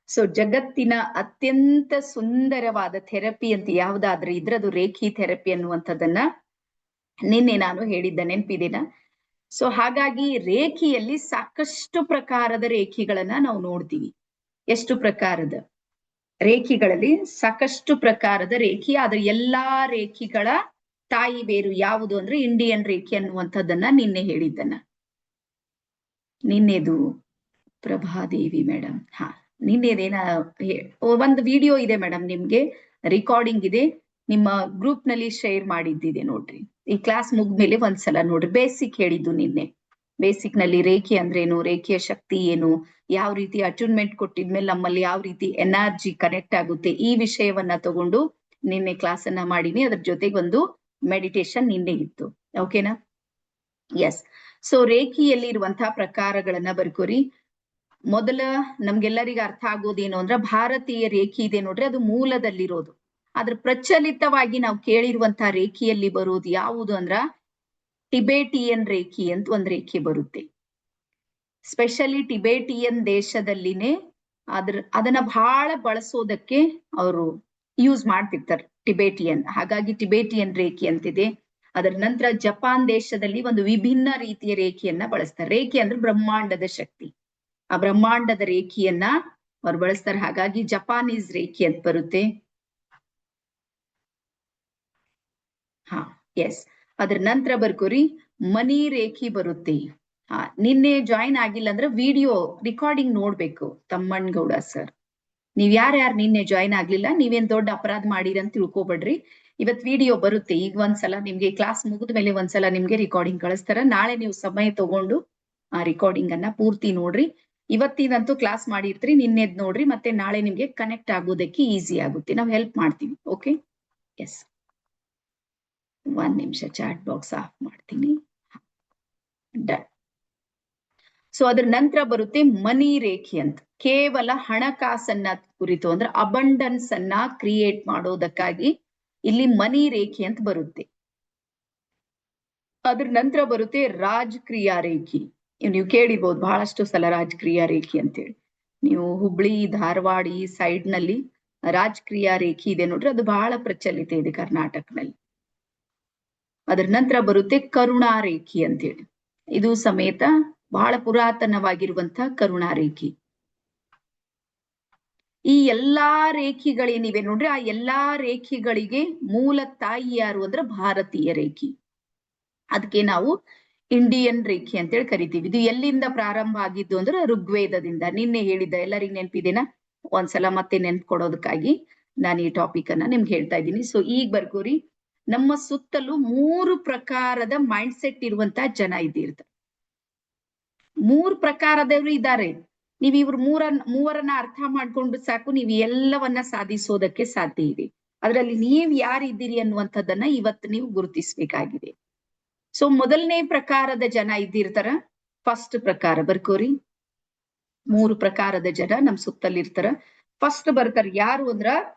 So ಜಗತ್ತಿನ ಅತ್ಯಂತ ಸುಂದರವಾದ ಥೆರಪಿ ಅಂತ ಯಾವ್ದಾದ್ರೆ ಇದ್ರದು ರೇಖಿ ಥೆರಪಿ ಅನ್ನುವಂಥದ್ದನ್ನ ನಿನ್ನೆ ನಾನು ಹೇಳಿದ್ದ ನೆನ್ಪಿದಿನ. ಸೊ ಹಾಗಾಗಿ ರೇಖಿಯಲ್ಲಿ ಸಾಕಷ್ಟು ಪ್ರಕಾರದ ರೇಖಿಗಳನ್ನ ನಾವು ನೋಡ್ತೀವಿ. ಎಷ್ಟು ಪ್ರಕಾರದ ರೇಖಿಗಳಲ್ಲಿ ಸಾಕಷ್ಟು ಪ್ರಕಾರದ ರೇಖಿ, ಆದ್ರೆ ಎಲ್ಲಾ ರೇಖಿಗಳ ತಾಯಿ ಬೇರು ಯಾವುದು ಅಂದ್ರೆ ಇಂಡಿಯನ್ ರೇಖಿ ಅನ್ನುವಂಥದ್ದನ್ನ ನಿನ್ನೆ ಹೇಳಿದ್ದನ್ನ. ನಿನ್ನೆದು ಪ್ರಭಾದೇವಿ ಮೇಡಮ್, ನಿನ್ನೆದೇನ ಒಂದು ವಿಡಿಯೋ ಇದೆ ಮೇಡಮ್, ನಿಮ್ಗೆ ರೆಕಾರ್ಡಿಂಗ್ ಇದೆ, ನಿಮ್ಮ ಗ್ರೂಪ್ ನಲ್ಲಿ ಶೇರ್ ಮಾಡಿದ್ದಿದೆ ನೋಡ್ರಿ. ಈ ಕ್ಲಾಸ್ ಮುಗ್ದ್ಮೇಲೆ ಒಂದ್ಸಲ ನೋಡ್ರಿ. ಬೇಸಿಕ್ ಹೇಳಿದ್ದು ನಿನ್ನೆ, ಬೇಸಿಕ್ ನಲ್ಲಿ ರೇಖೆ ಅಂದ್ರೇನು, ರೇಖೆಯ ಶಕ್ತಿ ಏನು, ಯಾವ ರೀತಿ ಅಟ್ಯೂನ್ಮೆಂಟ್ ಕೊಟ್ಟಿದ್ಮೇಲೆ ನಮ್ಮಲ್ಲಿ ಯಾವ ರೀತಿ ಎನರ್ಜಿ ಕನೆಕ್ಟ್ ಆಗುತ್ತೆ, ಈ ವಿಷಯವನ್ನ ತಗೊಂಡು ನಿನ್ನೆ ಕ್ಲಾಸ್ ಅನ್ನ ಮಾಡೀನಿ. ಅದ್ರ ಜೊತೆಗೆ ಒಂದು ಮೆಡಿಟೇಷನ್ ನಿನ್ನೆ ಇತ್ತು. ಓಕೆನಾ? ಎಸ್. ಸೊ ರೇಖಿಯಲ್ಲಿ ಇರುವಂತಹ ಪ್ರಕಾರಗಳನ್ನ ಬರ್ಕೋರಿ. ಮೊದಲ ನಮ್ಗೆಲ್ಲರಿಗ ಅರ್ಥ ಆಗೋದೇನು ಅಂದ್ರೆ ಭಾರತೀಯ ರೇಖಿ ಇದೆ ನೋಡ್ರಿ, ಅದು ಮೂಲದಲ್ಲಿರೋದು. ಆದ್ರೆ ಪ್ರಚಲಿತವಾಗಿ ನಾವು ಕೇಳಿರುವಂತಹ ರೇಖಿಯಲ್ಲಿ ಬರೋದು ಯಾವುದು ಅಂದ್ರ ಟಿಬೇಟಿಯನ್ ರೇಖಿ ಅಂತ ಒಂದ್ ರೇಖೆ ಬರುತ್ತೆ. ಸ್ಪೆಷಲಿ ಟಿಬೇಟಿಯನ್ ದೇಶದಲ್ಲಿನೇ ಅದನ್ನ ಬಹಳ ಬಳಸೋದಕ್ಕೆ ಅವರು ಯೂಸ್ ಮಾಡ್ತಿರ್ತಾರೆ, ಟಿಬೇಟಿಯನ್. ಹಾಗಾಗಿ ಟಿಬೇಟಿಯನ್ ರೇಖೆ ಅಂತಿದೆ. ಅದರ ನಂತರ ಜಪಾನ್ ದೇಶದಲ್ಲಿ ಒಂದು ವಿಭಿನ್ನ ರೀತಿಯ ರೇಖೆಯನ್ನ ಬಳಸ್ತಾರೆ. ರೇಖೆ ಅಂದ್ರೆ ಬ್ರಹ್ಮಾಂಡದ ಶಕ್ತಿ, ಆ ಬ್ರಹ್ಮಾಂಡದ ರೇಖೆಯನ್ನ ಅವ್ರು ಬಳಸ್ತಾರೆ. ಹಾಗಾಗಿ ಜಪಾನೀಸ್ ರೇಖೆ ಅಂತ ಬರುತ್ತೆ. ಎಸ್. ಅದ್ರ ನಂತರ ಬರ್ಕೋರಿ ಮನಿ ರೇಖಿ ಬರುತ್ತೆ. ನಿನ್ನೆ ಜಾಯಿನ್ ಆಗಿಲ್ಲ ಅಂದ್ರೆ ವಿಡಿಯೋ ರೆಕಾರ್ಡಿಂಗ್ ನೋಡ್ಬೇಕು. ತಮ್ಮಣ್ಗೌಡ ಸರ್, ನೀವ್ ಯಾರ್ಯಾರು ನಿನ್ನೆ ಜಾಯಿನ್ ಆಗ್ಲಿಲ್ಲ, ನೀವೇನ್ ದೊಡ್ಡ ಅಪರಾಧ ಮಾಡಿರಿ ಅಂತ ತಿಳ್ಕೊಬೇಡ್ರಿ. ಇವತ್ ವಿಡಿಯೋ ಬರುತ್ತೆ. ಈಗ ಒಂದ್ಸಲ ನಿಮ್ಗೆ ಕ್ಲಾಸ್ ಮುಗಿದ ಮೇಲೆ ಒಂದ್ಸಲ ನಿಮ್ಗೆ ರೆಕಾರ್ಡಿಂಗ್ ಕಳಿಸ್ತಾರ. ನಾಳೆ ನೀವು ಸಮಯ ತಗೊಂಡು ಆ ರೆಕಾರ್ಡಿಂಗ್ ಅನ್ನ ಪೂರ್ತಿ ನೋಡ್ರಿ. ಇವತ್ತಿನಂತೂ ಕ್ಲಾಸ್ ಮಾಡಿರ್ತೀರಿ, ನಿನ್ನೆದ್ ನೋಡ್ರಿ, ಮತ್ತೆ ನಾಳೆ ನಿಮ್ಗೆ ಕನೆಕ್ಟ್ ಆಗೋದಕ್ಕೆ ಈಸಿ ಆಗುತ್ತೆ. ನಾವು ಹೆಲ್ಪ್ ಮಾಡ್ತೀವಿ. ಓಕೆ? ಎಸ್. ಒಂದ್ ನಿಮಿಷ ಚಾಟ್ ಬಾಕ್ಸ್ ಆಫ್ ಮಾಡ್ತೀನಿ. ಡನ್. ಸೊ ಅದ್ರ ನಂತರ ಬರುತ್ತೆ ಮನಿ ರೇಖೆ ಅಂತ. ಕೇವಲ ಹಣಕಾಸನ್ನ ಕುರಿತು ಅಂದ್ರೆ ಅಬಂಡನ್ಸ್ ಅನ್ನ ಕ್ರಿಯೇಟ್ ಮಾಡೋದಕ್ಕಾಗಿ ಇಲ್ಲಿ ಮನಿ ರೇಖೆ ಅಂತ ಬರುತ್ತೆ. ಅದ್ರ ನಂತರ ಬರುತ್ತೆ ರಾಜಕ್ರಿಯಾ ರೇಖೆ. ನೀವು ಕೇಳಿರ್ಬೋದು ಬಹಳಷ್ಟು ಸಲ ರಾಜಕ್ರಿಯಾ ರೇಖೆ ಅಂತೇಳಿ. ನೀವು ಹುಬ್ಳಿ ಧಾರವಾಡ ಈ ಸೈಡ್ ನಲ್ಲಿ ರಾಜಕ್ರಿಯಾ ರೇಖೆ ಇದೆ ನೋಡ್ರಿ, ಅದು ಬಹಳ ಪ್ರಚಲಿತ ಇದೆ ಕರ್ನಾಟಕದಲ್ಲಿ. ಅದ್ರ ನಂತರ ಬರುತ್ತೆ ಕರುಣಾ ರೇಖೆ ಅಂತೇಳಿ. ಇದು ಸಮೇತ ಬಹಳ ಪುರಾತನವಾಗಿರುವಂತಹ ಕರುಣಾ ರೇಖೆ. ಈ ಎಲ್ಲಾ ರೇಖೆಗಳೇನಿವೆ ನೋಡ್ರಿ, ಆ ಎಲ್ಲಾ ರೇಖೆಗಳಿಗೆ ಮೂಲ ತಾಯಿ ಯಾರು ಅಂದ್ರೆ ಭಾರತೀಯ ರೇಖೆ. ಅದಕ್ಕೆ ನಾವು ಇಂಡಿಯನ್ ರೇಖೆ ಅಂತೇಳಿ ಕರಿತೀವಿ. ಇದು ಎಲ್ಲಿಂದ ಪ್ರಾರಂಭ ಆಗಿದ್ದು ಅಂದ್ರೆ ಋಗ್ವೇದದಿಂದ. ನಿನ್ನೆ ಹೇಳಿದ್ದ ಎಲ್ಲರಿಗೂ ನೆನಪಿದೆನಾ? ಒಂದ್ಸಲ ಮತ್ತೆ ನೆನ್ಪು ಕೊಡೋದಕ್ಕಾಗಿ ನಾನು ಈ ಟಾಪಿಕ್ ಅನ್ನ ನಿಮ್ಗೆ ಹೇಳ್ತಾ ಇದ್ದೀನಿ. ಸೊ ಈಗ ಬರ್ಕೋರಿ, ನಮ್ಮ ಸುತ್ತಲೂ 3 ಪ್ರಕಾರದ ಮೈಂಡ್ ಸೆಟ್ ಇರುವಂತಹ ಜನ ಇದ್ದಿರ್ತಾರೆ. 3 ಪ್ರಕಾರದವರು ಇದ್ದಾರೆ. ನೀವ್ ಇವ್ರ ಮೂವರನ್ನ ಅರ್ಥ ಮಾಡ್ಕೊಂಡು ಸಾಕು, ನೀವು ಎಲ್ಲವನ್ನ ಸಾಧಿಸೋದಕ್ಕೆ ಸಾಧ್ಯ ಇದೆ. ಅದರಲ್ಲಿ ನೀವ್ ಯಾರಿದ್ದೀರಿ ಅನ್ನುವಂಥದ್ದನ್ನ ಇವತ್ತು ನೀವು ಗುರುತಿಸ್ಬೇಕಾಗಿದೆ. ಸೊ ಮೊದಲನೇ ಪ್ರಕಾರದ ಜನ ಇದ್ದಿರ್ತಾರ. ಫಸ್ಟ್ ಪ್ರಕಾರ ಬರ್ಕೋರಿ. 3 ಪ್ರಕಾರದ ಜನ ನಮ್ ಸುತ್ತಲಿರ್ತಾರ. ಫಸ್ಟ್ ಬರ್ತಾರ ಯಾರು ಅಂದ್ರ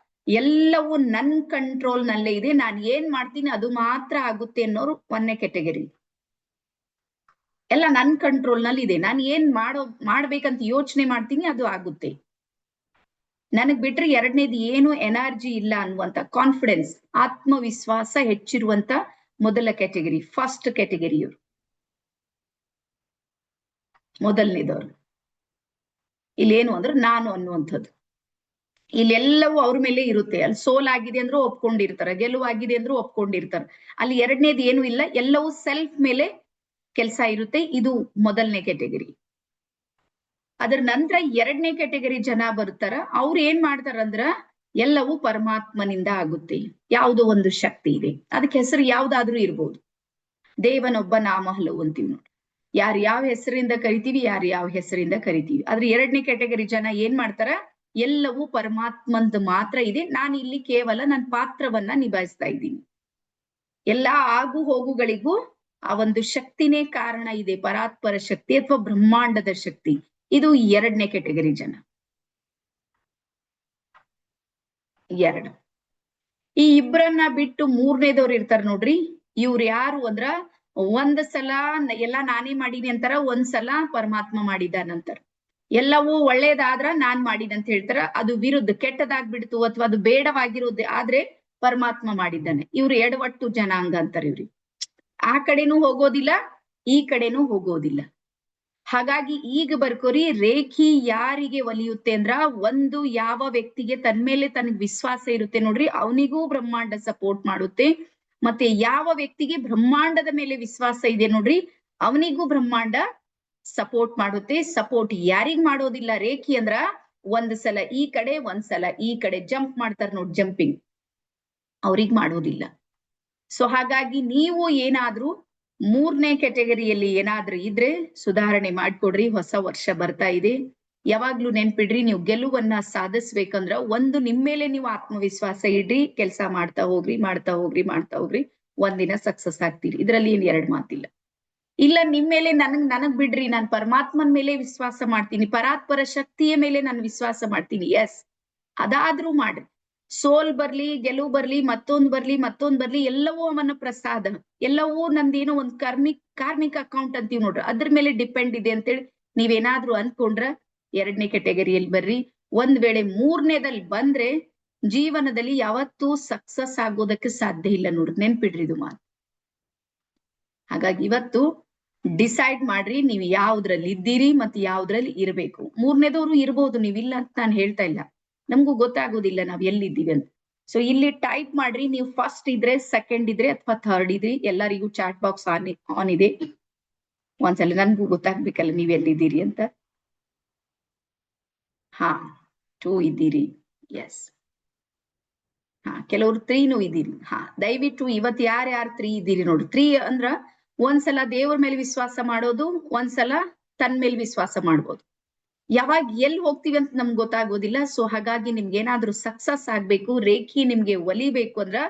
ಎಲ್ಲವೂ ನನ್ ಕಂಟ್ರೋಲ್ ನಲ್ಲೇ ಇದೆ, ನಾನ್ ಏನ್ ಮಾಡ್ತೀನಿ ಅದು ಮಾತ್ರ ಆಗುತ್ತೆ ಅನ್ನೋರು 1ನೇ ಕ್ಯಾಟಗರಿ. ಎಲ್ಲ ನನ್ ಕಂಟ್ರೋಲ್ ನಲ್ಲಿ ಇದೆ, ನಾನು ಏನ್ ಮಾಡ್ಬೇಕಂತ ಯೋಚನೆ ಮಾಡ್ತೀನಿ ಅದು ಆಗುತ್ತೆ. ನನಗ್ ಬಿಟ್ರೆ 2ನೇದು ಏನು ಎನರ್ಜಿ ಇಲ್ಲ ಅನ್ನುವಂತ ಕಾನ್ಫಿಡೆನ್ಸ್, ಆತ್ಮವಿಶ್ವಾಸ ಹೆಚ್ಚಿರುವಂತ ಮೊದಲ ಕ್ಯಾಟಗರಿ, ಫಸ್ಟ್ ಕ್ಯಾಟಗರಿಯವರು, ಮೊದಲನೇದವ್ರು. ಇಲ್ಲೇನು ಅಂದ್ರೆ ನಾನು ಅನ್ನುವಂಥದ್ದು, ಇಲ್ಲೆಲ್ಲವೂ ಅವ್ರ ಮೇಲೆ ಇರುತ್ತೆ. ಅಲ್ಲಿ ಸೋಲಾಗಿದೆ ಅಂದ್ರೂ ಒಪ್ಕೊಂಡಿರ್ತಾರ, ಗೆಲುವಾಗಿದೆ ಅಂದ್ರೂ ಒಪ್ಕೊಂಡಿರ್ತಾರ. ಅಲ್ಲಿ 2ನೇದು ಏನು ಇಲ್ಲ, ಎಲ್ಲವೂ ಸೆಲ್ಫ್ ಮೇಲೆ ಕೆಲಸ ಇರುತ್ತೆ. ಇದು ಮೊದಲನೇ ಕ್ಯಾಟಗರಿ. ಅದ್ರ ನಂತರ 2ನೇ ಕ್ಯಾಟಗರಿ ಜನ ಬರ್ತಾರ. ಅವ್ರು ಏನ್ ಮಾಡ್ತಾರಂದ್ರ ಎಲ್ಲವೂ ಪರಮಾತ್ಮನಿಂದ ಆಗುತ್ತೆ, ಯಾವುದೋ ಒಂದು ಶಕ್ತಿ ಇದೆ, ಅದಕ್ಕೆ ಹೆಸರು ಯಾವ್ದಾದ್ರೂ ಇರ್ಬೋದು. ದೇವನೊಬ್ಬ ನಾಮ ಹಲವು ಅಂತೀವಿ ನೋಡಿ. ಯಾರು ಯಾವ ಹೆಸರಿಂದ ಕರಿತೀವಿ, ಯಾರು ಯಾವ ಹೆಸರಿಂದ ಕರಿತೀವಿ. ಆದ್ರೆ 2ನೇ ಕ್ಯಾಟಗರಿ ಜನ ಏನ್ ಮಾಡ್ತಾರ, ಎಲ್ಲವೂ ಪರಮಾತ್ಮಂದು ಮಾತ್ರ ಇದೆ, ನಾನು ಇಲ್ಲಿ ಕೇವಲ ನನ್ನ ಪಾತ್ರವನ್ನ ನಿಭಾಯಿಸ್ತಾ ಇದ್ದೀನಿ. ಎಲ್ಲಾ ಆಗು ಹೋಗುಗಳಿಗೂ ಆ ಒಂದು ಶಕ್ತಿನೇ ಕಾರಣ ಇದೆ, ಪರಾತ್ಪರ ಶಕ್ತಿ ಅಥವಾ ಬ್ರಹ್ಮಾಂಡದ ಶಕ್ತಿ. ಇದು 2ನೇ ಕ್ಯಾಟಗರಿ ಜನ. 2 ಈ ಇಬ್ಬರನ್ನ ಬಿಟ್ಟು 3ನೇದವ್ರು ಇರ್ತಾರ ನೋಡ್ರಿ. ಇವ್ರು ಯಾರು ಅಂದ್ರ ಒಂದ್ ಸಲ ಎಲ್ಲಾ ನಾನೇ ಮಾಡೀನಿ ಅಂತಾರ, ಒಂದ್ಸಲ ಪರಮಾತ್ಮ ಮಾಡಿದಾನಂತಾರ. ಎಲ್ಲವೂ ಒಳ್ಳೇದಾದ್ರ ನಾನ್ ಮಾಡಿದ ಅಂತ ಹೇಳ್ತಾರ, ಅದು ವಿರುದ್ಧ ಕೆಟ್ಟದಾಗ್ಬಿಡ್ತು ಅಥವಾ ಅದು ಬೇಡವಾಗಿರೋದು ಆದ್ರೆ ಪರಮಾತ್ಮ ಮಾಡಿದ್ದಾನೆ. ಇವ್ರು ಎಡವಟ್ಟು ಜನಾಂಗ ಅಂತಾರೆ ಇವ್ರಿಗೆ. ಆ ಕಡೆನೂ ಹೋಗೋದಿಲ್ಲ, ಈ ಕಡೆನೂ ಹೋಗೋದಿಲ್ಲ. ಹಾಗಾಗಿ ಈಗ ಬರ್ಕೋರಿ, ರೇಖಿ ಯಾರಿಗೆ ಒಲಿಯುತ್ತೆ ಅಂದ್ರ, ಒಂದು ಯಾವ ವ್ಯಕ್ತಿಗೆ ತನ್ಮೇಲೆ ತನಗ್ ವಿಶ್ವಾಸ ಇರುತ್ತೆ ನೋಡ್ರಿ, ಅವನಿಗೂ ಬ್ರಹ್ಮಾಂಡ ಸಪೋರ್ಟ್ ಮಾಡುತ್ತೆ. ಮತ್ತೆ ಯಾವ ವ್ಯಕ್ತಿಗೆ ಬ್ರಹ್ಮಾಂಡದ ಮೇಲೆ ವಿಶ್ವಾಸ ಇದೆ ನೋಡ್ರಿ, ಅವನಿಗೂ ಬ್ರಹ್ಮಾಂಡ ಸಪೋರ್ಟ್ ಮಾಡುತ್ತೆ. ಸಪೋರ್ಟ್ ಯಾರಿಗ್ ಮಾಡೋದಿಲ್ಲ ರೇಖಿ ಅಂದ್ರ, ಒಂದ್ ಸಲ ಈ ಕಡೆ ಒಂದ್ಸಲ ಈ ಕಡೆ ಜಂಪ್ ಮಾಡ್ತಾರ ನೋಡ್, ಜಂಪಿಂಗ್, ಅವ್ರಿಗ್ ಮಾಡೋದಿಲ್ಲ. ಸೊ ಹಾಗಾಗಿ ನೀವು ಏನಾದ್ರೂ 3ನೇ ಕೆಟಗರಿಯಲ್ಲಿ ಏನಾದ್ರೂ ಇದ್ರೆ ಸುಧಾರಣೆ ಮಾಡ್ಕೊಡ್ರಿ. ಹೊಸ ವರ್ಷ ಬರ್ತಾ ಇದೆ. ಯಾವಾಗ್ಲೂ ನೆನ್ಪಿಡ್ರಿ, ನೀವು ಗೆಲುವನ್ನ ಸಾಧಿಸ್ಬೇಕಂದ್ರ ಒಂದು ನಿಮ್ಮೇಲೆ ನೀವು ಆತ್ಮವಿಶ್ವಾಸ ಇಡ್ರಿ, ಕೆಲಸ ಮಾಡ್ತಾ ಹೋಗ್ರಿ ಮಾಡ್ತಾ ಹೋಗ್ರಿ ಮಾಡ್ತಾ ಹೋಗ್ರಿ, ಒಂದಿನ ಸಕ್ಸಸ್ ಆಗ್ತೀರಿ. ಇದ್ರಲ್ಲಿ ಏನ್ ಎರಡ್ ಮಾತಿಲ್ಲ. ಇಲ್ಲ ನಿಮ್ಮೇಲೆ ನನಗ್ ಬಿಡ್ರಿ, ನಾನ್ ಪರಮಾತ್ಮನ್ ಮೇಲೆ ವಿಶ್ವಾಸ ಮಾಡ್ತೀನಿ, ಪರಾತ್ಪರ ಶಕ್ತಿಯ ಮೇಲೆ ನಾನು ವಿಶ್ವಾಸ ಮಾಡ್ತೀನಿ, ಎಸ್ ಅದಾದ್ರೂ ಮಾಡ್ರಿ. ಸೋಲ್ ಬರ್ಲಿ, ಗೆಲುವು ಬರ್ಲಿ, ಮತ್ತೊಂದ್ ಬರ್ಲಿ, ಎಲ್ಲವೂ ಅವನ ಪ್ರಸಾದ, ಎಲ್ಲವೂ ನಂದೇನೋ ಒಂದ್ ಕಾರ್ಮಿಕ ಅಕೌಂಟ್ ಅಂತೀವಿ ನೋಡ್ರಿ, ಅದ್ರ ಮೇಲೆ ಡಿಪೆಂಡ್ ಇದೆ ಅಂತೇಳಿ ನೀವೇನಾದ್ರೂ ಅನ್ಕೊಂಡ್ರ 2ನೇ ಕೆಟಗರಿಯಲ್ಲಿ ಬರ್ರಿ. ಒಂದ್ ವೇಳೆ 3ನೇದಲ್ಲಿ ಬಂದ್ರೆ ಜೀವನದಲ್ಲಿ ಯಾವತ್ತೂ ಸಕ್ಸಸ್ ಆಗೋದಕ್ಕೆ ಸಾಧ್ಯ ಇಲ್ಲ ನೋಡ್ರಿ, ನೆನ್ಪಿಡ್ರಿ ಇದು ಮಾತು. ಹಾಗಾಗಿ ಇವತ್ತು ಡಿಸೈಡ್ ಮಾಡ್ರಿ, ನೀವು ಯಾವ್ದ್ರಲ್ಲಿ ಇದ್ದೀರಿ ಮತ್ತೆ ಯಾವ್ದ್ರಲ್ಲಿ ಇರ್ಬೇಕು. 3ನೇದವ್ರು ಇರ್ಬೋದು, ನೀವಿಲ್ಲ ಅಂತ ನಾನು ಹೇಳ್ತಾ ಇಲ್ಲ, ನಮ್ಗೂ ಗೊತ್ತಾಗೋದಿಲ್ಲ ನಾವ್ ಎಲ್ಲಿದ್ದೀವಿ ಅಂತ. ಸೊ ಇಲ್ಲಿ ಟೈಪ್ ಮಾಡ್ರಿ, ನೀವು ಫಸ್ಟ್ ಇದ್ರೆ, ಸೆಕೆಂಡ್ ಇದ್ರೆ ಅಥವಾ ಥರ್ಡ್ ಇದ್ರಿ. ಎಲ್ಲರಿಗೂ ಚಾಟ್ ಬಾಕ್ಸ್ ಆನ್ ಇದೆ, ಒಂದ್ಸಲ ನನ್ಗೂ ಗೊತ್ತಾಗ್ಬೇಕಲ್ಲ ನೀವ್ ಎಲ್ಲಿದ್ದೀರಿ ಅಂತ. ಹಾ 2 ಇದ್ದೀರಿ, ಎಸ್. ಹಾ ಕೆಲವ್ರು 3ನೂ ಇದ್ದೀರಿ. ಹಾ ದಯವಿಟ್ಟು ಇವತ್ ಯಾರ್ಯಾರು 3 ಇದ್ದೀರಿ ನೋಡ್ರಿ. 3 ಅಂದ್ರ ಒಂದ್ಸಲ ದೇವ್ರ ಮೇಲೆ ವಿಶ್ವಾಸ ಮಾಡೋದು, ಒಂದ್ಸಲ ತನ್ ಮೇಲೆ ವಿಶ್ವಾಸ ಮಾಡ್ಬೋದು. ಯಾವಾಗ ಎಲ್ಲಿ ಹೋಗ್ತೀವಿ ಅಂತ ನಮ್ಗೆ ಗೊತ್ತಾಗೋದಿಲ್ಲ. ಸೊ ಹಾಗಾಗಿ ನಿಮ್ಗೆ ಏನಾದ್ರೂ ಸಕ್ಸಸ್ ಆಗ್ಬೇಕು, ರೇಖಿ ನಿಮ್ಗೆ ಒಲಿಬೇಕು ಅಂದ್ರ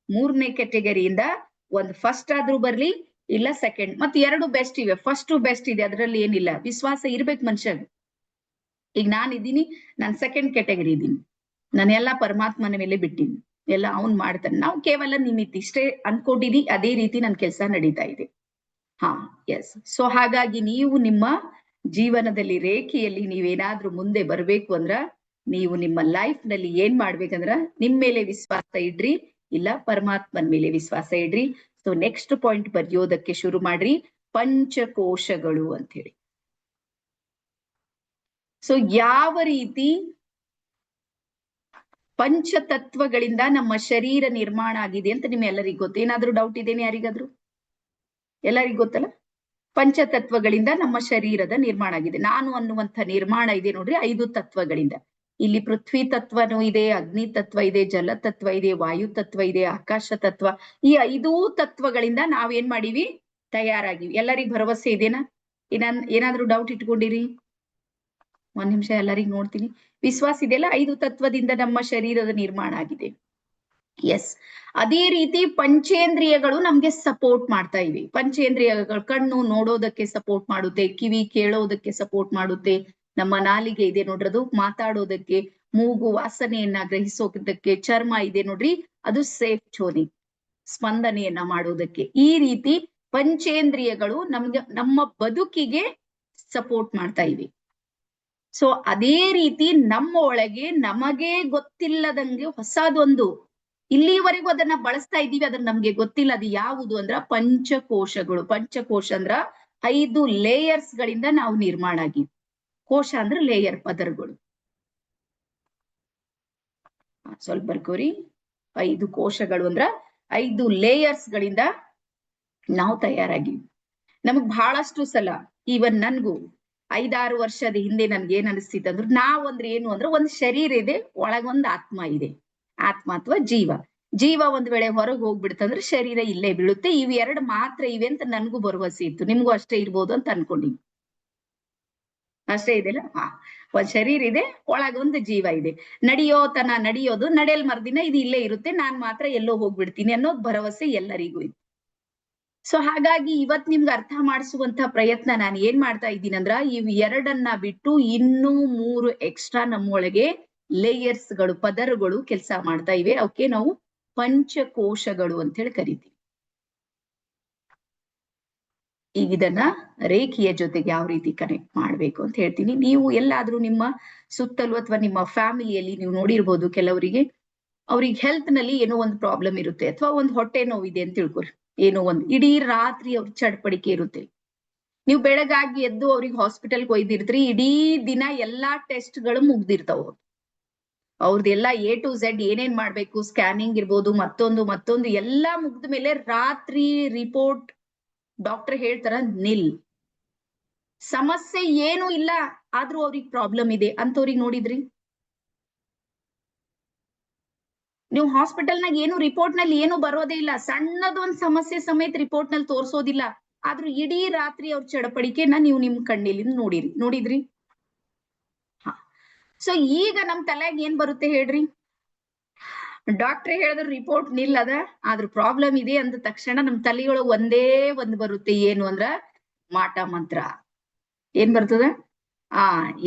3ನೇ ಕೆಟಗರಿಯಿಂದ ಒಂದ್ ಫಸ್ಟ್ ಆದ್ರೂ ಬರ್ಲಿ, ಇಲ್ಲ ಸೆಕೆಂಡ್. ಮತ್ತೆ 2 ಬೆಸ್ಟ್ ಇವೆ, ಫಸ್ಟ್ ಬೆಸ್ಟ್ ಇದೆ, ಅದ್ರಲ್ಲಿ ಏನಿಲ್ಲ, ವಿಶ್ವಾಸ ಇರ್ಬೇಕು ಮನುಷ್ಯ. ಈಗ ನಾನ್ ಸೆಕೆಂಡ್ ಕೆಟಗರಿ ಇದ್ದೀನಿ, ನಾನೆಲ್ಲ ಪರಮಾತ್ಮನ ಮೇಲೆ ಬಿಟ್ಟಿನಿ, ಎಲ್ಲ ಅವ್ನ್ ಮಾಡ್ತಾನೆ. ನಾವು ಕೇವಲ ನಿಮಿತ್ ಇಷ್ಟೇ ಅನ್ಕೊಂಡಿದೀವಿ, ಅದೇ ರೀತಿ ನನ್ ಕೆಲಸ ನಡೀತಾ ಇದೆ. ಹಾ ಎಸ್. ಸೊ ಹಾಗಾಗಿ ನೀವು ನಿಮ್ಮ ಜೀವನದಲ್ಲಿ ರೇಖೆಯಲ್ಲಿ ನೀವೇನಾದ್ರೂ ಮುಂದೆ ಬರ್ಬೇಕು ಅಂದ್ರ, ನೀವು ನಿಮ್ಮ ಲೈಫ್ ನಲ್ಲಿ ಏನ್ ಮಾಡ್ಬೇಕಂದ್ರ, ನಿಮ್ ಮೇಲೆ ವಿಶ್ವಾಸ ಇಡ್ರಿ, ಇಲ್ಲ ಪರಮಾತ್ಮನ್ ಮೇಲೆ ವಿಶ್ವಾಸ ಇಡ್ರಿ. ಸೊ ನೆಕ್ಸ್ಟ್ ಪಾಯಿಂಟ್ ಬರೆಯೋದಕ್ಕೆ ಶುರು ಮಾಡ್ರಿ, ಪಂಚಕೋಶಗಳು ಅಂತ ಹೇಳಿ. ಸೊ ಯಾವ ರೀತಿ ಪಂಚತತ್ವಗಳಿಂದ ನಮ್ಮ ಶರೀರ ನಿರ್ಮಾಣ ಆಗಿದೆ ಅಂತ ನಿಮ್ಮೆಲ್ಲರಿಗೂ ಗೊತ್ತು. ಏನಾದ್ರೂ ಡೌಟ್ ಇದೇನೆ ಯಾರಿಗಾದ್ರೂ? ಎಲ್ಲರಿಗೂ ಗೊತ್ತಲ್ಲ, ಪಂಚತತ್ವಗಳಿಂದ ನಮ್ಮ ಶರೀರದ ನಿರ್ಮಾಣ ಆಗಿದೆ. ನಾನು ಅನ್ನುವಂಥ ನಿರ್ಮಾಣ ಇದೆ ನೋಡ್ರಿ 5 ತತ್ವಗಳಿಂದ. ಇಲ್ಲಿ ಪೃಥ್ವಿ ತತ್ವನೂ ಇದೆ, ಅಗ್ನಿ ತತ್ವ ಇದೆ, ಜಲ ತತ್ವ ಇದೆ, ವಾಯು ತತ್ವ ಇದೆ, ಆಕಾಶ ತತ್ವ. ಈ 5 ತತ್ವಗಳಿಂದ ನಾವೇನ್ ಮಾಡೀವಿ, ತಯಾರಾಗಿವಿ. ಎಲ್ಲರಿಗೂ ಭರವಸೆ ಇದೆನಾ? ಏನಾದ್ರೂ ಡೌಟ್ ಇಟ್ಕೊಂಡಿರಿ? ಒಂದ್ ನಿಮಿಷ ಎಲ್ಲರಿಗೂ ನೋಡ್ತೀನಿ. ವಿಶ್ವಾಸ ಇದೆಯಲ್ಲ, 5 ತತ್ವದಿಂದ ನಮ್ಮ ಶರೀರದ ನಿರ್ಮಾಣ ಆಗಿದೆ. ಎಸ್. ಅದೇ ರೀತಿ ಪಂಚೇಂದ್ರಿಯಗಳು ನಮ್ಗೆ ಸಪೋರ್ಟ್ ಮಾಡ್ತಾ ಇವೆ. ಪಂಚೇಂದ್ರಿಯಗಳು ಕಣ್ಣು ನೋಡೋದಕ್ಕೆ ಸಪೋರ್ಟ್ ಮಾಡುತ್ತೆ, ಕಿವಿ ಕೇಳೋದಕ್ಕೆ ಸಪೋರ್ಟ್ ಮಾಡುತ್ತೆ, ನಮ್ಮ ನಾಲಿಗೆ ಇದೆ ನೋಡ್ರಿ ಅದು ಮಾತಾಡೋದಕ್ಕೆ, ಮೂಗು ವಾಸನೆಯನ್ನ ಗ್ರಹಿಸೋದಕ್ಕೆ, ಚರ್ಮ ಇದೆ ನೋಡ್ರಿ ಅದು ಸೇಫ್ ಚೋನಿ ಸ್ಪಂದನೆಯನ್ನ ಮಾಡೋದಕ್ಕೆ. ಈ ರೀತಿ ಪಂಚೇಂದ್ರಿಯಗಳು ನಮ್ಗೆ ನಮ್ಮ ಬದುಕಿಗೆ ಸಪೋರ್ಟ್ ಮಾಡ್ತಾ ಇವೆ. ಸೊ ಅದೇ ರೀತಿ ನಮ್ಮ ಒಳಗೆ ನಮಗೆ ಗೊತ್ತಿಲ್ಲದಂಗೆ ಹೊಸದೊಂದು, ಇಲ್ಲಿವರೆಗೂ ಅದನ್ನ ಬಳಸ್ತಾ ಇದ್ದೀವಿ, ಅದನ್ನ ನಮ್ಗೆ ಗೊತ್ತಿಲ್ಲ, ಅದು ಯಾವುದು ಅಂದ್ರ ಪಂಚಕೋಶಗಳು. ಪಂಚಕೋಶ ಅಂದ್ರ 5 ಲೇಯರ್ಸ್ ಗಳಿಂದ ನಾವು ನಿರ್ಮಾಣ ಆಗಿವಿ. ಕೋಶ ಅಂದ್ರೆ ಲೇಯರ್, ಪದರಗಳು. ಸ್ವಲ್ಪ ಬರ್ಕೋರಿ, 5 ಕೋಶಗಳು ಅಂದ್ರ 5 ಲೇಯರ್ಸ್ ಗಳಿಂದ ನಾವು ತಯಾರಾಗಿವಿ. ನಮಗ್ ಬಹಳಷ್ಟು ಸಲ, ಈವನ್ ನನ್ಗೂ 5-6 ವರ್ಷದ ಹಿಂದೆ ನನ್ಗೆ ಏನ್ ಅನಿಸ್ತಿತ್ತು ಅಂದ್ರೆ, ನಾವಂದ್ರೆ ಏನು ಅಂದ್ರೆ ಒಂದ್ ಶರೀರ ಇದೆ, ಒಳಗೊಂದ್ ಆತ್ಮ ಇದೆ. ಆತ್ಮ ಅಥವಾ ಜೀವ ಒಂದ್ ವೇಳೆ ಹೊರಗೆ ಹೋಗ್ಬಿಡ್ತಂದ್ರೆ ಶರೀರ ಇಲ್ಲೇ ಬೀಳುತ್ತೆ. ಇವ್ 2 ಮಾತ್ರ ಇವೆ ಅಂತ ನನ್ಗೂ ಭರವಸೆ ಇತ್ತು, ನಿಮ್ಗೂ ಅಷ್ಟೇ ಇರ್ಬೋದು ಅಂತ ಅನ್ಕೊಂಡಿನಿ. ಅಷ್ಟೇ ಇದೆಲ್ಲ. ಒಂದ್ ಶರೀರ ಇದೆ, ಒಳಗೊಂದು ಜೀವ ಇದೆ, ನಡೆಯೋದು, ನಡೆಯಲ್ ಮರ್ದಿನ ಇದು ಇಲ್ಲೇ ಇರುತ್ತೆ, ನಾನ್ ಮಾತ್ರ ಎಲ್ಲೋ ಹೋಗ್ಬಿಡ್ತೀನಿ ಅನ್ನೋದು ಭರವಸೆ ಎಲ್ಲರಿಗೂ ಇತ್ತು. ಸೊ ಹಾಗಾಗಿ ಇವತ್ ನಿಮ್ಗೆ ಅರ್ಥ ಮಾಡಿಸುವಂತ ಪ್ರಯತ್ನ ನಾನು ಏನ್ ಮಾಡ್ತಾ ಇದ್ದೀನಿ ಅಂದ್ರ, ಇವ್ 2 ಬಿಟ್ಟು ಇನ್ನೂ 3 ಎಕ್ಸ್ಟ್ರಾ ನಮ್ಮೊಳಗೆ ಲೇಯರ್ಸ್ ಗಳು, ಪದರಗಳು ಕೆಲಸ ಮಾಡ್ತಾ ಇವೆ. ಅವಕ್ಕೆ ನಾವು ಪಂಚಕೋಶಗಳು ಅಂತ ಹೇಳಿ ಕರಿತೀವಿ. ಈಗ ಇದನ್ನ ರೇಖೆಯ ಜೊತೆಗೆ ಯಾವ ರೀತಿ ಕನೆಕ್ಟ್ ಮಾಡ್ಬೇಕು ಅಂತ ಹೇಳ್ತೀನಿ. ನೀವು ಎಲ್ಲಾದ್ರೂ ನಿಮ್ಮ ಸುತ್ತಲೂ ಅಥವಾ ನಿಮ್ಮ ಫ್ಯಾಮಿಲಿಯಲ್ಲಿ ನೀವು ನೋಡಿರ್ಬೋದು, ಕೆಲವರಿಗೆ ಅವ್ರಿಗೆ ಹೆಲ್ತ್ ನಲ್ಲಿ ಏನೋ ಒಂದು ಪ್ರಾಬ್ಲಮ್ ಇರುತ್ತೆ, ಅಥವಾ ಒಂದು ಹೊಟ್ಟೆ ನೋವಿದೆ ಅಂತ ತಿಳ್ಕೊರಿ, ಏನೋ ಒಂದು ಇಡೀ ರಾತ್ರಿ ಅವ್ರ ಚಡ್ಪಡಿಕೆ ಇರುತ್ತೆ. ನೀವು ಬೆಳಗಾಗಿ ಎದ್ದು ಅವ್ರಿಗೆ ಹಾಸ್ಪಿಟಲ್ಗೆ ಒಯ್ದಿರ್ತೀರಿ, ಇಡೀ ದಿನ ಎಲ್ಲಾ ಟೆಸ್ಟ್ ಗಳು ಮುಗ್ದಿರ್ತಾವ, ಅವ್ರದ್ದೆಲ್ಲ A to Z ಏನೇನ್ ಮಾಡ್ಬೇಕು, ಸ್ಕ್ಯಾನಿಂಗ್ ಇರ್ಬೋದು, ಮತ್ತೊಂದು ಎಲ್ಲಾ ಮುಗ್ದ ಮೇಲೆ ರಾತ್ರಿ ರಿಪೋರ್ಟ್ ಡಾಕ್ಟರ್ ಹೇಳ್ತಾರ ನಿಲ್, ಸಮಸ್ಯೆ ಏನು ಇಲ್ಲ, ಆದ್ರೂ ಅವ್ರಿಗೆ ಪ್ರಾಬ್ಲಮ್ ಇದೆ ಅಂತವ್ರಿಗೆ ನೋಡಿದ್ರಿ? ನೀವು ಹಾಸ್ಪಿಟಲ್ನಾಗ ಏನು ರಿಪೋರ್ಟ್ ನಲ್ಲಿ ಏನು ಬರೋದೇ ಇಲ್ಲ, ಸಣ್ಣದೊಂದ್ ಸಮಸ್ಯೆ ಸಮೇತ ರಿಪೋರ್ಟ್ ನಲ್ಲಿ ತೋರ್ಸೋದಿಲ್ಲ, ಆದ್ರೂ ಇಡೀ ರಾತ್ರಿ ಅವ್ರ ಚಡಪಡಿಕೆನ ನೀವು ನಿಮ್ ಕಣ್ಣಲ್ಲಿ ನೋಡಿದ್ರಿ? ಹಾ. ಸೊ ಈಗ ನಮ್ ತಲೆಯಾಗ ಏನ್ ಬರುತ್ತೆ ಹೇಳ್ರಿ? ಡಾಕ್ಟ್ರೇ ಹೇಳಿದ್ರು ರಿಪೋರ್ಟ್ ನಿಲ್ ಅದ, ಆದ್ರ ಪ್ರಾಬ್ಲಮ್ ಇದೆ ಅಂದ ತಕ್ಷಣ ನಮ್ ತಲೆಯೊಳಗ್ ಒಂದೇ ಒಂದ್ ಬರುತ್ತೆ, ಏನು ಅಂದ್ರ ಮಾಟ ಮಂತ್ರ. ಏನ್ ಬರ್ತದ?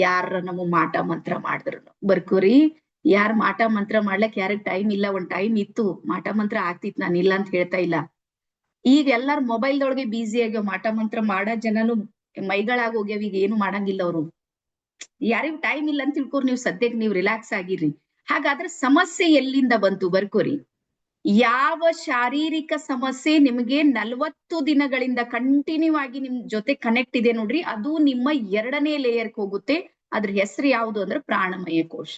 ಯಾರ ನಮಗ್ ಮಾಟ ಮಂತ್ರ ಮಾಡಿದ್ರು ಬರ್ಕೋರಿ. ಯಾರ್ ಮಾಟ ಮಂತ್ರ ಮಾಡ್ಲಕ್ ಯಾರಿಗ್ ಟೈಮ್ ಇಲ್ಲ, ಒಂದ್ ಟೈಮ್ ಇತ್ತು ಮಾಟ ಮಂತ್ರ ಆಗ್ತಿತ್, ನಾನು ಇಲ್ಲ ಅಂತ ಹೇಳ್ತಾ ಇಲ್ಲ. ಈಗ ಎಲ್ಲಾರು ಮೊಬೈಲ್ದೊಳಗೆ ಬ್ಯುಸಿ ಆಗ್ಯಾವ, ಮಾಟ ಮಂತ್ರ ಮಾಡೋ ಜನನು ಮೈಗಳಾಗ ಹೋಗ್ಯಾವ, ಈಗ ಏನು ಮಾಡಂಗಿಲ್ಲ ಅವ್ರು. ಯಾರಿಗೂ ಟೈಮ್ ಇಲ್ಲ ಅಂತ ತಿಳ್ಕೊರಿ, ನೀವು ಸದ್ಯಕ್ಕೆ ನೀವು ರಿಲ್ಯಾಕ್ಸ್ ಆಗಿರ್ರಿ. ಹಾಗಾದ್ರೆ ಸಮಸ್ಯೆ ಎಲ್ಲಿಂದ ಬಂತು ಬರ್ಕೋರಿ? ಯಾವ ಶಾರೀರಿಕ ಸಮಸ್ಯೆ ನಿಮಗೆ 40 ದಿನಗಳಿಂದ ಕಂಟಿನ್ಯೂ ಆಗಿ ನಿಮ್ ಜೊತೆ ಕನೆಕ್ಟ್ ಇದೆ ನೋಡ್ರಿ, ಅದು ನಿಮ್ಮ 2ನೇ ಲೇಯರ್ಗೆ ಹೋಗುತ್ತೆ. ಅದ್ರ ಹೆಸರು ಯಾವುದು ಅಂದ್ರೆ ಪ್ರಾಣಮಯ ಕೋಶ.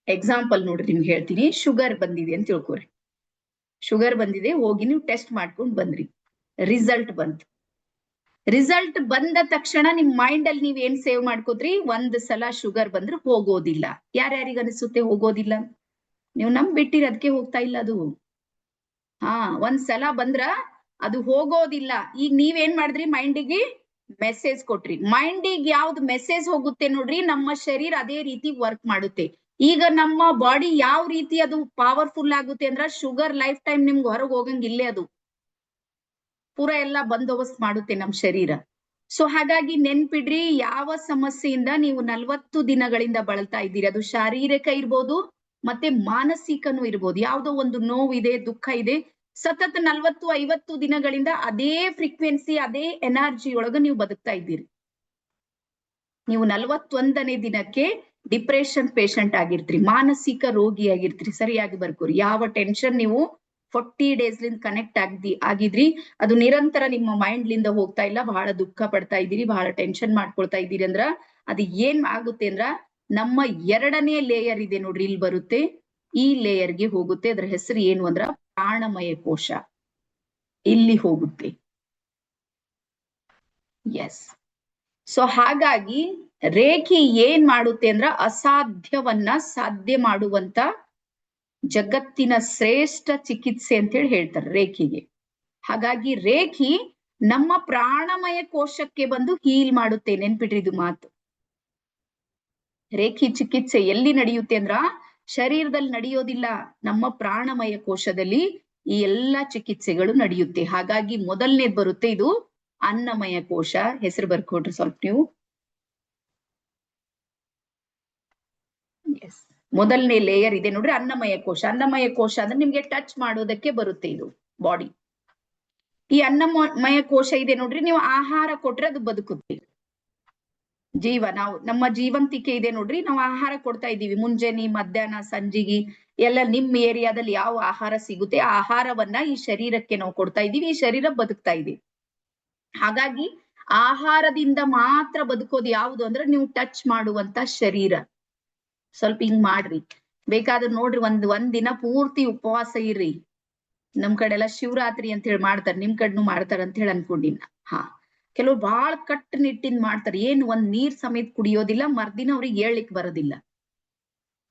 ಎಕ್ಸಾಂಪಲ್ ನೋಡ್ರಿ ನಿಮ್ಗೆ ಹೇಳ್ತೀನಿ. ಶುಗರ್ ಬಂದಿದೆ ಅಂತ ತಿಳ್ಕೊರಿ, ಶುಗರ್ ಬಂದಿದೆ, ಹೋಗಿ ನೀವು ಟೆಸ್ಟ್ ಮಾಡ್ಕೊಂಡ್ ಬಂದ್ರಿ, ರಿಸಲ್ಟ್ ಬಂತು. ರಿಸಲ್ಟ್ ಬಂದ ತಕ್ಷಣ ನಿಮ್ ಮೈಂಡ್ ಅಲ್ಲಿ ನೀವ್ ಏನ್ ಸೇವ್ ಮಾಡ್ಕೋತ್ರಿ? ಒಂದ್ ಸಲ ಶುಗರ್ ಬಂದ್ರೆ ಹೋಗೋದಿಲ್ಲ. ಯಾರ್ಯಾರಿಗ ಅನಿಸುತ್ತೆ ಹೋಗೋದಿಲ್ಲ? ನೀವು ಬಿಟ್ಟಿರಿ, ಅದಕ್ಕೆ ಹೋಗ್ತಾ ಇಲ್ಲ ಅದು. ಒಂದ್ ಸಲ ಬಂದ್ರ ಅದು ಹೋಗೋದಿಲ್ಲ. ಈಗ ನೀವೇನ್ ಮಾಡಿದ್ರಿ? ಮೈಂಡಿಗೆ ಮೆಸೇಜ್ ಕೊಟ್ರಿ. ಮೈಂಡಿಗೆ ಯಾವ್ದು ಮೆಸೇಜ್ ಹೋಗುತ್ತೆ ನೋಡ್ರಿ, ನಮ್ಮ ಶರೀರ ಅದೇ ರೀತಿ ವರ್ಕ್ ಮಾಡುತ್ತೆ. ಈಗ ನಮ್ಮ ಬಾಡಿ ಯಾವ ರೀತಿ ಅದು ಪವರ್ಫುಲ್ ಆಗುತ್ತೆ ಅಂದ್ರ, ಶುಗರ್ ಲೈಫ್ ಟೈಮ್ ನಿಮ್ಗೆ ಹೊರಗೆ ಹೋಗಂಗಿಲ್ಲೇ, ಅದು ಪೂರ ಎಲ್ಲಾ ಬಂದೋಬಸ್ತ್ ಮಾಡುತ್ತೆ ನಮ್ ಶರೀರ. ಸೊ ಹಾಗಾಗಿ ನೆನ್ಪಿಡ್ರಿ, ಯಾವ ಸಮಸ್ಯೆಯಿಂದ ನೀವು 40 ದಿನಗಳಿಂದ ಬಳಲ್ತಾ ಇದ್ದೀರಿ, ಅದು ಶಾರೀರಿಕ ಇರ್ಬೋದು ಮತ್ತೆ ಮಾನಸಿಕನೂ ಇರ್ಬೋದು. ಯಾವ್ದೋ ಒಂದು ನೋವಿದೆ, ದುಃಖ ಇದೆ, ಸತತ 40-50 ದಿನಗಳಿಂದ ಅದೇ ಫ್ರೀಕ್ವೆನ್ಸಿ, ಅದೇ ಎನರ್ಜಿ ಒಳಗ ನೀವು ಬದುಕ್ತಾ ಇದ್ದೀರಿ. ನೀವು 41ನೇ ದಿನಕ್ಕೆ ಡಿಪ್ರೆಷನ್ ಪೇಷಂಟ್ ಆಗಿರ್ತೀರಿ, ಮಾನಸಿಕ ರೋಗಿ ಆಗಿರ್ತೀರಿ. ಸರಿಯಾಗಿ ಬರ್ಕೋರಿ. ಯಾವ ಟೆನ್ಷನ್ ನೀವು 40 ಡೇಸ್ಲಿಂದ ಕನೆಕ್ಟ್ ಆಗಿದ್ರಿ, ಅದು ನಿರಂತರ ನಿಮ್ಮ ಮೈಂಡ್ ಲಿಂದ ಹೋಗ್ತಾ ಇಲ್ಲ, ಬಹಳ ದುಃಖ ಪಡ್ತಾ ಇದ್ದೀರಿ, ಬಹಳ ಟೆನ್ಷನ್ ಮಾಡ್ಕೊಳ್ತಾ ಇದ್ದೀರಿ ಅಂದ್ರ ಅದು ಏನ್ ಆಗುತ್ತೆ ಅಂದ್ರ, ನಮ್ಮ 2ನೇ ಲೇಯರ್ ಇದೆ ನೋಡ್ರಿ, ಇಲ್ಲಿ ಬರುತ್ತೆ, ಈ ಲೇಯರ್ಗೆ ಹೋಗುತ್ತೆ. ಅದ್ರ ಹೆಸರು ಏನು ಅಂದ್ರ ಪ್ರಾಣಮಯ ಕೋಶ, ಇಲ್ಲಿ ಹೋಗುತ್ತೆ. ಎಸ್. ಸೊ ಹಾಗಾಗಿ ರೇಖೆ ಏನ್ ಮಾಡುತ್ತೆ ಅಂದ್ರ, ಅಸಾಧ್ಯವನ್ನ ಸಾಧ್ಯ ಮಾಡುವಂತ ಜಗತ್ತಿನ ಶ್ರೇಷ್ಠ ಚಿಕಿತ್ಸೆ ಅಂತ ಹೇಳಿ ಹೇಳ್ತಾರೆ ರೇಖೆಗೆ. ಹಾಗಾಗಿ ರೇಖಿ ನಮ್ಮ ಪ್ರಾಣಮಯ ಕೋಶಕ್ಕೆ ಬಂದು ಹೀಲ್ ಮಾಡುತ್ತೆ. ನೆನ್ಪಿಡ್ರಿ ಇದು ಮಾತು. ರೇಖಿ ಚಿಕಿತ್ಸೆ ಎಲ್ಲಿ ನಡೆಯುತ್ತೆ ಅಂದ್ರ, ಶರೀರದಲ್ಲಿ ನಡೆಯೋದಿಲ್ಲ, ನಮ್ಮ ಪ್ರಾಣಮಯ ಕೋಶದಲ್ಲಿ ಈ ಎಲ್ಲಾ ಚಿಕಿತ್ಸೆಗಳು ನಡೆಯುತ್ತೆ. ಹಾಗಾಗಿ ಮೊದಲನೇದ್ ಬರುತ್ತೆ ಇದು ಅನ್ನಮಯ ಕೋಶ. ಹೆಸರು ಬರ್ಕೊಟ್ರಿ ಸ್ವಲ್ಪ ನೀವು. ಮೊದಲನೇ ಲೇಯರ್ ಇದೆ ನೋಡ್ರಿ, ಅನ್ನಮಯ ಕೋಶ. ಅನ್ನಮಯ ಕೋಶ ಅಂದ್ರೆ ನಿಮ್ಗೆ ಟಚ್ ಮಾಡೋದಕ್ಕೆ ಬರುತ್ತೆ ಇದು ಬಾಡಿ. ಈ ಅನ್ನಮಯ ಕೋಶ ಇದೆ ನೋಡ್ರಿ, ನೀವು ಆಹಾರ ಕೊಟ್ರೆ ಅದು ಬದುಕುತ್ತೆ. ನಮ್ಮ ಜೀವಂತಿಕೆ ಇದೆ ನೋಡ್ರಿ, ನಾವು ಆಹಾರ ಕೊಡ್ತಾ ಇದೀವಿ, ಮುಂಜಾನೆ ಮಧ್ಯಾಹ್ನ ಸಂಜಿಗಿ ಎಲ್ಲ ನಿಮ್ ಏರಿಯಾದಲ್ಲಿ ಯಾವ ಆಹಾರ ಸಿಗುತ್ತೆ, ಆ ಆಹಾರವನ್ನ ಈ ಶರೀರಕ್ಕೆ ನಾವು ಕೊಡ್ತಾ ಇದೀವಿ, ಈ ಶರೀರ ಬದುಕ್ತಾ ಇದೆ. ಹಾಗಾಗಿ ಆಹಾರದಿಂದ ಮಾತ್ರ ಬದುಕೋದು ಯಾವುದು ಅಂದ್ರೆ, ನೀವು ಟಚ್ ಮಾಡುವಂತ ಶರೀರ. ಸ್ವಲ್ಪ ಹಿಂಗ್ ಮಾಡ್ರಿ, ಬೇಕಾದ್ರೆ ನೋಡ್ರಿ, ಒಂದ್ ದಿನ ಪೂರ್ತಿ ಉಪವಾಸ ಇರ್ರಿ. ನಮ್ ಕಡೆ ಎಲ್ಲ ಶಿವರಾತ್ರಿ ಅಂತ ಹೇಳಿ ಮಾಡ್ತಾರೆ, ನಿಮ್ ಕಡೆನು ಮಾಡ್ತಾರ ಅಂತ ಹೇಳಿ ಅನ್ಕೊಂಡಿನ. ಕೆಲವ್ರು ಬಾಳ್ ಕಟ್ಟು ನಿಟ್ಟಿಂದ ಮಾಡ್ತಾರೆ, ಏನ್ ಒಂದ್ ನೀರ್ ಸಮೇತ ಕುಡಿಯೋದಿಲ್ಲ, ಮರ್ದಿನ ಅವ್ರಿಗೆ ಹೇಳ್ಲಿಕ್ ಬರೋದಿಲ್ಲ.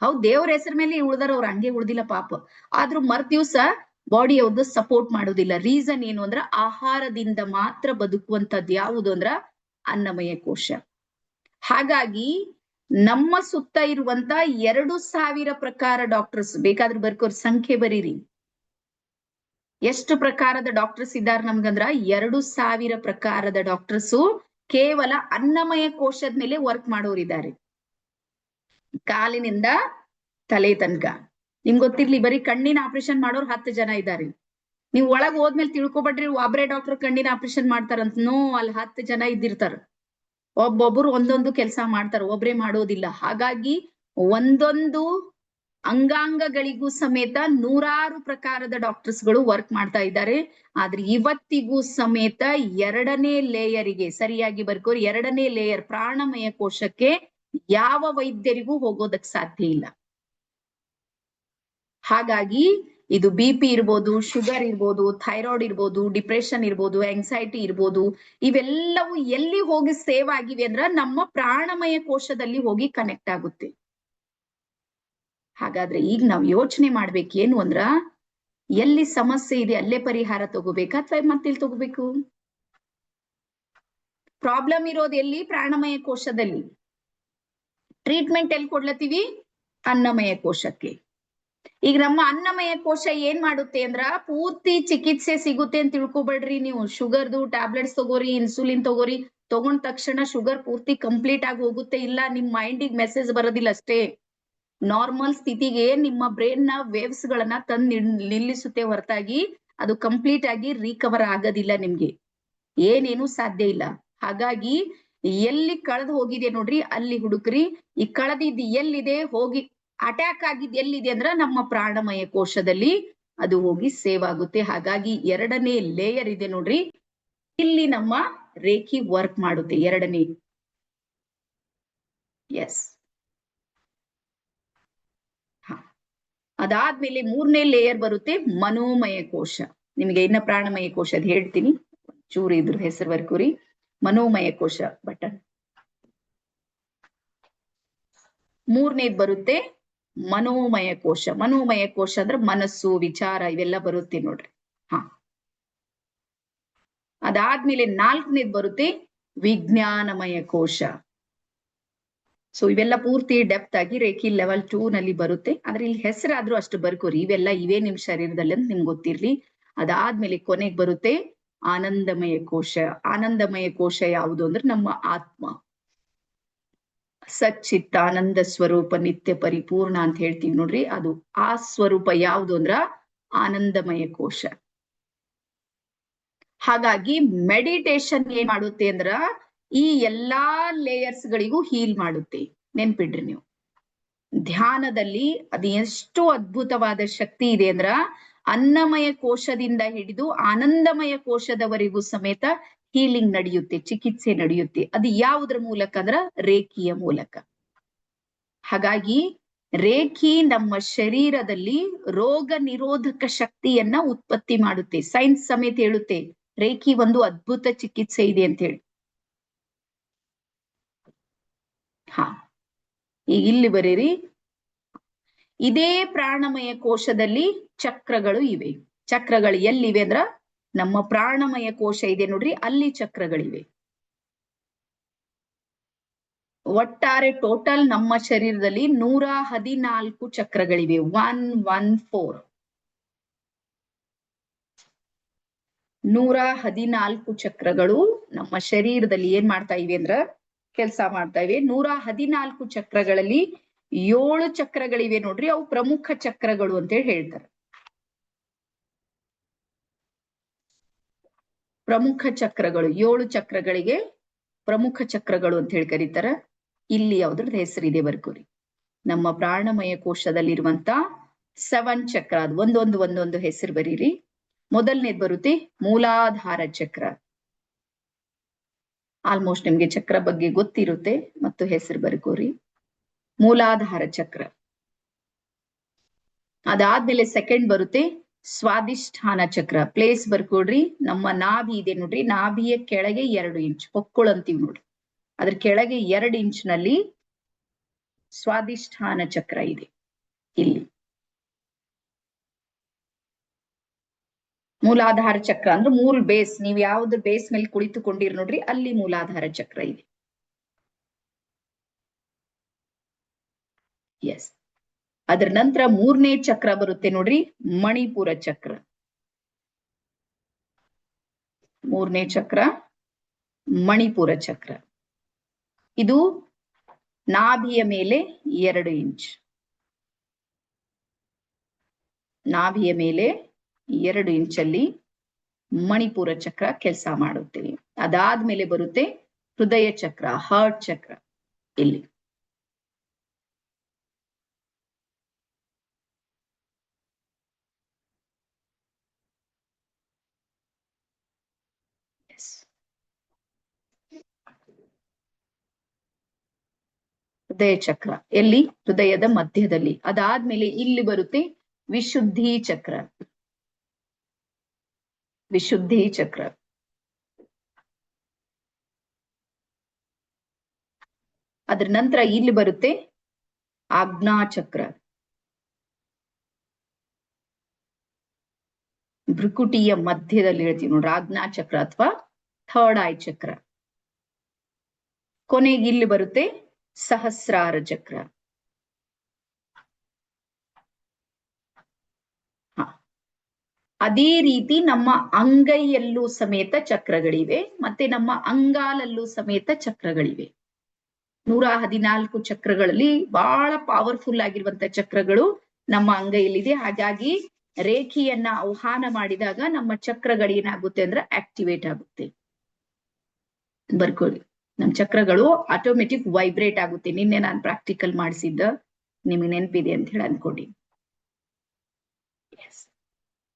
ಹೌದ್, ದೇವ್ರ ಹೆಸರ ಮೇಲೆ ಉಳ್ದಾರ, ಅವ್ರು ಹಂಗೆ ಉಳ್ದಿಲ್ಲ ಪಾಪ, ಆದ್ರೂ ದಿವ್ಸ ಬಾಡಿ ಅವ್ರದ್ದು ಸಪೋರ್ಟ್ ಮಾಡೋದಿಲ್ಲ. ರೀಸನ್ ಏನು ಅಂದ್ರ, ಆಹಾರದಿಂದ ಮಾತ್ರ ಬದುಕುವಂತದ್ದು ಯಾವುದು ಅಂದ್ರ ಅನ್ನಮಯ ಕೋಶ. ಹಾಗಾಗಿ ನಮ್ಮ ಸುತ್ತ ಇರುವಂತ 2000 ಪ್ರಕಾರ ಡಾಕ್ಟರ್ಸ್, ಬೇಕಾದ್ರೆ ಬರ್ಕೋರ್ ಸಂಖ್ಯೆ ಬರೀರಿ, ಎಷ್ಟು ಪ್ರಕಾರದ ಡಾಕ್ಟರ್ಸ್ ಇದ್ದಾರೆ ನಮ್ಗಂದ್ರ 2000 ಪ್ರಕಾರದ ಡಾಕ್ಟರ್ಸು ಕೇವಲ ಅನ್ನಮಯ ಕೋಶದ ಮೇಲೆ ವರ್ಕ್ ಮಾಡೋರಿದ್ದಾರೆ. ಕಾಲಿನಿಂದ ತಲೆ ತನಕ. ನಿಮ್ಗೆ ಗೊತ್ತಿರ್ಲಿ, ಬರೀ ಕಣ್ಣಿನ ಆಪರೇಷನ್ ಮಾಡೋರು 10 ಜನ ಇದ್ದಾರೆ, ನೀವು ಒಳಗ್ ಹೋದ್ಮೇಲೆ ತಿಳ್ಕೊಬೇಡ್ರಿ ಒಬ್ರೇ ಡಾಕ್ಟರ್ ಕಣ್ಣಿನ ಆಪರೇಷನ್ ಮಾಡ್ತಾರಂತ. ನೋ, ಅಲ್ಲಿ 10 ಜನ ಇದ್ದಿರ್ತಾರ. ಒಬ್ಬೊಬ್ರು ಒಂದೊಂದು ಕೆಲಸ ಮಾಡ್ತಾರ, ಒಬ್ರೇ ಮಾಡೋದಿಲ್ಲ. ಹಾಗಾಗಿ ಒಂದೊಂದು ಅಂಗಾಂಗಗಳಿಗೂ ಸಮೇತ 100 ಪ್ರಕಾರದ ಡಾಕ್ಟರ್ಸ್ಗಳು ವರ್ಕ್ ಮಾಡ್ತಾ ಇದ್ದಾರೆ. ಆದ್ರೆ ಇವತ್ತಿಗೂ ಸಮೇತ 2ನೇ ಲೇಯರಿಗೆ ಸರಿಯಾಗಿ ಬರ್ಕೋರಿ, 2ನೇ ಲೇಯರ್ ಪ್ರಾಣಮಯ ಕೋಶಕ್ಕೆ ಯಾವ ವೈದ್ಯರಿಗೂ ಹೋಗೋದಕ್ ಸಾಧ್ಯ ಇಲ್ಲ. ಹಾಗಾಗಿ ಇದು BP ಇರ್ಬೋದು, ಶುಗರ್ ಇರ್ಬೋದು, ಥೈರಾಯ್ಡ್ ಇರ್ಬೋದು, ಡಿಪ್ರೆಷನ್ ಇರ್ಬೋದು, ಆಂಗ್ಸೈಟಿ ಇರ್ಬೋದು, ಇವೆಲ್ಲವೂ ಎಲ್ಲಿ ಹೋಗಿ ಸೇವ್ ಆಗಿವೆ ಅಂದ್ರ ನಮ್ಮ ಪ್ರಾಣಮಯ ಕೋಶದಲ್ಲಿ ಹೋಗಿ ಕನೆಕ್ಟ್ ಆಗುತ್ತೆ. ಹಾಗಾದ್ರೆ ಈಗ ನಾವ್ ಯೋಚನೆ ಮಾಡ್ಬೇಕೇನು ಅಂದ್ರ, ಎಲ್ಲಿ ಸಮಸ್ಯೆ ಇದೆ ಅಲ್ಲೇ ಪರಿಹಾರ ತಗೋಬೇಕಾ ಅಥವಾ ಮತ್ತಿಲ್ಲಿ ತಗೋಬೇಕು? ಪ್ರಾಬ್ಲಮ್ ಇರೋದು ಎಲ್ಲಿ? ಪ್ರಾಣಮಯ ಕೋಶದಲ್ಲಿ. ಟ್ರೀಟ್ಮೆಂಟ್ ಎಲ್ಲಿ ಕೊಡ್ಲತ್ತೀವಿ? ಅನ್ನಮಯ ಕೋಶಕ್ಕೆ. ಈಗ ನಮ್ಮ ಅನ್ನಮಯ ಕೋಶ ಏನ್ ಮಾಡುತ್ತೆ ಅಂದ್ರ, ಪೂರ್ತಿ ಚಿಕಿತ್ಸೆ ಸಿಗುತ್ತೆ ಅಂತ ತಿಳ್ಕೊಬೇಡ್ರಿ ನೀವು. ಶುಗರ್ದು ಟ್ಯಾಬ್ಲೆಟ್ಸ್ ತಗೋರಿ, ಇನ್ಸುಲಿನ್ ತಗೋರಿ, ತಗೊಂಡ ತಕ್ಷಣ ಶುಗರ್ ಪೂರ್ತಿ ಕಂಪ್ಲೀಟ್ ಆಗಿ ಹೋಗುತ್ತೆ ಇಲ್ಲ, ನಿಮ್ ಮೈಂಡಿಗೆ ಮೆಸೇಜ್ ಬರೋದಿಲ್ಲ ಅಷ್ಟೇ. ನಾರ್ಮಲ್ ಸ್ಥಿತಿಗೆ ನಿಮ್ಮ ಬ್ರೈನ್ ನ ವೇವ್ಸ್ ಗಳನ್ನ ತಂದು ನಿಲ್ಲಿಸುತ್ತೆ ಹೊರತಾಗಿ ಅದು ಕಂಪ್ಲೀಟ್ ಆಗಿ ರಿಕವರ್ ಆಗೋದಿಲ್ಲ. ನಿಮ್ಗೆ ಏನೇನು ಸಾಧ್ಯ ಇಲ್ಲ. ಹಾಗಾಗಿ ಎಲ್ಲಿ ಕಳೆದು ಹೋಗಿದೆ ನೋಡ್ರಿ ಅಲ್ಲಿ ಹುಡುಕ್ರಿ. ಈ ಕಳೆದಿದ್ದು ಎಲ್ಲಿದೆ, ಹೋಗಿ ಅಟ್ಯಾಕ್ ಆಗಿದ್ ಎಲ್ಲಿದೆ ಅಂದ್ರ ನಮ್ಮ ಪ್ರಾಣಮಯ ಕೋಶದಲ್ಲಿ ಅದು ಹೋಗಿ ಸೇವ್ ಆಗುತ್ತೆ. ಹಾಗಾಗಿ 2ನೇ ಲೇಯರ್ ಇದೆ ನೋಡ್ರಿ, ಇಲ್ಲಿ ನಮ್ಮ ರೇಖಿ ವರ್ಕ್ ಮಾಡುತ್ತೆ. 2ನೇ. ಎಸ್. ಅದಾದ್ಮೇಲೆ 3ನೇ ಲೇಯರ್ ಬರುತ್ತೆ ಮನೋಮಯ ಕೋಶ. ನಿಮಗೆ ಇನ್ನ ಪ್ರಾಣಮಯ ಕೋಶ ಅದ್ ಹೇಳ್ತೀನಿ, ಚೂರು ಇದ್ರ ಹೆಸರು ಬರ್ಕೋರಿ. ಮನೋಮಯ ಕೋಶ ಬಟನ್. 3ನೇದ್ ಬರುತ್ತೆ ಮನೋಮಯ ಕೋಶ. ಮನೋಮಯ ಕೋಶ ಅಂದ್ರೆ ಮನಸ್ಸು, ವಿಚಾರ ಇವೆಲ್ಲ ಬರುತ್ತೆ ನೋಡ್ರಿ. ಅದಾದ್ಮೇಲೆ 4ನೇದ್ ಬರುತ್ತೆ ವಿಜ್ಞಾನಮಯ ಕೋಶ. ಸೊ ಇವೆಲ್ಲ ಪೂರ್ತಿ ಡೆಪ್ತ್ ಆಗಿ ರೇಖಿ ಲೆವೆಲ್ 2 ನಲ್ಲಿ ಬರುತ್ತೆ. ಆದ್ರೆ ಇಲ್ಲಿ ಹೆಸರಾದ್ರೂ ಅಷ್ಟು ಬರ್ಕೋರಿ, ಇವೆಲ್ಲ ಇವೇ ನಿಮ್ ಶರೀರದಲ್ಲಿ ಅಂತ ನಿಮ್ಗೆ ಗೊತ್ತಿರ್ಲಿ. ಅದಾದ್ಮೇಲೆ ಕೊನೆಗೆ ಬರುತ್ತೆ ಆನಂದಮಯ ಕೋಶ. ಆನಂದಮಯ ಕೋಶ ಯಾವುದು ಅಂದ್ರೆ ನಮ್ಮ ಆತ್ಮ, ಸಚ್ಚಿತ್ತ ಆನಂದ ಸ್ವರೂಪ ನಿತ್ಯ ಪರಿಪೂರ್ಣ ಅಂತ ಹೇಳ್ತೀವಿ ನೋಡ್ರಿ. ಅದು ಆ ಸ್ವರೂಪ ಯಾವುದು ಅಂದ್ರ ಆನಂದಮಯ ಕೋಶ. ಹಾಗಾಗಿ ಮೆಡಿಟೇಷನ್ ಏನ್ ಮಾಡುತ್ತೆ ಅಂದ್ರ ಈ ಎಲ್ಲಾ ಲೇಯರ್ಸ್ ಗಳಿಗೂ ಹೀಲ್ ಮಾಡುತ್ತೆ. ನೆನ್ಪಿಡ್ರಿ ನೀವು, ಧ್ಯಾನದಲ್ಲಿ ಅದು ಎಷ್ಟು ಅದ್ಭುತವಾದ ಶಕ್ತಿ ಇದೆ ಅಂದ್ರ ಅನ್ನಮಯ ಕೋಶದಿಂದ ಹಿಡಿದು ಆನಂದಮಯ ಕೋಶದವರೆಗೂ ಸಮೇತ ಹೀಲಿಂಗ್ ನಡೆಯುತ್ತೆ, ಚಿಕಿತ್ಸೆ ನಡೆಯುತ್ತೆ. ಅದು ಯಾವುದ್ರ ಮೂಲಕ ಅಂದ್ರ ರೇಖಿಯ ಮೂಲಕ. ಹಾಗಾಗಿ ರೇಖಿ ನಮ್ಮ ಶರೀರದಲ್ಲಿ ರೋಗ ನಿರೋಧಕ ಶಕ್ತಿಯನ್ನ ಉತ್ಪತ್ತಿ ಮಾಡುತ್ತೆ. ಸೈನ್ಸ್ ಸಮೇತ ಹೇಳುತ್ತೆ ರೇಖಿ ಒಂದು ಅದ್ಭುತ ಚಿಕಿತ್ಸೆ ಇದೆ ಅಂತ ಹೇಳಿ. ಈಗ ಇಲ್ಲಿ ಬರೀರಿ, ಇದೇ ಪ್ರಾಣಮಯ ಕೋಶದಲ್ಲಿ ಚಕ್ರಗಳು ಇವೆ. ಚಕ್ರಗಳು ಎಲ್ಲಿವೆ ಅಂದ್ರ ನಮ್ಮ ಪ್ರಾಣಮಯ ಕೋಶ ಇದೆ ನೋಡ್ರಿ, ಅಲ್ಲಿ ಚಕ್ರಗಳಿವೆ. ಒಟ್ಟಾರೆ ಟೋಟಲ್ ನಮ್ಮ ಶರೀರದಲ್ಲಿ 114 ಚಕ್ರಗಳಿವೆ. 114 114 ಚಕ್ರಗಳು ನಮ್ಮ ಶರೀರದಲ್ಲಿ ಏನ್ ಮಾಡ್ತಾ ಇವೆ ಅಂದ್ರ ಕೆಲಸ ಮಾಡ್ತಾ ಇವೆ. 114 ಚಕ್ರಗಳಲ್ಲಿ 7 ಚಕ್ರಗಳಿವೆ ನೋಡ್ರಿ, ಅವು ಪ್ರಮುಖ ಚಕ್ರಗಳು ಅಂತೇಳಿ ಹೇಳ್ತಾರೆ. ಪ್ರಮುಖ ಚಕ್ರಗಳು 7 ಚಕ್ರಗಳಿಗೆ ಪ್ರಮುಖ ಚಕ್ರಗಳು ಅಂತ ಹೇಳಿ ಕರೀತಾರ. ಇಲ್ಲಿ ಯಾವ್ದ್ರದ್ದು ಹೆಸರಿದೆ ಬರ್ಕೋರಿ. ನಮ್ಮ ಪ್ರಾಣಮಯ ಕೋಶದಲ್ಲಿರುವಂತ 7 ಚಕ್ರ, ಅದು ಒಂದೊಂದು ಹೆಸರು ಬರೀರಿ. ಮೊದಲನೇದು ಬರುತ್ತೆ ಮೂಲಾಧಾರ ಚಕ್ರ. ಆಲ್ಮೋಸ್ಟ್ ನಿಮ್ಗೆ ಚಕ್ರ ಬಗ್ಗೆ ಗೊತ್ತಿರುತ್ತೆ ಮತ್ತು ಹೆಸರು ಬರ್ಕೋರಿ, ಮೂಲಾಧಾರ ಚಕ್ರ. ಅದಾದ್ಮೇಲೆ ಸೆಕೆಂಡ್ ಬರುತ್ತೆ ಸ್ವಾದಿಷ್ಠಾನ ಚಕ್ರ. ಪ್ಲೇಸ್ ಬರ್ಕೊಡ್ರಿ, ನಮ್ಮ ನಾಭಿ ಇದೆ ನೋಡ್ರಿ, ನಾಭಿಯ ಕೆಳಗೆ 2 ಇಂಚ್ ಹೊಕ್ಕುಳು ಅಂತೀವಿ ನೋಡ್ರಿ, ಅದ್ರ ಕೆಳಗೆ 2 ಇಂಚ್ನಲ್ಲಿ ಸ್ವಾದಿಷ್ಠಾನ ಚಕ್ರ ಇದೆ. ಇಲ್ಲಿ ಮೂಲಾಧಾರ ಚಕ್ರ ಅಂದ್ರೆ 3 ಬೇಸ್, ನೀವ್ ಯಾವ್ದು ಬೇಸ್ ಮೇಲೆ ಕುಳಿತುಕೊಂಡಿರ್ ನೋಡ್ರಿ, ಅಲ್ಲಿ ಮೂಲಾಧಾರ ಚಕ್ರ ಇದೆ. ಎಸ್. ಅದರ ನಂತರ 3ನೇ ಚಕ್ರ ಬರುತ್ತೆ ನೋಡ್ರಿ, ಮಣಿಪುರ ಚಕ್ರ. 3ನೇ ಚಕ್ರ ಮಣಿಪುರ ಚಕ್ರ. ಇದು ನಾಭಿಯ ಮೇಲೆ 2 ಇಂಚ್, ನಾಭಿಯ ಮೇಲೆ 2 ಇಂಚಲ್ಲಿ ಮಣಿಪುರ ಚಕ್ರ ಕೆಲಸ ಮಾಡುತ್ತೆ. ಅದಾದ್ಮೇಲೆ ಬರುತ್ತೆ ಹೃದಯ ಚಕ್ರ, ಹಾರ್ಟ್ ಚಕ್ರ ಇಲ್ಲಿ. ಹೃದಯ ಚಕ್ರ ಎಲ್ಲಿ? ಹೃದಯದ ಮಧ್ಯದಲ್ಲಿ. ಅದಾದ್ಮೇಲೆ ಇಲ್ಲಿ ಬರುತ್ತೆ ವಿಶುದ್ಧಿ ಚಕ್ರ. ವಿಶುದ್ಧಿ ಚಕ್ರ. ಅದ್ರ ನಂತರ ಇಲ್ಲಿ ಬರುತ್ತೆ ಆಜ್ಞಾ ಚಕ್ರ. ಭ್ರುಕುಟಿಯ ಮಧ್ಯದಲ್ಲಿ ಹೇಳ್ತೀವಿ ನೋಡ್ರಿ, ಆಜ್ಞಾ ಚಕ್ರ ಅಥವಾ ಥರ್ಡ್ ಐ ಚಕ್ರ. ಕೊನೆಗೆ ಇಲ್ಲಿ ಬರುತ್ತೆ ಸಹಸ್ರಾರ ಚಕ್ರ. ಅದೇ ರೀತಿ ನಮ್ಮ ಅಂಗೈಯಲ್ಲೂ ಸಮೇತ ಚಕ್ರಗಳಿವೆ, ಮತ್ತೆ ನಮ್ಮ ಅಂಗಾಲಲ್ಲೂ ಸಮೇತ ಚಕ್ರಗಳಿವೆ. 114 ಚಕ್ರಗಳಲ್ಲಿ ಬಹಳ ಪವರ್ಫುಲ್ ಆಗಿರುವಂತ ಚಕ್ರಗಳು ನಮ್ಮ ಅಂಗೈಯಲ್ಲಿದೆ. ಹಾಗಾಗಿ ರೇಖೆಯನ್ನ ಆಹ್ವಾನ ಮಾಡಿದಾಗ ನಮ್ಮ ಚಕ್ರಗಳೇನಾಗುತ್ತೆ ಅಂದ್ರೆ ಆಕ್ಟಿವೇಟ್ ಆಗುತ್ತೆ. ಬರ್ಕೊಳ್ಳಿ, ನಮ್ಮ ಚಕ್ರಗಳು ಆಟೋಮೆಟಿಕ್ ವೈಬ್ರೇಟ್ ಆಗುತ್ತೆ. ನಿನ್ನೆ ನಾನು ಪ್ರಾಕ್ಟಿಕಲ್ ಮಾಡಿಸಿದ್ದ ನಿಮಗೆ ನೆನಪಿದೆ ಅಂತ ಹೇಳಿ ಅನ್ಕೊಂಡಿ.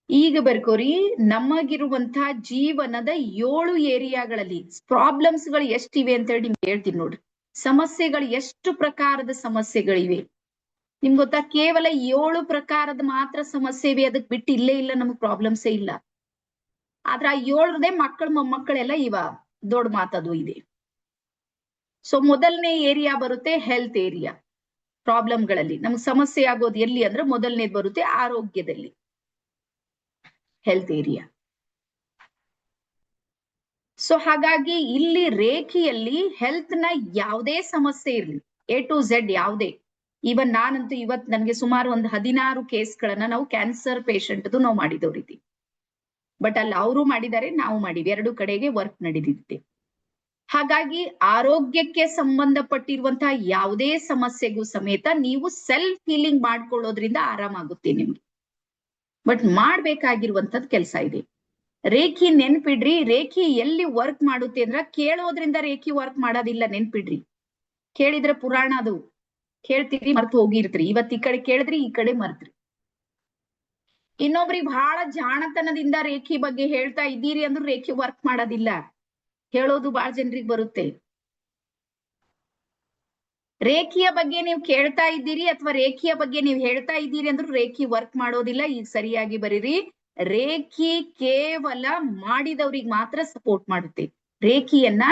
ಈಗ ಬರ್ಕೋರಿ, ನಮಗಿರುವಂತಹ ಜೀವನದ 7 ಏರಿಯಾಗಳಲ್ಲಿ ಪ್ರಾಬ್ಲಮ್ಸ್ ಗಳು ಎಷ್ಟಿವೆ ಅಂತ ಹೇಳಿ ನಿಮ್ಗೆ ಹೇಳ್ತೀನಿ ನೋಡ್ರಿ. ಸಮಸ್ಯೆಗಳು ಎಷ್ಟು ಪ್ರಕಾರದ ಸಮಸ್ಯೆಗಳಿವೆ ನಿಮ್ಗೆ ಗೊತ್ತಾ? ಕೇವಲ 7 ಪ್ರಕಾರದ ಮಾತ್ರ ಸಮಸ್ಯೆ ಇವೆ, ಅದಕ್ಕೆ ಬಿಟ್ಟು ಇಲ್ಲೇ ಇಲ್ಲ ನಮಗ್ ಪ್ರಾಬ್ಲಮ್ಸೇ ಇಲ್ಲ. ಆದ್ರ ಆ 7ರದೇ ಮಕ್ಕಳು ಮೊಮ್ಮಕ್ಕಳೆಲ್ಲ ಇವ, ದೊಡ್ಡ ಮಾತದು ಇದೆ. ಸೊ ಮೊದಲನೇ ಏರಿಯಾ ಬರುತ್ತೆ ಹೆಲ್ತ್ ಏರಿಯಾ. ಪ್ರಾಬ್ಲಮ್ಗಳಲ್ಲಿ ನಮ್ಗೆ ಸಮಸ್ಯೆ ಆಗೋದು ಎಲ್ಲಿ ಅಂದ್ರೆ ಮೊದಲನೇದು ಬರುತ್ತೆ ಆರೋಗ್ಯದಲ್ಲಿ, ಹೆಲ್ತ್ ಏರಿಯಾ. ಸೊ ಹಾಗಾಗಿ ಇಲ್ಲಿ ರೇಖೆಯಲ್ಲಿ ಹೆಲ್ತ್ ನ ಯಾವುದೇ ಸಮಸ್ಯೆ ಇರಲಿ, A to Z ಯಾವುದೇ, ಈವನ್ ನಾನಂತೂ ಇವತ್ತು ನನಗೆ ಸುಮಾರು ಒಂದು 16 ಕೇಸ್ಗಳನ್ನ ನಾವು ಕ್ಯಾನ್ಸರ್ ಪೇಷಂಟ್ದು ನಾವು ಮಾಡಿದವ್ರಿದ್ದೀವಿ. ಬಟ್ ಅಲ್ಲಿ ಅವರು ಮಾಡಿದ್ದಾರೆ, ನಾವು ಮಾಡಿವಿ, 2 ಕಡೆಗೆ ವರ್ಕ್ ನಡೆದಿದೆ. ಹಾಗಾಗಿ ಆರೋಗ್ಯಕ್ಕೆ ಸಂಬಂಧಪಟ್ಟಿರುವಂತಹ ಯಾವುದೇ ಸಮಸ್ಯೆಗೂ ಸಮೇತ ನೀವು ಸೆಲ್ಫ್ ಹೀಲಿಂಗ್ ಮಾಡ್ಕೊಳ್ಳೋದ್ರಿಂದ ಆರಾಮಾಗುತ್ತೆ ನಿಮ್ಗೆ. ಬಟ್ ಮಾಡ್ಬೇಕಾಗಿರುವಂತದ್ ಕೆಲಸ ಇದೆ. ರೇಖಿ ನೆನ್ಪಿಡ್ರಿ, ರೇಖಿ ಎಲ್ಲಿ ವರ್ಕ್ ಮಾಡುತ್ತೆ ಅಂದ್ರ ಕೇಳೋದ್ರಿಂದ ರೇಖಿ ವರ್ಕ್ ಮಾಡೋದಿಲ್ಲ, ನೆನ್ಪಿಡ್ರಿ. ಕೇಳಿದ್ರೆ ಪುರಾಣ ಅದು ಕೇಳ್ತೀರಿ, ಮರ್ತು ಹೋಗಿರ್ತೀರಿ. ಇವತ್ ಈ ಕಡೆ ಕೇಳಿದ್ರಿ, ಈ ಕಡೆ ಮರ್ತ್ರಿ. ಇನ್ನೊಬ್ರಿಗೆ ಬಹಳ ಜಾಣತನದಿಂದ ರೇಖಿ ಬಗ್ಗೆ ಹೇಳ್ತಾ ಇದ್ದೀರಿ ಅಂದ್ರೂ ರೇಖಿ ವರ್ಕ್ ಮಾಡೋದಿಲ್ಲ. ಹೇಳೋದು ಬಹಳ ಜನರಿಗೆ ಬರುತ್ತೆ. ರೇಖಿಯ ಬಗ್ಗೆ ನೀವು ಕೇಳ್ತಾ ಇದ್ದೀರಿ ಅಥವಾ ರೇಖಿಯ ಬಗ್ಗೆ ನೀವು ಹೇಳ್ತಾ ಇದ್ದೀರಿ ಅಂದ್ರೂ ರೇಖಿ ವರ್ಕ್ ಮಾಡೋದಿಲ್ಲ. ಈಗ ಸರಿಯಾಗಿ ಬರೀರಿ, ರೇಖಿ ಕೇವಲ ಮಾಡಿದವ್ರಿಗೆ ಮಾತ್ರ ಸಪೋರ್ಟ್ ಮಾಡುತ್ತೆ. ರೇಖಿಯನ್ನ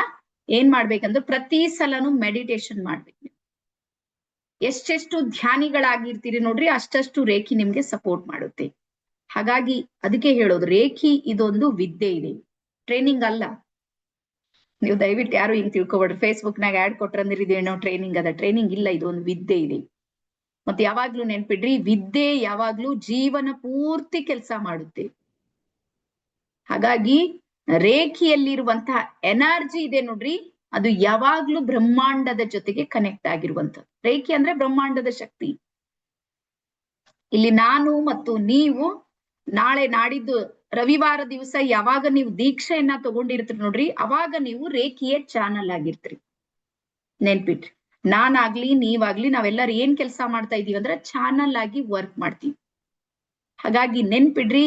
ಏನ್ ಮಾಡ್ಬೇಕಂದ್ರೆ ಪ್ರತಿ ಸಲನು ಮೆಡಿಟೇಷನ್ ಮಾಡ್ಬೇಕು. ಎಷ್ಟೆಷ್ಟು ಧ್ಯಾನಿಗಳಾಗಿರ್ತೀರಿ ನೋಡ್ರಿ, ಅಷ್ಟಷ್ಟು ರೇಖಿ ನಿಮ್ಗೆ ಸಪೋರ್ಟ್ ಮಾಡುತ್ತೆ. ಹಾಗಾಗಿ ಅದಕ್ಕೆ ಹೇಳೋದು, ರೇಖಿ ಇದೊಂದು ವಿದ್ಯೆ ಇದೆ, ಟ್ರೈನಿಂಗ್ ಅಲ್ಲ. ನೀವು ದಯವಿಟ್ಟು ಯಾರು ಹಿಂಗ್ ತಿಳ್ಕೊಬೇಡ್ರಿ, ಫೇಸ್ಬುಕ್ ನಾಗ ಆಡ್ ಕೊಟ್ರಂದ್ರೆ ಇದೇನೋ ಟ್ರೈನಿಂಗ್ ಅದ. ಟ್ರೈನಿಂಗ್ ಇಲ್ಲ, ಇದೊಂದು ವಿದ್ಯೆ ಇದೆ. ಮತ್ತೆ ಯಾವಾಗ್ಲೂ ನೆನ್ಪಿಡ್ರಿ, ವಿದ್ಯೆ ಯಾವಾಗ್ಲೂ ಜೀವನ ಪೂರ್ತಿ ಕೆಲಸ ಮಾಡುತ್ತೆ. ಹಾಗಾಗಿ ರೇಖೆಯಲ್ಲಿರುವಂತಹ ಎನರ್ಜಿ ಇದೆ ನೋಡ್ರಿ, ಅದು ಯಾವಾಗ್ಲೂ ಬ್ರಹ್ಮಾಂಡದ ಜೊತೆಗೆ ಕನೆಕ್ಟ್ ಆಗಿರುವಂತದ್ದು. ರೇಖೆ ಅಂದ್ರೆ ಬ್ರಹ್ಮಾಂಡದ ಶಕ್ತಿ. ಇಲ್ಲಿ ನಾನು ಮತ್ತು ನೀವು ನಾಳೆ ನಾಡಿದ್ದು ರವಿವಾರ ದಿವಸ ಯಾವಾಗ ನೀವು ದೀಕ್ಷೆಯನ್ನ ತಗೊಂಡಿರ್ತೀರಿ ನೋಡ್ರಿ, ಅವಾಗ ನೀವು ರೇಖೆಯ ಚಾನಲ್ ಆಗಿರ್ತೀರಿ. ನೆನ್ಪಿಟ್ರಿ, ನಾನಾಗ್ಲಿ ನೀವಾಗ್ಲಿ ನಾವೆಲ್ಲರೂ ಏನ್ ಕೆಲಸ ಮಾಡ್ತಾ ಇದೀವಿ ಅಂದ್ರೆ ಚಾನಲ್ ಆಗಿ ವರ್ಕ್ ಮಾಡ್ತೀವಿ. ಹಾಗಾಗಿ ನೆನ್ಪಿಡ್ರಿ,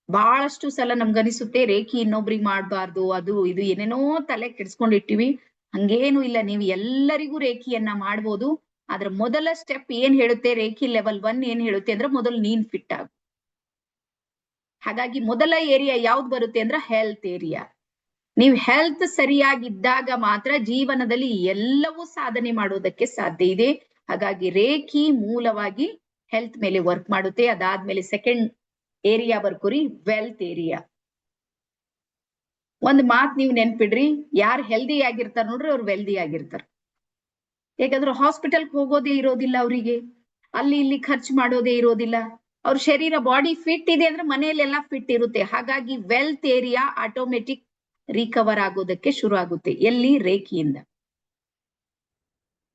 ಬಹಳಷ್ಟು ಸಲ ನಮ್ಗನಿಸುತ್ತೆ ರೇಖಿ ಇನ್ನೊಬ್ರಿಗೆ ಮಾಡ್ಬಾರ್ದು, ಅದು ಇದು ಏನೇನೋ ತಲೆ ಕೆಡ್ಸ್ಕೊಂಡಿರ್ತೀವಿ. ಹಂಗೇನು ಇಲ್ಲ, ನೀವು ಎಲ್ಲರಿಗೂ ರೇಖಿಯನ್ನ ಮಾಡ್ಬೋದು. ಆದ್ರ ಮೊದಲ ಸ್ಟೆಪ್ ಏನ್ ಹೇಳುತ್ತೆ, ರೇಖಿ ಲೆವೆಲ್ 1 ಏನ್ ಹೇಳುತ್ತೆ ಅಂದ್ರೆ ಮೊದಲು ನೀನ್ ಫಿಟ್ ಆಗು. ಹಾಗಾಗಿ ಮೊದಲ ಏರಿಯಾ ಯಾವ್ದು ಬರುತ್ತೆ ಅಂದ್ರೆ ಹೆಲ್ತ್ ಏರಿಯಾ. ನೀವು ಹೆಲ್ತ್ ಸರಿಯಾಗಿದ್ದಾಗ ಮಾತ್ರ ಜೀವನದಲ್ಲಿ ಎಲ್ಲವೂ ಸಾಧನೆ ಮಾಡೋದಕ್ಕೆ ಸಾಧ್ಯ ಇದೆ. ಹಾಗಾಗಿ ರೇಖಿ ಮೂಲವಾಗಿ ಹೆಲ್ತ್ ಮೇಲೆ ವರ್ಕ್ ಮಾಡುತ್ತೆ. ಅದಾದ್ಮೇಲೆ ಸೆಕೆಂಡ್ ಏರಿಯಾ ಬರ್ಕೋರಿ, ವೆಲ್ತ್ ಏರಿಯಾ. ಒಂದ್ ಮಾತ್ ನೀವು ನೆನ್ಪಿಡ್ರಿ, ಯಾರು ಹೆಲ್ದಿ ಆಗಿರ್ತಾರ ನೋಡ್ರಿ ಅವ್ರು ವೆಲ್ದಿ ಆಗಿರ್ತಾರ. ಯಾಕಂದ್ರೆ ಹಾಸ್ಪಿಟಲ್ಗೆ ಹೋಗೋದೇ ಇರೋದಿಲ್ಲ ಅವರಿಗೆ, ಅಲ್ಲಿ ಇಲ್ಲಿ ಖರ್ಚು ಮಾಡೋದೇ ಇರೋದಿಲ್ಲ. ಅವ್ರ ಶರೀರ ಬಾಡಿ ಫಿಟ್ ಇದೆ ಅಂದ್ರೆ ಮನೆಯಲ್ಲೆಲ್ಲ ಫಿಟ್ ಇರುತ್ತೆ. ಹಾಗಾಗಿ ವೆಲ್ತ್ ಏರಿಯಾ ಆಟೋಮೆಟಿಕ್ ರಿಕವರ್ ಆಗೋದಕ್ಕೆ ಶುರು ಆಗುತ್ತೆ. ಎಲ್ಲಿ? ರೇಖಿಯಿಂದ.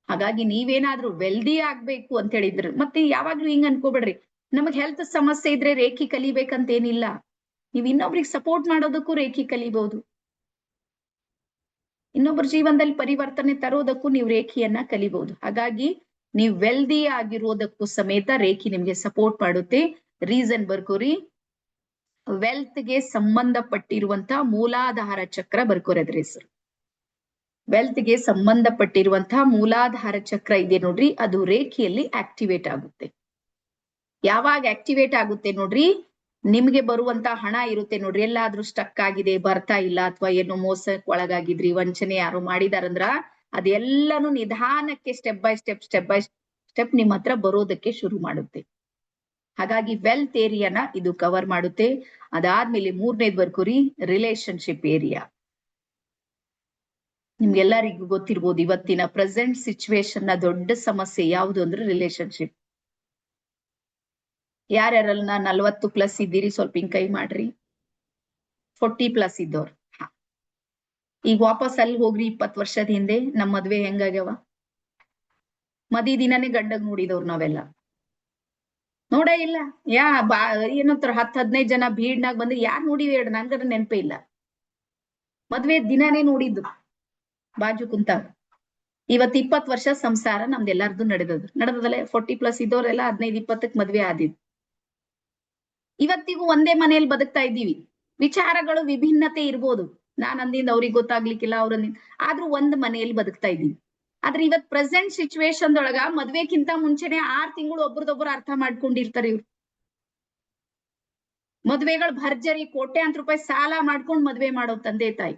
ಹಾಗಾಗಿ ನೀವೇನಾದ್ರೂ ವೆಲ್ದಿ ಆಗ್ಬೇಕು ಅಂತ ಹೇಳಿದ್ರು, ಮತ್ತೆ ಯಾವಾಗ್ಲೂ ಹಿಂಗ್ ಅನ್ಕೋಬೇಡ್ರಿ ನಮಗ್ ಹೆಲ್ತ್ ಸಮಸ್ಯೆ ಇದ್ರೆ ರೇಖಿ ಕಲಿಬೇಕಂತ ಏನಿಲ್ಲ. ನೀವು ಇನ್ನೊಬ್ರಿಗೆ ಸಪೋರ್ಟ್ ಮಾಡೋದಕ್ಕೂ ರೇಖಿ ಕಲಿಬಹುದು. ಇನ್ನೊಬ್ಬರ ಜೀವನದಲ್ಲಿ ಪರಿವರ್ತನೆ ತರೋದಕ್ಕೂ ನೀವು ರೇಖಿಯನ್ನ ಕಲಿಬಹುದು. ಹಾಗಾಗಿ ನೀವು ವೆಲ್ದಿ ಆಗಿರೋದಕ್ಕೂ ಸಮೇತ ರೇಖಿ ನಿಮ್ಗೆ ಸಪೋರ್ಟ್ ಮಾಡುತ್ತೆ. ರೀಸನ್ ಬರ್ಕೋರಿ, ವೆಲ್ತ್ ಗೆ ಸಂಬಂಧಪಟ್ಟಿರುವಂತ ಮೂಲಾಧಾರ ಚಕ್ರ ಬರ್ಕೋರಿ ಅದ್ರ ಹೆಸರು. ವೆಲ್ತ್ ಗೆ ಸಂಬಂಧಪಟ್ಟಿರುವಂತಹ ಮೂಲಾಧಾರ ಚಕ್ರ ಇದೆ ನೋಡ್ರಿ, ಅದು ರೇಖೆಯಲ್ಲಿ ಆಕ್ಟಿವೇಟ್ ಆಗುತ್ತೆ. ಯಾವಾಗ ಆಕ್ಟಿವೇಟ್ ಆಗುತ್ತೆ ನೋಡ್ರಿ, ನಿಮ್ಗೆ ಬರುವಂತ ಹಣ ಇರುತ್ತೆ ನೋಡ್ರಿ, ಎಲ್ಲಾದ್ರೂ ಸ್ಟಕ್ ಆಗಿದೆ, ಬರ್ತಾ ಇಲ್ಲ, ಅಥವಾ ಏನೋ ಮೋಸಕ್ಕೆ ಒಳಗಾಗಿದ್ರಿ, ವಂಚನೆ ಯಾರು ಮಾಡಿದಾರಂದ್ರ ಅದೆಲ್ಲಾನು ನಿಧಾನಕ್ಕೆ ಸ್ಟೆಪ್ ಬೈ ಸ್ಟೆಪ್ ನಿಮ್ ಹತ್ರ ಬರೋದಕ್ಕೆ ಶುರು ಮಾಡುತ್ತೆ. ಹಾಗಾಗಿ ವೆಲ್ತ್ ಏರಿಯಾನ ಇದು ಕವರ್ ಮಾಡುತ್ತೆ. ಅದಾದ್ಮೇಲೆ ಮೂರನೇದ್ ಬರ್ಕೋರಿ, ರಿಲೇಶನ್ಶಿಪ್ ಏರಿಯಾ. ನಿಮ್ಗೆಲ್ಲರಿಗೂ ಗೊತ್ತಿರ್ಬೋದು, ಇವತ್ತಿನ ಪ್ರೆಸೆಂಟ್ ಸಿಚುವೇಶನ್ ನ ದೊಡ್ಡ ಸಮಸ್ಯೆ ಯಾವುದು ಅಂದ್ರೆ ರಿಲೇಶನ್ಶಿಪ್. ಯಾರ್ಯಾರಲ್ಲ 40+ ಇದ್ದೀರಿ ಸ್ವಲ್ಪ ಹಿಂಗ್ ಕೈ ಮಾಡ್ರಿ. 40+ ಇದ್ದವ್ರು ಈಗ ವಾಪಸ್ ಅಲ್ಲಿ ಹೋಗ್ರಿ 20 ವರ್ಷದ ಹಿಂದೆ. ನಮ್ ಮದ್ವೆ ಹೆಂಗಾಗ್ಯಾವ, ಮದಿ ದಿನನೇ ಗಂಡಗ್ ನೋಡಿದವ್ರು ನಾವೆಲ್ಲ ನೋಡೇ ಇಲ್ಲ. ಏನಂತಾರ 10-15 ಜನ ಭೀಡ್ನಾಗ ಬಂದ್ರೆ ಯಾರ್ ನೋಡಿವಿ ಹೇಳ, ನಂಗರ ನೆನಪೇ ಇಲ್ಲ. ಮದ್ವೆ ದಿನಾನೇ ನೋಡಿದ್ದು ಬಾಜು ಕುಂತ. ಇವತ್ 20 ವರ್ಷ ಸಂಸಾರ ನಮ್ದೆಲ್ಲಾರ್ದು ನಡೆದದಲ್ಲ. 40+ ಇದ್ದವ್ರೆಲ್ಲ 15-20ಕ್ ಮದ್ವೆ ಆದಿದ್. ಇವತ್ತಿಗೂ ಒಂದೇ ಮನೆಯಲ್ಲಿ ಬದುಕ್ತಾ ಇದ್ದೀವಿ. ವಿಚಾರಗಳು ವಿಭಿನ್ನತೆ ಇರ್ಬೋದು, ನಾನ್ ಅಂದಿಂದ ಅವ್ರಿಗೆ ಗೊತ್ತಾಗ್ಲಿಕ್ಕಿಲ್ಲ, ಅವ್ರಂದಿಂದ, ಆದ್ರೂ ಒಂದ್ ಮನೆಯಲ್ಲಿ ಬದುಕ್ತಾ ಇದ್ದೀವಿ. ಆದ್ರೆ ಇವತ್ ಪ್ರೆಸೆಂಟ್ ಸಿಚುವೇಶನ್ ದೊಳಗ ಮದ್ವೆಕ್ಕಿಂತ ಮುಂಚೆನೆ 6 ತಿಂಗಳು ಒಬ್ರದೊಬ್ರು ಅರ್ಥ ಮಾಡ್ಕೊಂಡಿರ್ತಾರೆ ಇವ್ರು. ಮದ್ವೆಗಳು ಭರ್ಜರಿ ಕೋಟ್ಯಾಂತರ ರೂಪಾಯಿ ಸಾಲ ಮಾಡ್ಕೊಂಡ್ ಮದ್ವೆ ಮಾಡೋ ತಂದೆ ತಾಯಿ.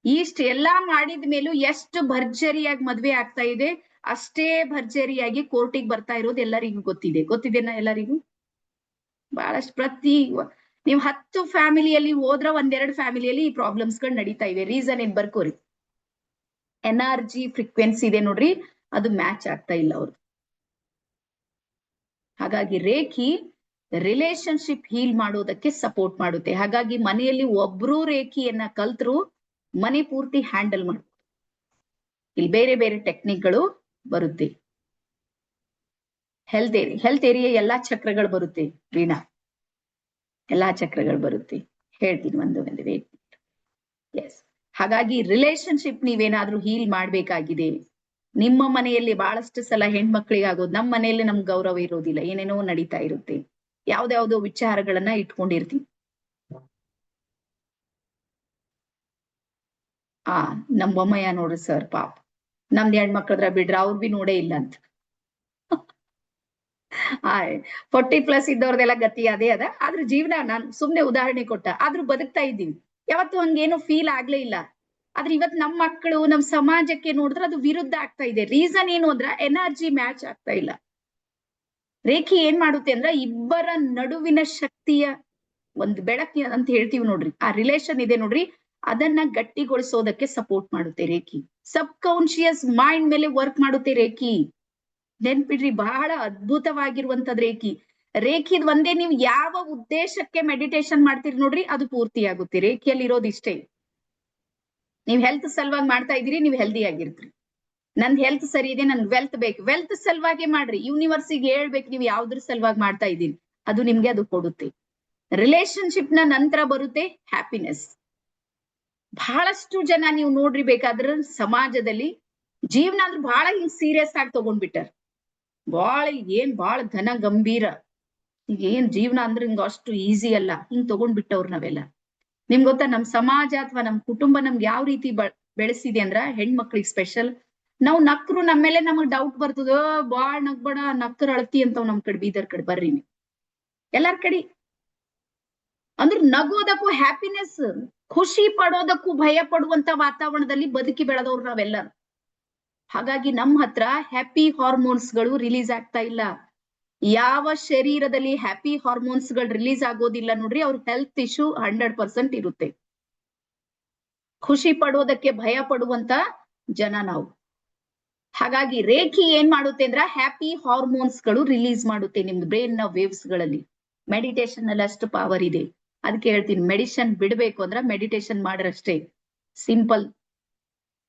ಇಷ್ಟ ಎಲ್ಲಾ ಮಾಡಿದ ಮೇಲೂ ಎಷ್ಟು ಭರ್ಜರಿಯಾಗಿ ಮದ್ವೆ ಆಗ್ತಾ ಇದೆ, ಅಷ್ಟೇ ಭರ್ಜರಿಯಾಗಿ ಕೋರ್ಟಿಗೆ ಬರ್ತಾ ಇರೋದು ಎಲ್ಲರಿಗೂ ಗೊತ್ತಿದೆನಾ ಎಲ್ಲರಿಗೂ. ಬಹಳಷ್ಟು ನೀವು 10 ಫ್ಯಾಮಿಲಿಯಲ್ಲಿ ಹೋದ್ರ 1-2 ಫ್ಯಾಮಿಲಿಯಲ್ಲಿ ಈ ಪ್ರಾಬ್ಲಮ್ಸ್ ಗಳು ನಡೀತಾ ಇವೆ. ರೀಸನ್ ಏನ್ ಬರ್ಕೋರಿ, ಎನರ್ಜಿ ಫ್ರೀಕ್ವೆನ್ಸಿ ಇದೆ ನೋಡ್ರಿ, ಅದು ಮ್ಯಾಚ್ ಆಗ್ತಾ ಇಲ್ಲ ಅವ್ರು. ಹಾಗಾಗಿ ರೇಖಿ ರಿಲೇಶನ್ಶಿಪ್ ಹೀಲ್ ಮಾಡೋದಕ್ಕೆ ಸಪೋರ್ಟ್ ಮಾಡುತ್ತೆ. ಹಾಗಾಗಿ ಮನೆಯಲ್ಲಿ ಒಬ್ರು ರೇಖಿಯನ್ನ ಕಲ್ತ್ರು ಮನೆ ಪೂರ್ತಿ ಹ್ಯಾಂಡಲ್ ಮಾಡ್ಬೋದು. ಇಲ್ಲಿ ಬೇರೆ ಬೇರೆ ಟೆಕ್ನಿಕ್ಗಳು ಬರುತ್ತೆ. ಹೆಲ್ತ್ ಏರಿಯಾ ಎಲ್ಲಾ ಚಕ್ರಗಳು ಬರುತ್ತೆ ವೀಣಾ, ಎಲ್ಲಾ ಚಕ್ರಗಳು ಬರುತ್ತೆ. ಹೇಳ್ತೀನಿ ಒಂದು ವೇಟ್. ಎಸ್, ಹಾಗಾಗಿ ರಿಲೇಶನ್ಶಿಪ್ ನೀವೇನಾದ್ರೂ ಹೀಲ್ ಮಾಡ್ಬೇಕಾಗಿದೆ. ನಿಮ್ಮ ಮನೆಯಲ್ಲಿ ಬಹಳಷ್ಟು ಸಲ ಹೆಣ್ಮಕ್ಳಿಗೆ ಆಗೋದು, ನಮ್ಮ ಮನೆಯಲ್ಲಿ ನಮ್ಗೆ ಗೌರವ ಇರೋದಿಲ್ಲ, ಏನೇನೋ ನಡೀತಾ ಇರುತ್ತೆ, ಯಾವ್ದಾವ್ದೋ ವಿಚಾರಗಳನ್ನ ಇಟ್ಕೊಂಡಿರ್ತೀವಿ. ನಮ್ ಬೊಮ್ಮಯ್ಯ ನೋಡ್ರಿ ಸರ್ ಪಾಪ, ನಮ್ದು ಹೆಣ್ಮಕ್ಳದ್ರ ಬಿಡ್ರ ಅವ್ರು ಬಿ ನೋಡೇ ಇಲ್ಲ ಅಂತ. 40+ ಇದ್ದವ್ರದೆಲ್ಲ ಗತಿ ಅದೇ ಅದ. ಆದ್ರ ಜೀವನ ನಾನ್ ಸುಮ್ನೆ ಉದಾಹರಣೆ ಕೊಟ್ಟ, ಆದ್ರೂ ಬದುಕ್ತಾ ಇದ್ದೀವಿ. ಯಾವತ್ತು ಹಂಗೇನು ಫೀಲ್ ಆಗ್ಲೇ ಇಲ್ಲ. ಆದ್ರೆ ಇವತ್ ನಮ್ ಮಕ್ಕಳು ನಮ್ ಸಮಾಜಕ್ಕೆ ನೋಡಿದ್ರೆ ಅದು ವಿರುದ್ಧ ಆಗ್ತಾ ಇದೆ. ರೀಸನ್ ಏನು ಅಂದ್ರ ಎನರ್ಜಿ ಮ್ಯಾಚ್ ಆಗ್ತಾ ಇಲ್ಲ. ರೇಖೆ ಏನ್ ಮಾಡುತ್ತೆ ಅಂದ್ರ ಇಬ್ಬರ ನಡುವಿನ ಶಕ್ತಿಯ ಒಂದು ಬೆಳಕು ಅಂತ ಹೇಳ್ತೀವಿ ನೋಡ್ರಿ, ಆ ರಿಲೇಶನ್ ಇದೆ ನೋಡ್ರಿ, ಅದನ್ನ ಗಟ್ಟಿಗೊಳಿಸೋದಕ್ಕೆ ಸಪೋರ್ಟ್ ಮಾಡುತ್ತೆ ರೇಖಿ. ಸಬ್ ಕಾನ್ಶಿಯಸ್ ಮೈಂಡ್ ಮೇಲೆ ವರ್ಕ್ ಮಾಡುತ್ತೆ ರೇಖಿ. ನೆನ್ಪಿಡ್ರಿ, ಬಹಳ ಅದ್ಭುತವಾಗಿರುವಂತದ್ ರೇಖಿ. ರೇಖಿದ್ ಒಂದೇ, ನೀವು ಯಾವ ಉದ್ದೇಶಕ್ಕೆ ಮೆಡಿಟೇಷನ್ ಮಾಡ್ತೀರಿ ನೋಡ್ರಿ ಅದು ಪೂರ್ತಿ ಆಗುತ್ತೆ. ರೇಖಿಯಲ್ಲಿ ಇರೋದು ಇಷ್ಟೇ, ನೀವ್ ಹೆಲ್ತ್ ಸಲುವಾಗಿ ಮಾಡ್ತಾ ಇದೀರಿ, ನೀವು ಹೆಲ್ದಿ ಆಗಿರ್ತೀರಿ. ನಂದ್ ಹೆಲ್ತ್ ಸರಿ ಇದೆ, ನನ್ ವೆಲ್ತ್ ಬೇಕು, ವೆಲ್ತ್ ಸಲುವಾಗಿ ಮಾಡ್ರಿ. ಯೂನಿವರ್ಸಿಗೆ ಹೇಳ್ಬೇಕು ನೀವು ಯಾವ್ದ್ರ ಸಲುವಾಗಿ ಮಾಡ್ತಾ ಇದೀನಿ, ಅದು ನಿಮ್ಗೆ ಅದು ಕೊಡುತ್ತೆ. ರಿಲೇಶನ್ಶಿಪ್ ನ ನಂತರ ಬರುತ್ತೆ ಹ್ಯಾಪಿನೆಸ್. ಬಹಳಷ್ಟು ಜನ ನೀವು ನೋಡ್ರಿ ಬೇಕಾದ್ರೆ ಸಮಾಜದಲ್ಲಿ ಜೀವನ ಅಂದ್ರೆ ಬಹಳ ಹಿಂಗ್ ಸೀರಿಯಸ್ ಆಗಿ ತಗೊಂಡ್ಬಿಟ್ಟಾರ. ಬಹಳ ಘನ ಗಂಭೀರ, ಈಗ ಏನ್ ಜೀವನ ಅಂದ್ರೆ ಹಿಂಗ ಅಷ್ಟು ಈಸಿ ಅಲ್ಲ, ಹಿಂಗ್ ತಗೊಂಡ್ಬಿಟ್ಟವ್ರು ನಾವೆಲ್ಲ. ನಿಮ್ಗೆ ಗೊತ್ತಾ, ನಮ್ ಸಮಾಜ ಅಥವಾ ನಮ್ ಕುಟುಂಬ ನಮ್ಗೆ ಯಾವ ರೀತಿ ಬೆಳೆಸಿದೆ ಅಂದ್ರ, ಹೆಣ್ಮಕ್ಳಿಗೆ ಸ್ಪೆಷಲ್, ನಾವು ನಕ್ರು ನಮ್ಮೇಲೆ ನಮಗ್ ಡೌಟ್ ಬರ್ತದ, ಬಾಳ್ ನಗ್ಬೇಡ, ನಕ್ಕರ್ ಅಳತಿ ಅಂತವ್ ನಮ್ ಕಡೆ ಬೀದರ್ ಕಡೆ ಬರ್ರಿ ನೀವು ಎಲ್ಲಾರ್ ಕಡೆ. ಅಂದ್ರೆ ನಗೋದಕ್ಕೂ ಹ್ಯಾಪಿನೆಸ್, ಖುಷಿ ಪಡೋದಕ್ಕೂ ಭಯ ಪಡುವಂತ ವಾತಾವರಣದಲ್ಲಿ ಬದುಕಿ ಬೆಳೆದವ್ರು ನಾವೆಲ್ಲ. ಹಾಗಾಗಿ ನಮ್ಮ ಹತ್ರ ಹ್ಯಾಪಿ ಹಾರ್ಮೋನ್ಸ್ ಗಳು ರಿಲೀಸ್ ಆಗ್ತಾ ಇಲ್ಲ. ಯಾವ ಶರೀರದಲ್ಲಿ ಹ್ಯಾಪಿ ಹಾರ್ಮೋನ್ಸ್ ಗಳು ರಿಲೀಸ್ ಆಗೋದಿಲ್ಲ ನೋಡ್ರಿ, ಅವ್ರ ಹೆಲ್ತ್ ಇಶ್ಯೂ 100% ಇರುತ್ತೆ. ಖುಷಿ ಪಡೋದಕ್ಕೆ ಭಯ ಪಡುವಂತ ಜನ ನಾವು. ಹಾಗಾಗಿ ರೇಖಿ ಏನ್ ಮಾಡುತ್ತೆ ಅಂದ್ರ ಹ್ಯಾಪಿ ಹಾರ್ಮೋನ್ಸ್ ಗಳು ರಿಲೀಸ್ ಮಾಡುತ್ತೆ ನಿಮ್ದು ಬ್ರೈನ್ ನ ವೇವ್ಸ್ ಗಳಲ್ಲಿ. ಮೆಡಿಟೇಷನ್ ಅಲ್ಲಿ ಅಷ್ಟು ಪವರ್ ಇದೆ. ಅದಕ್ಕೆ ಹೇಳ್ತೀನಿ, ಮೆಡಿಷನ್ ಬಿಡ್ಬೇಕು ಅಂದ್ರ ಮೆಡಿಟೇಷನ್ ಮಾಡ್ರಷ್ಟೇ, ಸಿಂಪಲ್.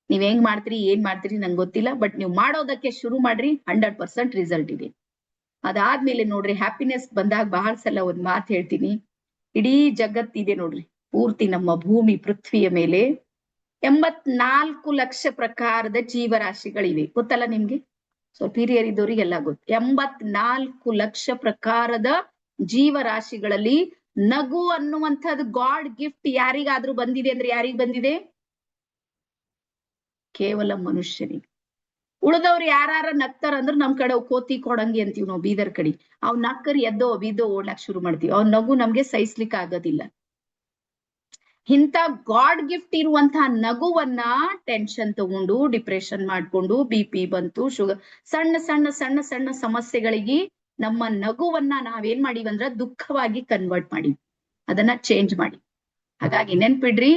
ನೀವ್ ಹೆಂಗ್ ಮಾಡ್ತೀರಿ ಏನ್ ಮಾಡ್ತೀರಿ ನಂಗೆ ಗೊತ್ತಿಲ್ಲ, ಬಟ್ ನೀವು ಮಾಡೋದಕ್ಕೆ ಶುರು ಮಾಡ್ರಿ, 100% ರಿಸಲ್ಟ್ ಇದೆ. ಅದಾದ್ಮೇಲೆ ನೋಡ್ರಿ ಹ್ಯಾಪಿನೆಸ್ ಬಂದಾಗ ಬಹಳ ಸಲ ಒಂದ್ ಮಾತು ಹೇಳ್ತೀನಿ. ಇಡೀ ಜಗತ್ತಿದೆ ನೋಡ್ರಿ, ಪೂರ್ತಿ ನಮ್ಮ ಭೂಮಿ ಪೃಥ್ವಿಯ ಮೇಲೆ 84 ಲಕ್ಷ ಪ್ರಕಾರದ ಜೀವರಾಶಿಗಳಿವೆ. ಗೊತ್ತಲ್ಲ ನಿಮ್ಗೆ? ಸ್ವಲ್ಪ ಹಿರಿಯರ್ ಇದ್ದವರಿಗೆಲ್ಲ ಗೊತ್ತು. 84 ಲಕ್ಷ ಪ್ರಕಾರದ ಜೀವರಾಶಿಗಳಲ್ಲಿ ನಗು ಅನ್ನುವಂಥದ್ದು ಗಾಡ್ ಗಿಫ್ಟ್ ಯಾರಿಗಾದ್ರೂ ಬಂದಿದೆ ಅಂದ್ರೆ ಯಾರಿಗ್ ಬಂದಿದೆ? ಕೇವಲ ಮನುಷ್ಯನಿಗೆ. ಉಳಿದವ್ರು ಯಾರ ನಗ್ತಾರ ಅಂದ್ರ ನಮ್ ಕಡೆ ಕೋತಿ ಕೊಡಂಗಿ ಅಂತೀವಿ ನಾವು ಬೀದರ್ ಕಡೆ. ಅವ್ ನಕ್ಕರ್ ಎದ್ದೋ ಬಿದ್ದೋ ಓಡ್ಲಾಕ್ ಶುರು ಮಾಡ್ತೀವಿ. ಅವ್ ನಗು ನಮ್ಗೆ ಸಹಿಸ್ಲಿಕ್ಕೆ ಆಗೋದಿಲ್ಲ. ಇಂಥ ಗಾಡ್ ಗಿಫ್ಟ್ ಇರುವಂತಹ ನಗುವನ್ನ ಟೆನ್ಷನ್ ತಗೊಂಡು ಡಿಪ್ರೆಷನ್ ಮಾಡ್ಕೊಂಡು BP ಬಂತು, ಶುಗರ್, ಸಣ್ಣ ಸಣ್ಣ ಸಣ್ಣ ಸಣ್ಣ ಸಮಸ್ಯೆಗಳಿಗೆ ನಮ್ಮ ನಗುವನ್ನ ನಾವೇನ್ ಮಾಡಿವಂದ್ರ ದುಃಖವಾಗಿ ಕನ್ವರ್ಟ್ ಮಾಡಿ, ಅದನ್ನ ಚೇಂಜ್ ಮಾಡಿ. ಹಾಗಾಗಿ ನೆನ್ಪಿಡ್ರಿ,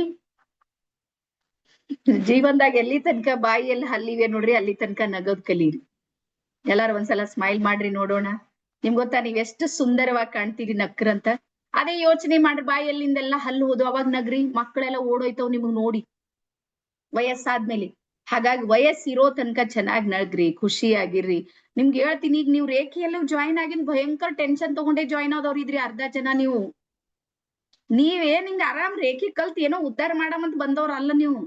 ಜೀವನದಾಗ ಎಲ್ಲಿ ತನಕ ಬಾಯಿಯಲ್ಲಿ ಹಲ್ಲಿವೆ ನೋಡ್ರಿ ಅಲ್ಲಿ ತನಕ ನಗೋದ್ ಕಲೀರಿ. ಎಲ್ಲಾರು ಒಂದ್ಸಲ ಸ್ಮೈಲ್ ಮಾಡ್ರಿ ನೋಡೋಣ. ನಿಮ್ಗ್ ಗೊತ್ತಾ ನೀವ್ ಎಷ್ಟು ಸುಂದರವಾಗಿ ಕಾಣ್ತೀರಿ ನಕ್ರಂತ. ಅದೇ ಯೋಚನೆ ಮಾಡ್ರಿ, ಬಾಯಲ್ಲಿಂದೆಲ್ಲ ಹಲ್ಲು ಹೋದು ಅವಾಗ ನಗ್ರಿ, ಮಕ್ಕಳೆಲ್ಲ ಓಡೋಯ್ತವ್ ನಿಮಗ್ ನೋಡಿ ವಯಸ್ಸಾದ್ಮೇಲೆ. ಹಾಗಾಗಿ ವಯಸ್ಸಿರೋ ತನಕ ಚೆನ್ನಾಗ್ ನಗ್ರಿ, ಖುಷಿಯಾಗಿರ್ರಿ. ನಿಮ್ಗೆ ಹೇಳ್ತೀನಿ, ಈಗ ನೀವು ರೇಖೆಯಲ್ಲೂ ಜಾಯಿನ್ ಆಗಿನ್ ಭಯಂಕರ ಟೆನ್ಷನ್ ತಗೊಂಡೇ ಜಾಯಿನ್ ಆದವ್ರು ಇದ್ರಿ ಅರ್ಧ ಜನ. ನೀವೇನ್ ಹಿಂಗ ಆರಾಮ್ ರೇಖೆ ಕಲ್ತ್ ಏನೋ ಉದ್ಧಾರ ಮಾಡಮಂತ ಬಂದವ್ರ ಅಲ್ಲ ನೀವು.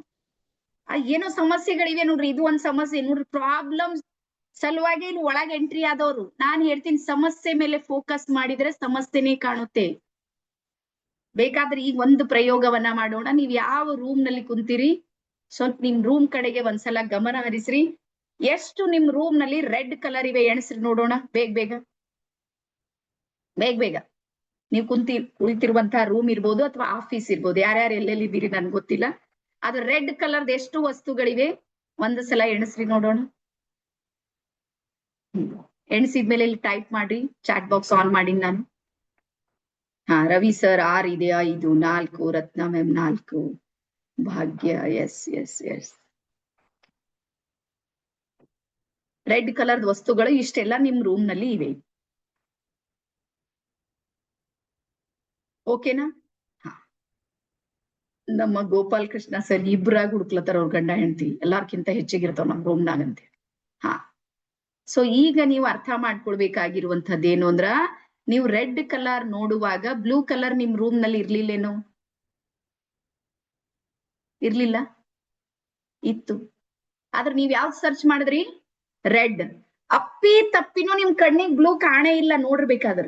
ಏನೋ ಸಮಸ್ಯೆಗಳಿವೆ ನೋಡ್ರಿ, ಇದು ಒಂದ್ ಸಮಸ್ಯೆ ನೋಡ್ರಿ, ಪ್ರಾಬ್ಲಮ್ಸ್ ಸಲುವಾಗಿ ಇಲ್ಲಿ ಒಳಗೆ ಎಂಟ್ರಿ ಆದವ್ರು. ನಾನ್ ಹೇಳ್ತೀನಿ, ಸಮಸ್ಯೆ ಮೇಲೆ ಫೋಕಸ್ ಮಾಡಿದ್ರೆ ಸಮಸ್ಯೆನೇ ಕಾಣುತ್ತೆ. ಬೇಕಾದ್ರೆ ಈಗ ಒಂದು ಪ್ರಯೋಗವನ್ನ ಮಾಡೋಣ. ನೀವ್ ಯಾವ ರೂಮ್ ನಲ್ಲಿ ಕುಂತೀರಿ, ಸ್ವಲ್ಪ ನಿಮ್ ರೂಮ್ ಕಡೆಗೆ ಒಂದ್ಸಲ ಗಮನ ಹರಿಸ್ರಿ. ಎಷ್ಟು ನಿಮ್ ರೂಮ್ ನಲ್ಲಿ ರೆಡ್ ಕಲರ್ ಇವೆ ಎಣಸ್ರಿ ನೋಡೋಣ. ಬೇಗ ಬೇಗ ಬೇಗ ಬೇಗ. ನೀವು ಕುಳಿತಿರುವಂತಹ ರೂಮ್ ಇರ್ಬೋದು ಅಥವಾ ಆಫೀಸ್ ಇರ್ಬೋದು, ಯಾರ್ಯಾರು ಎಲ್ಲೆಲ್ಲಿದ್ದೀರಿ ನನ್ಗೆ ಗೊತ್ತಿಲ್ಲ. ಅದು ರೆಡ್ ಕಲರ್ದ ಎಷ್ಟು ವಸ್ತುಗಳಿವೆ ಒಂದು ಸಲ ಎಣಸ್ರಿ ನೋಡೋಣ. ಎಣಸಿದ್ಮೇಲೆ ಇಲ್ಲಿ ಟೈಪ್ ಮಾಡ್ರಿ, ಚಾಟ್ ಬಾಕ್ಸ್ ಆನ್ ಮಾಡಿ ನಾನು. ರವಿ ಸರ್ 6 ಇದೆ, 5, 4, ರತ್ನ ಮ್ಯಾಮ್ 4, ಭಾಗ್ಯ ಎಸ್ ಎಸ್ ಎಸ್. ರೆಡ್ ಕಲರ್ದ ವಸ್ತುಗಳು ಇಷ್ಟೆಲ್ಲ ನಿಮ್ ರೂಮ್ ನಲ್ಲಿ ಇವೆ. ಓಕೆನಾ? ನಮ್ಮ ಗೋಪಾಲ್ ಕೃಷ್ಣ ಸರ್ ಇಬ್ರಾಗ ಹುಡುಕ್ಲತ್ತಾರ ಅವ್ರ ಗಂಡ ಹೆಂಡತಿ, ಎಲ್ಲಾರ್ಕಿಂತ ಹೆಚ್ಚಿಗಿರ್ತಾವ ನಮ್ ರೂಮ್ನಾಗಂತೆ. ಸೊ ಈಗ ನೀವು ಅರ್ಥ ಮಾಡ್ಕೊಳ್ಬೇಕಾಗಿರುವಂತದ್ದೇನು ಅಂದ್ರ, ನೀವು ರೆಡ್ ಕಲರ್ ನೋಡುವಾಗ ಬ್ಲೂ ಕಲರ್ ನಿಮ್ ರೂಮ್ ನಲ್ಲಿ ಇರ್ಲಿಲ್ಲೇನೋ? ಇರ್ಲಿಲ್ಲ? ಇತ್ತು. ಆದ್ರೆ ನೀವ್ ಯಾವ್ದು ಸರ್ಚ್ ಮಾಡಿದ್ರಿ? ರೆಡ್. ಅಪ್ಪಿ ತಪ್ಪಿನೂ ನಿಮ್ ಕಣ್ಣಿಗೆ ಬ್ಲೂ ಕಾಣೇ ಇಲ್ಲ ನೋಡ್ಬೇಕಾದ್ರ.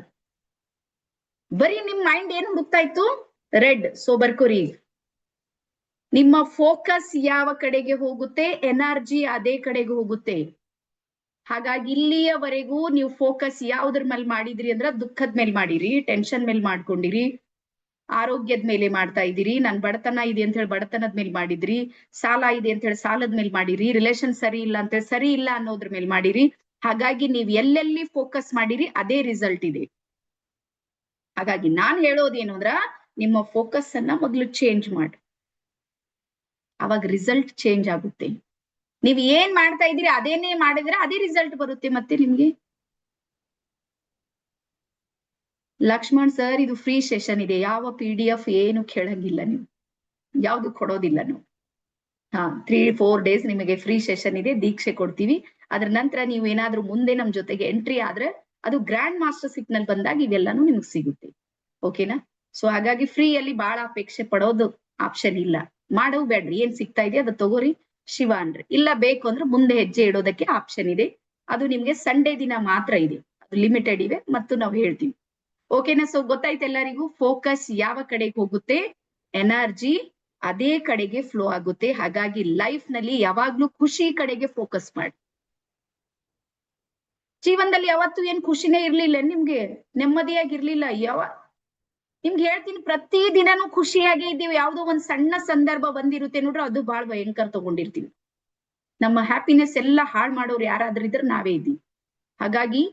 ಬರೀ ನಿಮ್ ಮೈಂಡ್ ಏನ್ ಹುಡುಕ್ತಾ ಇತ್ತು? ರೆಡ್. ಸೊ ಬರ್ಕೋರಿ, ನಿಮ್ಮ ಫೋಕಸ್ ಯಾವ ಕಡೆಗೆ ಹೋಗುತ್ತೆ, ಎನರ್ಜಿ ಅದೇ ಕಡೆಗೆ ಹೋಗುತ್ತೆ. ಹಾಗಾಗಿ ಇಲ್ಲಿಯವರೆಗೂ ನೀವು ಫೋಕಸ್ ಯಾವ್ದ್ರ ಮೇಲೆ ಮಾಡಿದ್ರಿ ಅಂದ್ರ ದುಃಖದ ಮೇಲೆ ಮಾಡಿರಿ, ಟೆನ್ಷನ್ ಮೇಲೆ ಮಾಡ್ಕೊಂಡಿರಿ, ಆರೋಗ್ಯದ ಮೇಲೆ ಮಾಡ್ತಾ ಇದ್ದೀರಿ, ನನ್ ಬಡತನ ಇದೆ ಅಂತ ಹೇಳಿ ಬಡತನದ ಮೇಲೆ ಮಾಡಿದ್ರಿ, ಸಾಲ ಇದೆ ಅಂತ ಹೇಳಿ ಸಾಲದ ಮೇಲೆ ಮಾಡಿರಿ, ರಿಲೇಷನ್ ಸರಿ ಇಲ್ಲ ಅಂತ ಹೇಳಿ ಸರಿ ಇಲ್ಲ ಅನ್ನೋದ್ರ ಮೇಲೆ ಮಾಡಿರಿ. ಹಾಗಾಗಿ ನೀವ್ ಎಲ್ಲೆಲ್ಲಿ ಫೋಕಸ್ ಮಾಡಿರಿ ಅದೇ ರಿಸಲ್ಟ್ ಇದೆ. ಹಾಗಾಗಿ ನಾನ್ ಹೇಳೋದೇನು ಅಂದ್ರ, ನಿಮ್ಮ ಫೋಕಸ್ ಅನ್ನ ಮೊದಲು ಚೇಂಜ್ ಮಾಡಿ, ಅವಾಗ ರಿಸಲ್ಟ್ ಚೇಂಜ್ ಆಗುತ್ತೆ. ನೀವ್ ಏನ್ ಮಾಡ್ತಾ ಇದ್ದೀರಿ ಅದೇನೇ ಮಾಡಿದ್ರೆ ಅದೇ ರಿಸಲ್ಟ್ ಬರುತ್ತೆ ಮತ್ತೆ ನಿಮ್ಗೆ. ಲಕ್ಷ್ಮಣ್ ಸರ್, ಇದು ಫ್ರೀ ಸೆಷನ್ ಇದೆ, ಯಾವ PDF ಏನು ಕೇಳಂಗಿಲ್ಲ, ನೀವು ಯಾವ್ದು ಕೊಡೋದಿಲ್ಲ ನಾವು. 3-4 ಡೇಸ್ ನಿಮಗೆ ಫ್ರೀ ಸೆಷನ್ ಇದೆ, ದೀಕ್ಷೆ ಕೊಡ್ತೀವಿ. ಅದ್ರ ನಂತರ ನೀವು ಏನಾದ್ರೂ ಮುಂದೆ ನಮ್ ಜೊತೆಗೆ ಎಂಟ್ರಿ ಆದ್ರೆ ಅದು ಗ್ರ್ಯಾಂಡ್ ಮಾಸ್ಟರ್ ಸಿಗ್ನಲ್ ಬಂದಾಗ ಇವೆಲ್ಲಾನು ನಿಮ್ಗೆ ಸಿಗುತ್ತೆ. ಓಕೆನಾ? ಸೊ ಹಾಗಾಗಿ ಫ್ರೀಯಲ್ಲಿ ಬಹಳ ಅಪೇಕ್ಷೆ ಪಡೋದು ಆಪ್ಷನ್ ಇಲ್ಲ. ಮಾಡೋ ಬೇಡ್ರಿ, ಏನ್ ಸಿಗ್ತಾ ಇದೆ ಅದು ತಗೋರಿ, ಶಿವ ಅನ್ರಿ. ಇಲ್ಲ ಬೇಕು ಅಂದ್ರೆ ಮುಂದೆ ಹೆಜ್ಜೆ ಇಡೋದಕ್ಕೆ ಆಪ್ಷನ್ ಇದೆ. ಅದು ನಿಮ್ಗೆ ಸಂಡೇ ದಿನ ಮಾತ್ರ ಇದೆ, ಅದು ಲಿಮಿಟೆಡ್ ಇವೆ ಮತ್ತು ನಾವು ಹೇಳ್ತೀವಿ. ಓಕೆನಾ? ಸೊ ಗೊತ್ತಾಯ್ತು ಎಲ್ಲರಿಗೂ, ಫೋಕಸ್ ಯಾವ ಕಡೆಗೆ ಹೋಗುತ್ತೆ, ಎನರ್ಜಿ ಅದೇ ಕಡೆಗೆ ಫ್ಲೋ ಆಗುತ್ತೆ. ಹಾಗಾಗಿ ಲೈಫ್ ನಲ್ಲಿ ಯಾವಾಗ್ಲೂ ಖುಷಿ ಕಡೆಗೆ ಫೋಕಸ್ ಮಾಡಿ. ಜೀವನದಲ್ಲಿ ಯಾವತ್ತೂ ಏನ್ ಖುಷಿನೇ ಇರ್ಲಿಲ್ಲ ನಿಮ್ಗೆ, ನೆಮ್ಮದಿಯಾಗಿರ್ಲಿಲ್ಲ. ನಿಮ್ಗೆ ಹೇಳ್ತೀನಿ, ಪ್ರತಿ ದಿನಾನು ಖುಷಿಯಾಗಿ ಇದ್ದೀವಿ. ಯಾವ್ದೋ ಒಂದ್ ಸಣ್ಣ ಸಂದರ್ಭ ಬಂದಿರುತ್ತೆ ನೋಡ್ರಿ, ಅದು ಬಹಳ ಭಯಂಕರ ತಗೊಂಡಿರ್ತೀವಿ. ನಮ್ಮ ಹ್ಯಾಪಿನೆಸ್ ಎಲ್ಲ ಹಾಳು ಮಾಡೋರು ಯಾರಾದ್ರೂ ಇದ್ರೆ ನಾವೇ ಇದ್ದೀವಿ. ಹಾಗಾಗಿ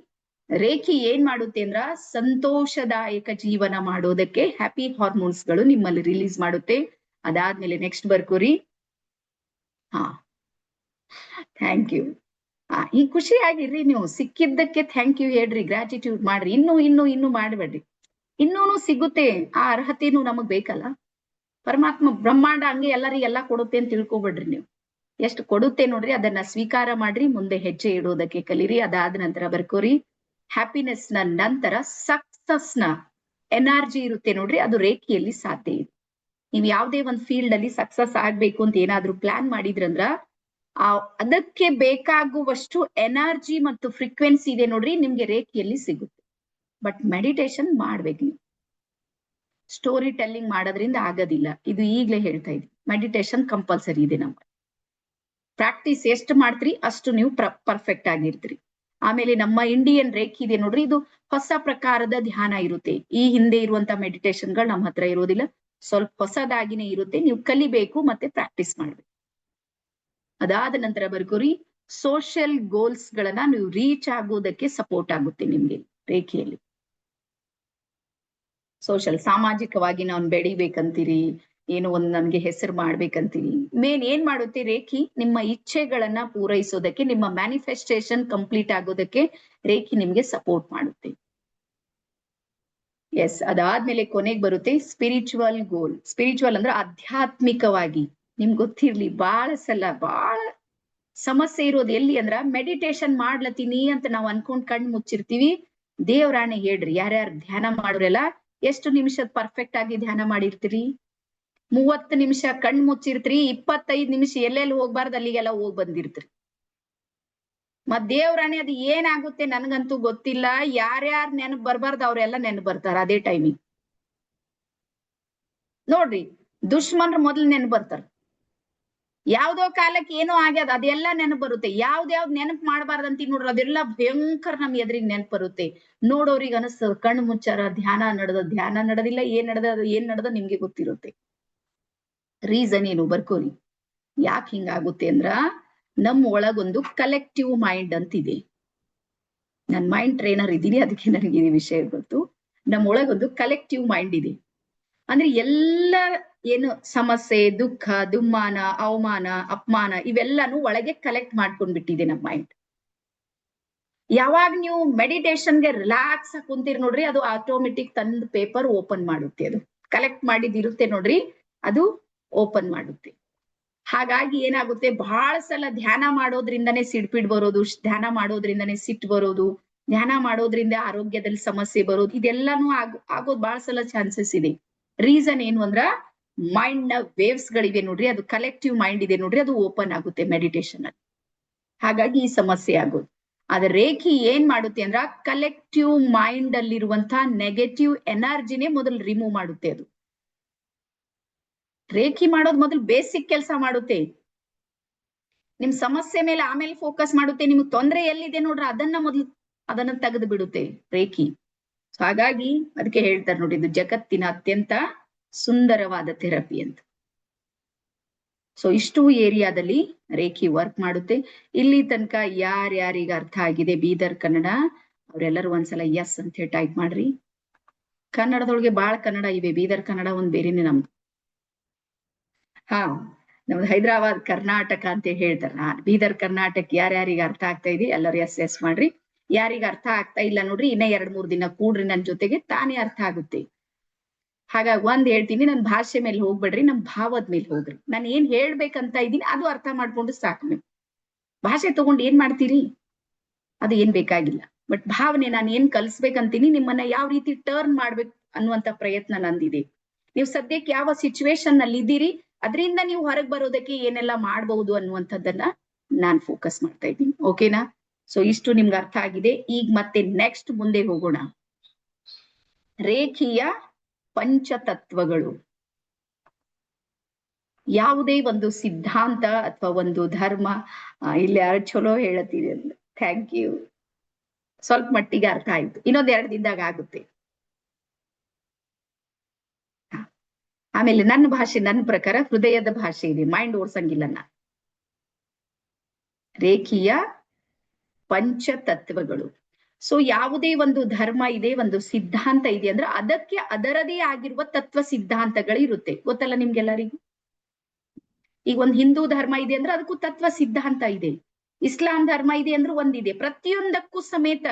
ರೇಖಿ ಏನ್ ಮಾಡುತ್ತೆ ಅಂದ್ರ, ಸಂತೋಷದಾಯಕ ಜೀವನ ಮಾಡೋದಕ್ಕೆ ಹ್ಯಾಪಿ ಹಾರ್ಮೋನ್ಸ್ ಗಳು ನಿಮ್ಮಲ್ಲಿ ರಿಲೀಸ್ ಮಾಡುತ್ತೆ. ಅದಾದ್ಮೇಲೆ ನೆಕ್ಸ್ಟ್ ಬರ್ಕೋರಿ. Thank you. ಈ ಖುಷಿಯಾಗಿರ್ರಿ, ನೀವು ಸಿಕ್ಕಿದ್ದಕ್ಕೆ ಥ್ಯಾಂಕ್ ಯು ಹೇಳ್ರಿ, ಗ್ರಾಟಿಟ್ಯೂಡ್ ಮಾಡ್ರಿ. ಇನ್ನು ಮಾಡ್ಬೇಡ್ರಿ, ಇನ್ನೂನು ಸಿಗುತ್ತೆ. ಆ ಅರ್ಹತೆನೂ ನಮಗ್ ಬೇಕಲ್ಲ. ಪರಮಾತ್ಮ ಬ್ರಹ್ಮಾಂಡ ಹಂಗೆ ಎಲ್ಲರಿಗೆಲ್ಲ ಕೊಡುತ್ತೆ ಅಂತ ತಿಳ್ಕೊಬೇಡ್ರಿ. ನೀವು ಎಷ್ಟು ಕೊಡುತ್ತೆ ನೋಡ್ರಿ, ಅದನ್ನ ಸ್ವೀಕಾರ ಮಾಡ್ರಿ, ಮುಂದೆ ಹೆಜ್ಜೆ ಇಡೋದಕ್ಕೆ ಕಲೀರಿ. ಅದಾದ ನಂತರ ಬರ್ಕೋರಿ, ಹ್ಯಾಪಿನೆಸ್ ನ ನಂತರ ಸಕ್ಸಸ್ ನ ಎನರ್ಜಿ ಇರುತ್ತೆ ನೋಡ್ರಿ, ಅದು ರೇಖೆಯಲ್ಲಿ ಸಾಧ್ಯ ಇದೆ. ನೀವು ಯಾವುದೇ ಒಂದು ಫೀಲ್ಡ್ ಅಲ್ಲಿ ಸಕ್ಸಸ್ ಆಗ್ಬೇಕು ಅಂತ ಏನಾದ್ರೂ ಪ್ಲಾನ್ ಮಾಡಿದ್ರಂದ್ರ ಅದಕ್ಕೆ ಬೇಕಾಗುವಷ್ಟು ಎನರ್ಜಿ ಮತ್ತು ಫ್ರೀಕ್ವೆನ್ಸಿ ಇದೆ ನೋಡ್ರಿ, ನಿಮ್ಗೆ ರೇಖೆಯಲ್ಲಿ ಸಿಗುತ್ತೆ. ಬಟ್ ಮೆಡಿಟೇಷನ್ ಮಾಡ್ಬೇಕು ನೀವು. ಸ್ಟೋರಿ ಟೆಲ್ಲಿಂಗ್ ಮಾಡೋದ್ರಿಂದ ಆಗೋದಿಲ್ಲ, ಇದು ಈಗ್ಲೇ ಹೇಳ್ತಾ ಇದ್ವಿ. ಮೆಡಿಟೇಷನ್ ಕಂಪಲ್ಸರಿ ಇದೆ ನಮ್ಗೆ. ಪ್ರಾಕ್ಟೀಸ್ ಎಷ್ಟು ಮಾಡ್ತೀರಿ ಅಷ್ಟು ನೀವು ಪರ್ಫೆಕ್ಟ್ ಆಗಿರ್ತೀರಿ. ಆಮೇಲೆ ನಮ್ಮ ಇಂಡಿಯನ್ ರೇಖೆ ಇದೆ ನೋಡ್ರಿ, ಇದು ಹೊಸ ಪ್ರಕಾರದ ಧ್ಯಾನ ಇರುತ್ತೆ. ಈ ಹಿಂದೆ ಇರುವಂತ ಮೆಡಿಟೇಷನ್ಗಳು ನಮ್ಮ ಹತ್ರ ಇರೋದಿಲ್ಲ, ಸ್ವಲ್ಪ ಹೊಸದಾಗಿನೇ ಇರುತ್ತೆ. ನೀವು ಕಲಿಬೇಕು ಮತ್ತೆ ಪ್ರಾಕ್ಟೀಸ್ ಮಾಡ್ಬೇಕು. ಅದಾದ ನಂತರ ಬರ್ಕೋರಿ, ಸೋಷಿಯಲ್ ಗೋಲ್ಸ್ ಗಳನ್ನ ನೀವು ರೀಚ್ ಆಗೋದಕ್ಕೆ ಸಪೋರ್ಟ್ ಆಗುತ್ತೆ ನಿಮ್ಗೆ ರೇಖೆಯಲ್ಲಿ. ಸೋಷಿಯಲ್, ಸಾಮಾಜಿಕವಾಗಿ ನಾವು ಬೆಳಿಬೇಕಂತೀರಿ, ಏನೋ ಒಂದು ನನ್ಗೆ ಹೆಸರು ಮಾಡ್ಬೇಕಂತೀರಿ. ಮೇನ್ ಏನ್ ಮಾಡುತ್ತೆ ರೇಖಿ, ನಿಮ್ಮ ಇಚ್ಛೆಗಳನ್ನ ಪೂರೈಸೋದಕ್ಕೆ, ನಿಮ್ಮ ಮ್ಯಾನಿಫೆಸ್ಟೇಷನ್ ಕಂಪ್ಲೀಟ್ ಆಗೋದಕ್ಕೆ ರೇಖಿ ನಿಮ್ಗೆ ಸಪೋರ್ಟ್ ಮಾಡುತ್ತೆ. ಎಸ್, ಅದಾದ್ಮೇಲೆ ಕೊನೆಗೆ ಬರುತ್ತೆ ಸ್ಪಿರಿಚುವಲ್ ಗೋಲ್. ಸ್ಪಿರಿಚುವಲ್ ಅಂದ್ರೆ ಆಧ್ಯಾತ್ಮಿಕವಾಗಿ. ನಿಮ್ಗೆ ಗೊತ್ತಿರ್ಲಿ, ಬಹಳ ಸಮಸ್ಯೆ ಇರೋದು ಎಲ್ಲಿ ಅಂದ್ರ, ಮೆಡಿಟೇಷನ್ ಮಾಡ್ಲತ್ತೀನಿ ಅಂತ ನಾವು ಅನ್ಕೊಂಡ್ ಕಣ್ ಮುಚ್ಚಿರ್ತೀವಿ. ದೇವ್ರಾಣೆ ಹೇಳ್ರಿ, ಯಾರ್ಯಾರು ಧ್ಯಾನ ಮಾಡೋರೆಲ್ಲ ಎಷ್ಟು ನಿಮಿಷ ಪರ್ಫೆಕ್ಟ್ ಆಗಿ ಧ್ಯಾನ ಮಾಡಿರ್ತೀರಿ? 30 ನಿಮಿಷ ಕಣ್ ಮುಚ್ಚಿರ್ತೀರಿ, 25 ನಿಮಿಷ ಎಲ್ಲೆಲ್ಲಿ ಹೋಗ್ಬಾರ್ದು ಅಲ್ಲಿಗೆಲ್ಲ ಹೋಗ್ ಬಂದಿರ್ತೀರಿ. ಮತ್ ದೇವ್ರಾಣೆ ಅದು ಏನಾಗುತ್ತೆ ನನ್ಗಂತೂ ಗೊತ್ತಿಲ್ಲ. ಯಾರ್ಯಾರು ನೆನಪು ಬರ್ಬಾರ್ದು ಅವ್ರೆಲ್ಲ ನೆನಪು ಬರ್ತಾರ ಅದೇ ಟೈಮಿಗೆ. ನೋಡ್ರಿ, ದುಶ್ಮನ್ರು ಮೊದ್ಲು ನೆನಪು ಬರ್ತಾರ. ಯಾವ್ದೋ ಕಾಲಕ್ಕೆ ಏನೋ ಆಗ್ಯದ ಅದೆಲ್ಲ ನೆನಪು ಬರುತ್ತೆ. ಯಾವ್ದ್ ನೆನಪು ಮಾಡ್ಬಾರ್ದಂತ ನೋಡ್ರಿ, ಅದೆಲ್ಲ ಭಯಂಕರ ನಮ್ ಎದ್ರಿಗೆ ನೆನಪು ಬರುತ್ತೆ. ನೋಡೋರಿಗೆ ಅನಿಸ್ತದ ಕಣ್ಣು ಮುಚ್ಚಾರ, ಧ್ಯಾನ ನಡೆದಿಲ್ಲ, ಏನ್ ನಡೆದ ನಿಮ್ಗೆ ಗೊತ್ತಿರುತ್ತೆ. ರೀಸನ್ ಏನು ಬರ್ಕೋರಿ, ಯಾಕೆ ಹಿಂಗಾಗುತ್ತೆ ಅಂದ್ರ, ನಮ್ ಒಳಗೊಂದು ಕಲೆಕ್ಟಿವ್ ಮೈಂಡ್ ಅಂತಿದೆ. ನನ್ ಮೈಂಡ್ ಟ್ರೈನರ್ ಇದ್ದೀನಿ, ಅದಕ್ಕೆ ನನಗೆ ಈ ವಿಷಯ ಗೊತ್ತು. ನಮ್ ಒಳಗೊಂದು ಕಲೆಕ್ಟಿವ್ ಮೈಂಡ್ ಇದೆ. ಅಂದ್ರೆ ಎಲ್ಲ ಏನು ಸಮಸ್ಯೆ, ದುಃಖ, ದುಮ್ಮಾನ, ಅವಮಾನ, ಅಪಮಾನ ಇವೆಲ್ಲಾನು ಒಳಗೆ ಕಲೆಕ್ಟ್ ಮಾಡ್ಕೊಂಡ್ಬಿಟ್ಟಿದೆ ನಮ್ಮ ಮೈಂಡ್. ಯಾವಾಗ ನೀವು ಮೆಡಿಟೇಷನ್ಗೆ ರಿಲ್ಯಾಕ್ಸ್ ಆಗಿ ಕುಂತೀರಿ ನೋಡ್ರಿ, ಅದು ಆಟೋಮೆಟಿಕ್ ತಂದ್ ಪೇಪರ್ ಓಪನ್ ಮಾಡುತ್ತೆ. ಅದು ಕಲೆಕ್ಟ್ ಮಾಡಿದಿರುತ್ತೆ ನೋಡ್ರಿ, ಅದು ಓಪನ್ ಮಾಡುತ್ತೆ. ಹಾಗಾಗಿ ಏನಾಗುತ್ತೆ, ಬಹಳ ಸಲ ಧ್ಯಾನ ಮಾಡೋದ್ರಿಂದನೇ ಸಿಡ್ಪಿಡ್ ಬರೋದು, ಧ್ಯಾನ ಮಾಡೋದ್ರಿಂದನೇ ಸಿಟ್ಟು ಬರೋದು, ಧ್ಯಾನ ಮಾಡೋದ್ರಿಂದ ಆರೋಗ್ಯದಲ್ಲಿ ಸಮಸ್ಯೆ ಬರೋದು, ಇದೆಲ್ಲಾನು ಆಗೋದು ಬಹಳ ಸಲ ಚಾನ್ಸಸ್ ಇದೆ. ರೀಸನ್ ಏನು ಅಂದ್ರ, ಮೈಂಡ್ ನ ವೇವ್ಸ್ ಗಳಿವೆ ನೋಡ್ರಿ, ಅದು ಕಲೆಕ್ಟಿವ್ ಮೈಂಡ್ ಇದೆ ನೋಡ್ರಿ, ಅದು ಓಪನ್ ಆಗುತ್ತೆ ಮೆಡಿಟೇಷನ್ ಅಲ್ಲಿ. ಹಾಗಾಗಿ ಈ ಸಮಸ್ಯೆ ಆಗೋದು. ಆದ್ರೆ ರೇಖಿ ಏನ್ ಮಾಡುತ್ತೆ ಅಂದ್ರ, ಕಲೆಕ್ಟಿವ್ ಮೈಂಡ್ ಅಲ್ಲಿರುವಂತಹ ನೆಗೆಟಿವ್ ಎನರ್ಜಿನೇ ಮೊದಲು ರಿಮೂವ್ ಮಾಡುತ್ತೆ. ಅದು ರೇಖಿ ಮಾಡೋದು ಮೊದಲು ಬೇಸಿಕ್ ಕೆಲಸ ಮಾಡುತ್ತೆ. ನಿಮ್ ಸಮಸ್ಯೆ ಮೇಲೆ ಆಮೇಲೆ ಫೋಕಸ್ ಮಾಡುತ್ತೆ. ನಿಮ್ಗೆ ತೊಂದರೆ ಎಲ್ಲಿದೆ ನೋಡ್ರಿ, ಅದನ್ನ ತೆಗೆದು ಬಿಡುತ್ತೆ ರೇಖಿ. ಸೊ ಹಾಗಾಗಿ ಅದಕ್ಕೆ ಹೇಳ್ತಾರೆ ನೋಡಿ, ಇದು ಜಗತ್ತಿನ ಅತ್ಯಂತ ಸುಂದರವಾದ ಥೆರಪಿ ಅಂತ. ಸೊ ಇಷ್ಟು ಏರಿಯಾದಲ್ಲಿ ರೇಖಿ ವರ್ಕ್ ಮಾಡುತ್ತೆ. ಇಲ್ಲಿ ತನಕ ಯಾರ್ಯಾರಿಗೆ ಅರ್ಥ ಆಗಿದೆ ಬೀದರ್ ಕನ್ನಡ, ಅವ್ರೆಲ್ಲರೂ ಒಂದ್ಸಲ ಎಸ್ ಅಂತ ಹೇಳಿ ಟೈಪ್ ಮಾಡ್ರಿ. ಕನ್ನಡದೊಳಗೆ ಬಾಳ ಕನ್ನಡ ಇವೆ, ಬೀದರ್ ಕನ್ನಡ ಒಂದ್ ಬೇರೆನೆ ನಮ್ದು. ನಮ್ದು ಹೈದರಾಬಾದ್ ಕರ್ನಾಟಕ ಅಂತ ಹೇಳ್ತಾರ. ಬೀದರ್ ಕರ್ನಾಟಕ ಯಾರ್ಯಾರಿಗೆ ಅರ್ಥ ಆಗ್ತಾ ಇದೆ ಎಲ್ಲರೂ ಎಸ್ ಎಸ್ ಮಾಡ್ರಿ. ಯಾರಿಗ ಅರ್ಥ ಆಗ್ತಾ ಇಲ್ಲ ನೋಡ್ರಿ, ಇನ್ನ 2-3 ದಿನ ಕೂಡ್ರಿ ನನ್ ಜೊತೆಗೆ, ತಾನೇ ಅರ್ಥ ಆಗುತ್ತೆ. ಹಾಗಾಗಿ ಒಂದ್ ಹೇಳ್ತೀನಿ, ನನ್ ಭಾಷೆ ಮೇಲೆ ಹೋಗ್ಬೇಡ್ರಿ, ನಮ್ ಭಾವದ ಮೇಲೆ ಹೋಗ್ರಿ. ನಾನು ಏನ್ ಹೇಳ್ಬೇಕಂತ ಇದೀನಿ ಅದು ಅರ್ಥ ಮಾಡ್ಕೊಂಡು ಸಾಕು. ನೀವು ಭಾಷೆ ತಗೊಂಡು ಏನ್ ಮಾಡ್ತೀರಿ, ಅದು ಏನ್ ಬೇಕಾಗಿಲ್ಲ. ಬಟ್ ಭಾವನೆ ನಾನು ಏನ್ ಕಲ್ಸ್ಬೇಕಂತೀನಿ, ನಿಮ್ಮನ್ನ ಯಾವ ರೀತಿ ಟರ್ನ್ ಮಾಡ್ಬೇಕು ಅನ್ನುವಂತ ಪ್ರಯತ್ನ ನಂದಿದೆ. ನೀವು ಸದ್ಯಕ್ಕೆ ಯಾವ ಸಿಚುವೇಶನ್ ನಲ್ಲಿ ಇದ್ದೀರಿ, ಅದರಿಂದ ನೀವು ಹೊರಗೆ ಬರೋದಕ್ಕೆ ಏನೆಲ್ಲ ಮಾಡಬಹುದು ಅನ್ನುವಂಥದ್ದನ್ನ ನಾನ್ ಫೋಕಸ್ ಮಾಡ್ತಾ ಇದ್ದೀನಿ. ಓಕೆನಾ? ಸೊ ಇಷ್ಟು ನಿಮ್ಗೆ ಅರ್ಥ ಆಗಿದೆ. ಈಗ ಮತ್ತೆ ನೆಕ್ಸ್ಟ್ ಮುಂದೆ ಹೋಗೋಣ. ರೇಖೀಯ ಪಂಚತತ್ವಗಳು. ಯಾವುದೇ ಒಂದು ಸಿದ್ಧಾಂತ ಅಥವಾ ಒಂದು ಧರ್ಮ, ಇಲ್ಲಿ ಯಾರು ಚಲೋ ಹೇಳತ್ತೀರಿ ಅಂತ, ಥ್ಯಾಂಕ್ ಯು. ಸ್ವಲ್ಪ ಮಟ್ಟಿಗೆ ಅರ್ಥ ಆಯ್ತು, ಇನ್ನೊಂದ್ 2 ದಿನದಾಗ ಆಗುತ್ತೆ. ಆಮೇಲೆ ನನ್ನ ಭಾಷೆ, ನನ್ನ ಪ್ರಕಾರ ಹೃದಯದ ಭಾಷೆ ಇದೆ, ಮೈಂಡ್ ಓಡ್ಸಂಗಿಲ್ಲ. ರೇಖೀಯ ಪಂಚತತ್ವಗಳು. ಸೊ ಯಾವುದೇ ಒಂದು ಧರ್ಮ ಇದೆ, ಒಂದು ಸಿದ್ಧಾಂತ ಇದೆ ಅಂದ್ರೆ ಅದಕ್ಕೆ ಅದರದೇ ಆಗಿರುವ ತತ್ವ ಸಿದ್ಧಾಂತಗಳು ಇರುತ್ತೆ. ಗೊತ್ತಲ್ಲ ನಿಮ್ಗೆಲ್ಲರಿಗೂ? ಈಗ ಒಂದು ಹಿಂದೂ ಧರ್ಮ ಇದೆ ಅಂದ್ರೆ ಅದಕ್ಕೂ ತತ್ವ ಸಿದ್ಧಾಂತ ಇದೆ. ಇಸ್ಲಾಂ ಧರ್ಮ ಇದೆ ಅಂದ್ರೆ ಒಂದಿದೆ. ಪ್ರತಿಯೊಂದಕ್ಕೂ ಸಮೇತ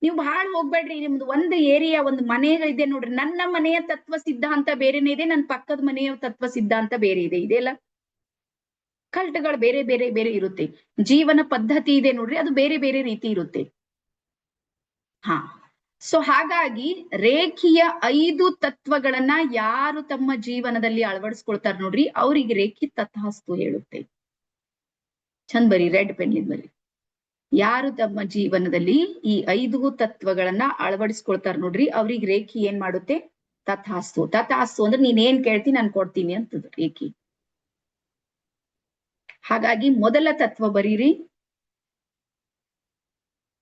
ನೀವು ಬಹಳ ಹೋಗ್ಬೇಡ್ರಿ. ನಿಮ್ದು ಒಂದು ಏರಿಯಾ, ಒಂದು ಮನೆ ಇದೆ ನೋಡ್ರಿ, ನನ್ನ ಮನೆಯ ತತ್ವ ಸಿದ್ಧಾಂತ ಬೇರೆನೇ ಇದೆ, ನನ್ನ ಪಕ್ಕದ ಮನೆಯ ತತ್ವ ಸಿದ್ಧಾಂತ ಬೇರೆ ಇದೆ. ಇದೆಲ್ಲ ಕಲ್ಟ್ಗಳು ಬೇರೆ ಬೇರೆ ಬೇರೆ ಇರುತ್ತೆ. ಜೀವನ ಪದ್ಧತಿ ಇದೆ ನೋಡ್ರಿ, ಅದು ಬೇರೆ ಬೇರೆ ರೀತಿ ಇರುತ್ತೆ. ಹಾ. ಸೊ ಹಾಗಾಗಿ ರೇಖಿಯ 5 ತತ್ವಗಳನ್ನ ಯಾರು ತಮ್ಮ ಜೀವನದಲ್ಲಿ ಅಳವಡಿಸ್ಕೊಳ್ತಾರ ನೋಡ್ರಿ, ಅವ್ರಿಗೆ ರೇಖಿ ತಥಾಸ್ತು ಹೇಳುತ್ತೆ. ಚಂದ ಬರಿ, ರೆಡ್ ಪೆನ್ನಿಂದ ಬರಿ. ಯಾರು ತಮ್ಮ ಜೀವನದಲ್ಲಿ ಈ 5 ತತ್ವಗಳನ್ನ ಅಳವಡಿಸ್ಕೊಳ್ತಾರ ನೋಡ್ರಿ, ಅವ್ರಿಗೆ ರೇಖಿ ಏನ್ ಮಾಡುತ್ತೆ? ತಥಾಸ್ತು. ತಥಾಸ್ತು ಅಂದ್ರೆ ನೀನ್ ಏನ್ ಕೇಳ್ತಿ ನಾನು ಕೊಡ್ತೀನಿ ಅಂತದ ರೇಖಿ. ಹಾಗಾಗಿ ಮೊದಲ ತತ್ವ ಬರೀರಿ.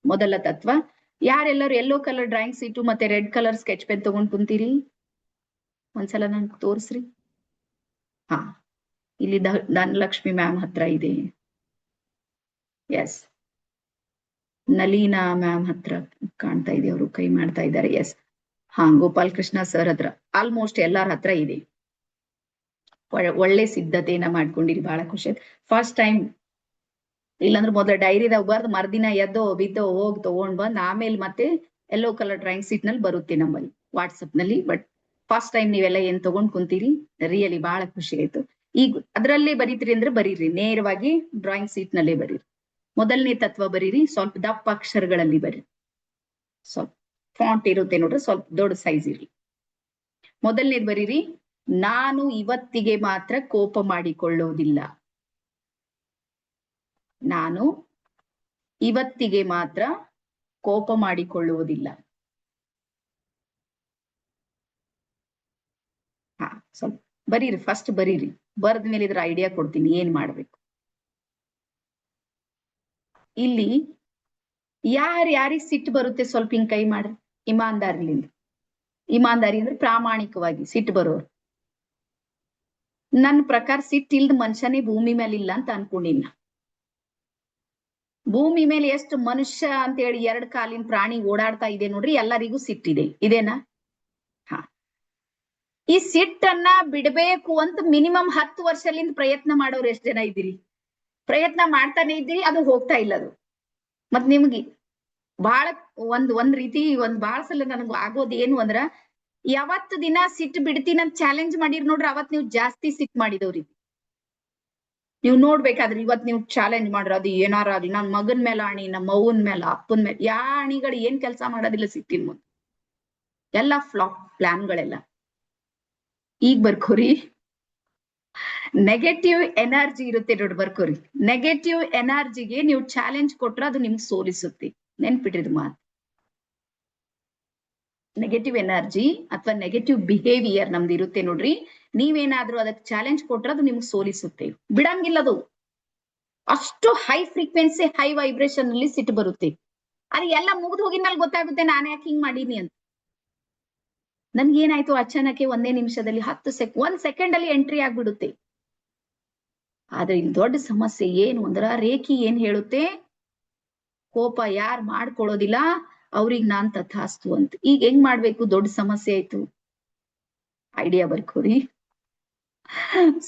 ಮೊದಲ ತತ್ವ, ಯಾರೆಲ್ಲರೂ ಯೆಲ್ಲೋ ಕಲರ್ ಡ್ರಾಯಿಂಗ್ ಶೀಟು ಮತ್ತೆ ರೆಡ್ ಕಲರ್ ಸ್ಕೆಚ್ ಪೆನ್ ತಗೊಂಡ್ ಕುಂತೀರಿ? ಒಂದ್ಸಲ ನನ್ಗೆ ತೋರಿಸ್ರಿ. ಹಾ, ಇಲ್ಲಿ ಧನಲಕ್ಷ್ಮಿ ಮ್ಯಾಮ್ ಹತ್ರ ಇದೆ. ಎಸ್, ನಲೀನಾ ಮ್ಯಾಮ್ ಹತ್ರ ಕಾಣ್ತಾ ಇದೆ, ಅವರು ಕೈ ಮಾಡ್ತಾ ಇದ್ದಾರೆ. ಎಸ್, ಹಾ, ಗೋಪಾಲ್ ಕೃಷ್ಣ ಸರ್ ಹತ್ರ, ಆಲ್ಮೋಸ್ಟ್ ಎಲ್ಲಾರ ಹತ್ರ ಇದೆ. ಒಳ್ಳೆ ಸಿದ್ಧತೆಯನ್ನ ಮಾಡ್ಕೊಂಡಿರಿ, ಬಹಳ ಖುಷಿ. ಫಸ್ಟ್ ಟೈಮ್, ಇಲ್ಲಾಂದ್ರೆ ಮೊದಲ ಡೈರಿದಾಗ ಬರ್ದು ಮರ್ದಿನ ಎದ್ದೋ ಬಿದ್ದೋ ಹೋಗಿ ತಗೊಂಡ್ ಬಂದ್ ಆಮೇಲೆ ಮತ್ತೆ ಯೆಲ್ಲೋ ಕಲರ್ ಡ್ರಾಯಿಂಗ್ ಶೀಟ್ ನಲ್ಲಿ ಬರುತ್ತೆ ನಮ್ಮಲ್ಲಿ ವಾಟ್ಸಪ್ ನಲ್ಲಿ. ಬಟ್ ಫಸ್ಟ್ ಟೈಮ್ ನೀವೆಲ್ಲ ಏನ್ ತಗೊಂಡ್ ಕುಂತೀರಿ, ರಿಯಲಿ ಬಹಳ ಖುಷಿ ಆಯ್ತು. ಈಗ ಅದ್ರಲ್ಲೇ ಬರೀತೀರಿ ಅಂದ್ರೆ ಬರೀರಿ, ನೇರವಾಗಿ ಡ್ರಾಯಿಂಗ್ ಶೀಟ್ ನಲ್ಲೇ ಬರೀರಿ. ಮೊದಲನೇ ತತ್ವ ಬರೀರಿ, ಸ್ವಲ್ಪ ದಪ್ಪ ಅಕ್ಷರಗಳಲ್ಲಿ ಬರೀರಿ. ಸ್ವಲ್ಪ ಫಾಂಟ್ ಇರುತ್ತೆ ನೋಡ್ರಿ, ಸ್ವಲ್ಪ ದೊಡ್ಡ ಸೈಜ್ ಇರ್ಲಿ. ಮೊದಲನೇದು ಬರೀರಿ, ನಾನು ಇವತ್ತಿಗೆ ಮಾತ್ರ ಕೋಪ ಮಾಡಿಕೊಳ್ಳುವುದಿಲ್ಲ. ನಾನು ಇವತ್ತಿಗೆ ಮಾತ್ರ ಕೋಪ ಮಾಡಿಕೊಳ್ಳುವುದಿಲ್ಲ. ಹಾ, ಸ್ವಲ್ಪ ಬರೀರಿ, ಫಸ್ಟ್ ಬರೀರಿ. ಬರೆದ ಮೇಲೆ ಇದ್ರ ಐಡಿಯಾ ಕೊಡ್ತೀನಿ ಏನ್ ಮಾಡ್ಬೇಕು. ಇಲ್ಲಿ ಯಾರ್ಯಾರಿಗೆ ಸಿಟ್ಟು ಬರುತ್ತೆ ಸ್ವಲ್ಪ ಹಿಂಗ್ ಕೈ ಮಾಡ್ರಿ. ಇಮಾನ್ದಾರಿಲಿಂದ. ಇಮಾನ್ದಾರಿ ಅಂದ್ರೆ ಪ್ರಾಮಾಣಿಕವಾಗಿ ಸಿಟ್ಟು ಬರೋರು. ನನ್ನ ಪ್ರಕಾರ ಸಿಟ್ಟಿಲ್ದ ಮನುಷ್ಯನೇ ಭೂಮಿ ಮೇಲೆ ಇಲ್ಲ ಅಂತ ಅನ್ಕೊಂಡಿನ. ಭೂಮಿ ಮೇಲೆ ಎಷ್ಟು ಮನುಷ್ಯ ಅಂತ ಹೇಳಿ 2 ಕಾಲಿನ ಪ್ರಾಣಿ ಓಡಾಡ್ತಾ ಇದೆ ನೋಡ್ರಿ, ಎಲ್ಲರಿಗೂ ಸಿಟ್ಟಿದೆ. ಇದೇನಾ? ಹಾ. ಈ ಸಿಟ್ಟನ್ನ ಬಿಡಬೇಕು ಅಂತ ಮಿನಿಮಮ್ 10 ವರ್ಷದಿಂದ ಪ್ರಯತ್ನ ಮಾಡೋರು ಎಷ್ಟು ಜನ ಇದ್ದೀರಿ? ಪ್ರಯತ್ನ ಮಾಡ್ತಾನೆ ಇದ್ದೀರಿ, ಅದು ಹೋಗ್ತಾ ಇಲ್ಲ ಅದು. ಮತ್ ನಿಮ್ಗೆ ಬಹಳ ಒಂದ್ ರೀತಿ ಬಹಳ ಸಲ ನನಗ್ ಆಗೋದ್ ಏನು ಅಂದ್ರ, ಯಾವತ್ತು ದಿನ ಸಿಟ್ಟು ಬಿಡ್ತೀನಿ ಅಂತ ಚಾಲೆಂಜ್ ಮಾಡಿರ್ ನೋಡ್ರಿ, ಅವತ್ ನೀವು ಜಾಸ್ತಿ ಸಿಟ್ಟು ಮಾಡಿದವ್ರಿ. ನೀವು ನೋಡ್ಬೇಕಾದ್ರಿ, ಇವತ್ ನೀವು ಚಾಲೆಂಜ್ ಮಾಡ್ರ, ಅದು ಏನಾರ ಆಗ್ಲಿ, ನನ್ ಮಗನ್ ಮೇಲೆ ಆಣಿ, ನಮ್ಮ ಅವ್ವನ್ ಮೇಲೆ, ಅಪ್ಪನ್ ಮೇಲೆ, ಯಾ ಆಣಿಗಳು ಏನ್ ಕೆಲಸ ಮಾಡೋದಿಲ್ಲ ಸಿಟ್ಟಿನ ಮುಂದೆ. ಎಲ್ಲ ಫ್ಲಾಪ್ ಪ್ಲಾನ್ಗಳೆಲ್ಲ. ಈಗ ಬರ್ಕೋರಿ, ನೆಗೆಟಿವ್ ಎನರ್ಜಿ ಇರುತ್ತೆ ನೋಡಿ, ಬರ್ಕೋರಿ. ನೆಗೆಟಿವ್ ಎನರ್ಜಿಗೆ ನೀವು ಚಾಲೆಂಜ್ ಕೊಟ್ರೆ ಅದು ನಿಮ್ಗೆ ಸೋಲಿಸುತ್ತೆ. ನೆನ್ಪಿಟ್ರಿದ್ ಮಾತು. ನೆಗೆಟಿವ್ ಎನರ್ಜಿ ಅಥವಾ ನೆಗೆಟಿವ್ ಬಿಹೇವಿಯರ್ ನಮ್ದು ಇರುತ್ತೆ ನೋಡ್ರಿ, ನೀವೇನಾದ್ರೂ ಅದಕ್ಕೆ ಚಾಲೆಂಜ್ ಕೊಟ್ರೆ ಅದು ನಿಮ್ಗೆ ಸೋಲಿಸುತ್ತೆ, ಬಿಡಂಗಿಲ್ಲದು. ಅಷ್ಟು ಹೈ ಫ್ರೀಕ್ವೆನ್ಸಿ, ಹೈ ವೈಬ್ರೇಷನ್ ಅಲ್ಲಿ ಸಿಟ್ಟು ಬರುತ್ತೆ. ಅದು ಎಲ್ಲ ಮುಗಿದು ಹೋಗಿದ್ಮೇಲೆ ಗೊತ್ತಾಗುತ್ತೆ ನಾನು ಯಾಕೆ ಹಿಂಗ್ ಮಾಡೀನಿ ಅಂತ. ನನ್ಗೇನಾಯ್ತು ಅಚಾನಕ್ಕೆ ಒಂದೇ ನಿಮಿಷದಲ್ಲಿ 1 ಸೆಕೆಂಡ್ ಅಲ್ಲಿ ಎಂಟ್ರಿ ಆಗ್ಬಿಡುತ್ತೆ. ಆದ್ರೆ ಇಲ್ಲಿ ದೊಡ್ಡ ಸಮಸ್ಯೆ ಏನು ಅಂದ್ರ, ರೇಖಿ ಏನ್ ಹೇಳುತ್ತೆ? ಕೋಪ ಯಾರು ಮಾಡ್ಕೊಳ್ಳೋದಿಲ್ಲ ಅವ್ರಿಗೆ ನಾನ್ ತಥಾಸ್ತು ಅಂತ. ಈಗ ಹೆಂಗ್ ಮಾಡ್ಬೇಕು? ದೊಡ್ಡ ಸಮಸ್ಯೆ ಆಯ್ತು. ಐಡಿಯಾ ಬರ್ಕೋರಿ.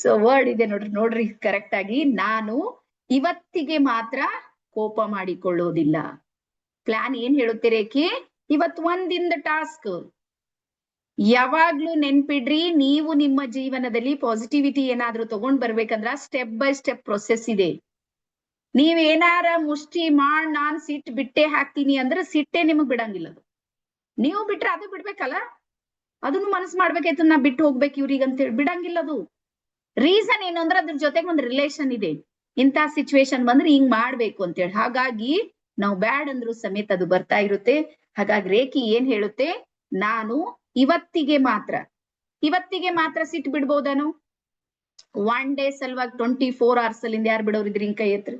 ಸೊ ವರ್ಡ್ ಇದೆ ನೋಡ್ರಿ ಕರೆಕ್ಟ್ ಆಗಿ. ನಾನು ಇವತ್ತಿಗೆ ಮಾತ್ರ ಕೋಪ ಮಾಡಿಕೊಳ್ಳೋದಿಲ್ಲ. ಪ್ಲಾನ್ ಏನ್ ಹೇಳುತ್ತೆ ರೇಖಿ? ಇವತ್ ಒಂದಿಂದ ಟಾಸ್ಕ್. ಯಾವಾಗ್ಲೂ ನೆನ್ಪಿಡ್ರಿ, ನೀವು ನಿಮ್ಮ ಜೀವನದಲ್ಲಿ ಪಾಸಿಟಿವಿಟಿ ಏನಾದ್ರೂ ತಗೊಂಡ್ ಬರ್ಬೇಕಂದ್ರ ಸ್ಟೆಪ್ ಬೈ ಸ್ಟೆಪ್ ಪ್ರೊಸೆಸ್ ಇದೆ. ನೀವೇನಾರ ಮುಷ್ಟಿ ನಾನ್ ಸಿಟ್ಟು ಬಿಟ್ಟೆ ಹಾಕ್ತೀನಿ ಅಂದ್ರೆ ಸಿಟ್ಟೆ ನಿಮಗ್ ಬಿಡಂಗಿಲ್ಲ. ಅದು ನೀವು ಬಿಟ್ರೆ ಅದು ಬಿಡ್ಬೇಕಲ್ಲ, ಅದನ್ನು ಮನಸ್ಸು ಮಾಡ್ಬೇಕಾಯ್ತು, ನಾ ಬಿಟ್ಟು ಹೋಗ್ಬೇಕು ಇವ್ರಿಗೆ ಅಂತ ಹೇಳಿ ಬಿಡಂಗಿಲ್ಲ. ಅದು ರೀಸನ್ ಏನು ಅಂದ್ರೆ ಅದ್ರ ಜೊತೆಗೆ ಒಂದು ರಿಲೇಷನ್ ಇದೆ. ಇಂಥ ಸಿಚುವೇಶನ್ ಬಂದ್ರೆ ಹಿಂಗ್ ಮಾಡ್ಬೇಕು ಅಂತ ಹೇಳಿ. ಹಾಗಾಗಿ ನಾವು ಬ್ಯಾಡ್ ಅಂದ್ರು ಸಮೇತ ಅದು ಬರ್ತಾ ಇರುತ್ತೆ. ಹಾಗಾಗಿ ರೇಖಿ ಏನ್ ಹೇಳುತ್ತೆ? ನಾನು ಇವತ್ತಿಗೆ ಮಾತ್ರ ಸಿಟ್ಟು ಬಿಡ್ಬೋದಾನು? 1 ಡೇ ಸಲುವಾಗಿ 24 hours ಅಲ್ಲಿಂದ ಯಾರು ಬಿಡೋರಿದ್ರಿ? ಹಿಂಗ್ ಕೈ ಎತ್ರಿ.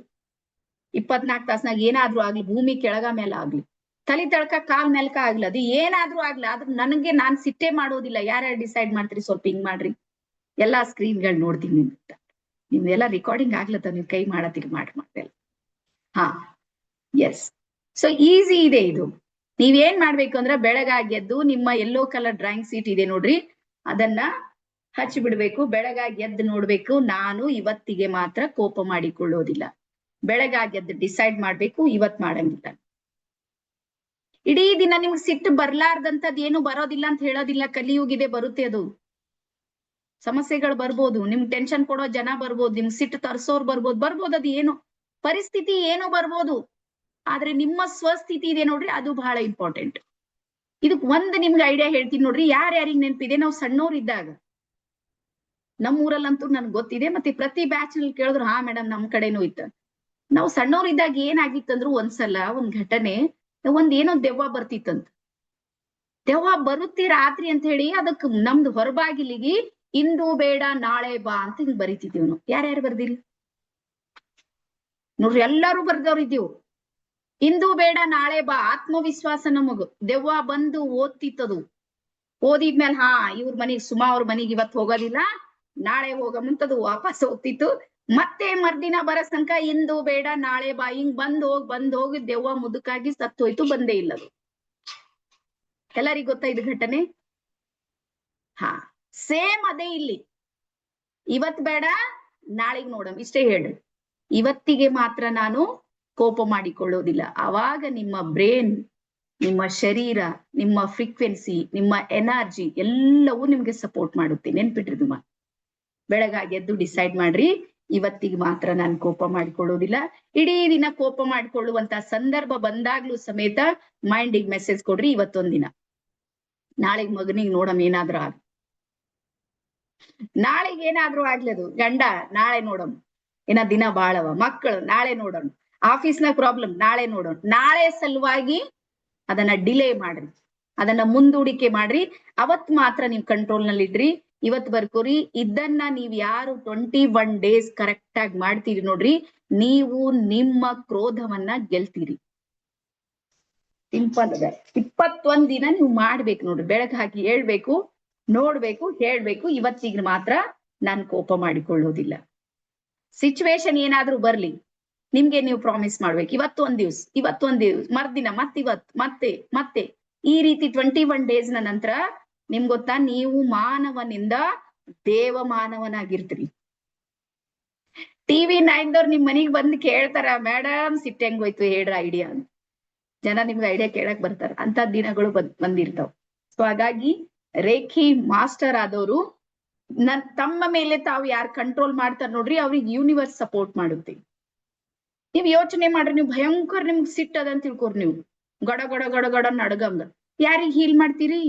24 ತಾಸ್ನಾಗ ಏನಾದ್ರೂ ಆಗ್ಲಿ, ಭೂಮಿ ಕೆಳಗ ಮೇಲೆ ಆಗ್ಲಿ, ತಲೆ ತಳ್ಕ ಕಾಲ್ ಮೆಲ್ಕ ಆಗ್ಲಿ, ಅದು ಏನಾದ್ರೂ ಆಗ್ಲಿ, ಆದ್ರೆ ನನಗೆ ನಾನ್ ಸಿಟ್ಟೆ ಮಾಡೋದಿಲ್ಲ. ಯಾರ್ಯಾರು ಡಿಸೈಡ್ ಮಾಡ್ತೀರಿ ಸ್ವಲ್ಪ ಹಿಂಗ್ ಮಾಡ್ರಿ. ಎಲ್ಲಾ ಸ್ಕ್ರೀನ್ಗಳು ನೋಡ್ತೀನಿ ನಿಮ್ದೆಲ್ಲ ರೆಕಾರ್ಡಿಂಗ್ ಆಗ್ಲತ್ತ, ನೀವು ಕೈ ಮಾಡತ್ತೀರಿ ಮಾಡ್ತೇಲ್ಲ. ಹಾ, ಎಸ್. ಸೊ ಈಸಿ ಇದೆ ಇದು. ನೀವೇನ್ ಮಾಡ್ಬೇಕು ಅಂದ್ರೆ ಬೆಳಗಾಗಿ ಎದ್ದು ನಿಮ್ಮ ಯೆಲ್ಲೋ ಕಲರ್ ಡ್ರಾಯಿಂಗ್ ಶೀಟ್ ಇದೆ ನೋಡ್ರಿ, ಅದನ್ನ ಹಚ್ಚಿ ಬಿಡ್ಬೇಕು. ಬೆಳಗಾಗಿ ಎದ್ದು ನೋಡ್ಬೇಕು, ನಾನು ಇವತ್ತಿಗೆ ಮಾತ್ರ ಕೋಪ ಮಾಡಿಕೊಳ್ಳೋದಿಲ್ಲ. ಬೆಳಗಾಗಿ ಎದ್ದು ಡಿಸೈಡ್ ಮಾಡ್ಬೇಕು, ಇವತ್ ಮಾಡಂಗಿಲ್ಲ. ಇಡೀ ದಿನ ನಿಮ್ಗೆ ಸಿಟ್ಟು ಬರ್ಲಾರ್ದಂತದ್ ಏನು ಬರೋದಿಲ್ಲ ಅಂತ ಹೇಳೋದಿಲ್ಲ. ಕಲಿಯುಗಿದೆ, ಬರುತ್ತೆ ಅದು. ಸಮಸ್ಯೆಗಳು ಬರ್ಬೋದು, ನಿಮ್ಗೆ ಟೆನ್ಷನ್ ಕೊಡೋ ಜನ ಬರ್ಬೋದು, ನಿಮ್ಗೆ ಸಿಟ್ಟು ತರ್ಸೋರ್ ಬರ್ಬೋದು. ಅದು ಏನು ಪರಿಸ್ಥಿತಿ ಏನೋ ಬರ್ಬೋದು. ಆದ್ರೆ ನಿಮ್ಮ ಸ್ವಸ್ಥಿತಿ ಇದೆ ನೋಡ್ರಿ, ಅದು ಬಹಳ ಇಂಪಾರ್ಟೆಂಟ್. ಇದಕ್ ಒಂದ್ ನಿಮ್ಗೆ ಐಡಿಯಾ ಹೇಳ್ತೀನಿ ನೋಡ್ರಿ. ಯಾರ್ಯಾರಿಗೆ ನೆನಪಿದೆ, ನಾವು ಸಣ್ಣೋರಿದ್ದಾಗ ನಮ್ಮೂರಲ್ಲಂತೂ ನನ್ಗೆ ಗೊತ್ತಿದೆ, ಮತ್ತೆ ಪ್ರತಿ ಬ್ಯಾಚ್ ನಲ್ಲಿ ಕೇಳಿದ್ರು ಹಾ ಮೇಡಮ್ ನಮ್ ಕಡೆನೂ ಇತ್ತು. ನಾವು ಸಣ್ಣೋರಿದ್ದಾಗ ಏನಾಗಿತ್ತಂದ್ರು ಒಂದ್ಸಲ ಒಂದ್ ಘಟನೆ, ಏನೋ ದೆವ್ವ ಬರ್ತಿತ್ತಂತ. ದೆವ್ವ ಬರುತ್ತೆ ರಾತ್ರಿ ಅಂತ ಹೇಳಿ ಅದಕ್ ನಮ್ದು ಹೊರಬಾಗಿಲಿಗೆ ಇಂದು ಬೇಡ ನಾಳೆ ಬಾ ಅಂತ ಹಿಂಗ್ ಬರಿತಿದ್ದೀವಿ ನಾವು. ಯಾರ್ಯಾರು ಬರ್ದಿರಿ ನೋಡ್ರಿ, ಎಲ್ಲಾರು ಬರ್ದವ್ರಿದ್ದೀವು. ಇಂದು ಬೇಡ ನಾಳೆ ಬಾ, ಆತ್ಮವಿಶ್ವಾಸ ನಮಗ್. ದೆವ್ವ ಬಂದು ಓದ್ತಿತ್ತದು. ಓದಿದ್ಮೇಲೆ ಹಾ ಇವ್ರ ಮನಿಗ್, ಸುಮಾ ಅವ್ರ ಮನಿಗ್ ಇವತ್ ಹೋಗೋದಿಲ್ಲ, ನಾಳೆ ಹೋಗಮಂತದು ವಾಪಸ್ ಹೋಗ್ತಿತ್ತು. ಮತ್ತೆ ಮರ್ದಿನ ಬರ ಸಂಕ ಇಂದು ಬೇಡ ನಾಳೆ ಬಾ, ಹಿಂಗ್ ಬಂದ್ ಹೋಗಿ ದೆವ್ವ ಮುದುಕಾಗಿ ಸತ್ತು ಹೋಯ್ತು, ಬಂದೇ ಇಲ್ಲದು. ಎಲ್ಲರಿಗೂ ಗೊತ್ತಾ ಇದು ಘಟನೆ? ಹಾ, ಸೇಮ್ ಅದೇ ಇಲ್ಲಿ. ಇವತ್ ಬೇಡ ನಾಳಿಗ್ ನೋಡಮ್ ಇಷ್ಟೇ ಹೇಳ್ರಿ. ಇವತ್ತಿಗೆ ಮಾತ್ರ ನಾನು ಕೋಪ ಮಾಡಿಕೊಳ್ಳೋದಿಲ್ಲ. ಆವಾಗ ನಿಮ್ಮ ಬ್ರೇನ್, ನಿಮ್ಮ ಶರೀರ, ನಿಮ್ಮ ಫ್ರೀಕ್ವೆನ್ಸಿ, ನಿಮ್ಮ ಎನರ್ಜಿ ಎಲ್ಲವೂ ನಿಮ್ಗೆ ಸಪೋರ್ಟ್ ಮಾಡುತ್ತೆ. ನೆನ್ಪಿಟ್ರಿ ನಿಮ್ಮ ಬೆಳಗಾಗಿ ಎದ್ದು ಡಿಸೈಡ್ ಮಾಡ್ರಿ, ಇವತ್ತಿಗೆ ಮಾತ್ರ ನಾನು ಕೋಪ ಮಾಡಿಕೊಳ್ಳೋದಿಲ್ಲ. ಇಡೀ ದಿನ ಕೋಪ ಮಾಡಿಕೊಳ್ಳುವಂತ ಸಂದರ್ಭ ಬಂದಾಗ್ಲೂ ಸಮೇತ ಮೈಂಡಿಗೆ ಮೆಸೇಜ್ ಕೊಡ್ರಿ, ಇವತ್ತೊಂದ್ ದಿನ, ನಾಳೆಗ್ ಮಗನಿಗೆ ನೋಡಮ್ ಏನಾದ್ರೂ ಆಗ, ನಾಳೆಗೆ ಏನಾದ್ರೂ ಆಗ್ಲದು, ಗಂಡ ನಾಳೆ ನೋಡಮ್, ಏನ ದಿನ ಬಾಳವ, ಮಕ್ಕಳು ನಾಳೆ ನೋಡೋಣ, ಆಫೀಸ್ನಾಗ ಪ್ರಾಬ್ಲಮ್ ನಾಳೆ ನೋಡೋಣ. ನಾಳೆ ಸಲುವಾಗಿ ಅದನ್ನ ಡಿಲೇ ಮಾಡ್ರಿ, ಅದನ್ನ ಮುಂದೂಡಿಕೆ ಮಾಡ್ರಿ. ಅವತ್ ಮಾತ್ರ ನೀವು ಕಂಟ್ರೋಲ್ ನಲ್ಲಿ ಇಡ್ರಿ. ಇವತ್ ಬರ್ಕೋರಿ, ಇದನ್ನ ನೀವ್ ಯಾರು 21 days ಕರೆಕ್ಟ್ ಆಗಿ ಮಾಡ್ತೀರಿ ನೋಡ್ರಿ, ನೀವು ನಿಮ್ಮ ಕ್ರೋಧವನ್ನ ಗೆಲ್ತೀರಿ. ಸಿಂಪಲ್ ಅದ. 21 ದಿನ ನೀವು ಮಾಡ್ಬೇಕು ನೋಡ್ರಿ. ಬೆಳಗ್ಗೆ ಹಾಕಿ ಹೇಳ್ಬೇಕು, ನೋಡ್ಬೇಕು, ಹೇಳ್ಬೇಕು, ಇವತ್ತಿಗೆ ಮಾತ್ರ ನಾನ್ ಕೋಪ ಮಾಡಿಕೊಳ್ಳೋದಿಲ್ಲ. ಸಿಚುವೇಶನ್ ಏನಾದ್ರೂ ಬರ್ಲಿ, ನಿಮ್ಗೆ ನೀವು ಪ್ರಾಮಿಸ್ ಮಾಡ್ಬೇಕು, ಇವತ್ತೊಂದ್ ದಿವ್ಸ, ಮರ್ದಿನ ಮತ್ತೆ ಈ ರೀತಿ 21 days ನಂತರ ನಿಮ್ ಗೊತ್ತಾ, ನೀವು ಮಾನವನಿಂದ ದೇವ ಮಾನವನಾಗಿರ್ತೀರಿ. TV 9ದವ್ರು ನಿಮ್ ಮನಿಗ್ ಬಂದ್ ಕೇಳ್ತಾರ, ಮೇಡಮ್ ಸಿಟ್ಟು ಹೆಂಗೋಯ್ತು ಹೇಳ್ರ ಐಡಿಯಾ ಅಂತ. ಜನ ನಿಮ್ಗೆ ಐಡಿಯಾ ಕೇಳಕ್ ಬರ್ತಾರ, ಅಂತ ದಿನಗಳು ಬಂದಿರ್ತಾವ. ಸೊ ಹಾಗಾಗಿ ರೇಖಿ ಮಾಸ್ಟರ್ ಆದವರು ತಮ್ಮ ಮೇಲೆ ತಾವು ಯಾರು ಕಂಟ್ರೋಲ್ ಮಾಡ್ತಾರ ನೋಡ್ರಿ, ಅವ್ರಿಗೆ ಯೂನಿವರ್ಸ್ ಸಪೋರ್ಟ್ ಮಾಡುತ್ತೆ. ನೀವ್ ಯೋಚನೆ ಮಾಡ್ರಿ, ನೀವು ಭಯಂಕರ ನಿಮ್ಗೆ ಸಿಟ್ಟದ ಅಂತ ತಿಳ್ಕೊರಿ, ನೀವು ಗಡ ಗಡ ಗಡ ಗಡ ನಡ್ಗಂಗ ಯಾರಿಗ್ ಹೀಲ್ ಮಾಡ್ತೀರಿ?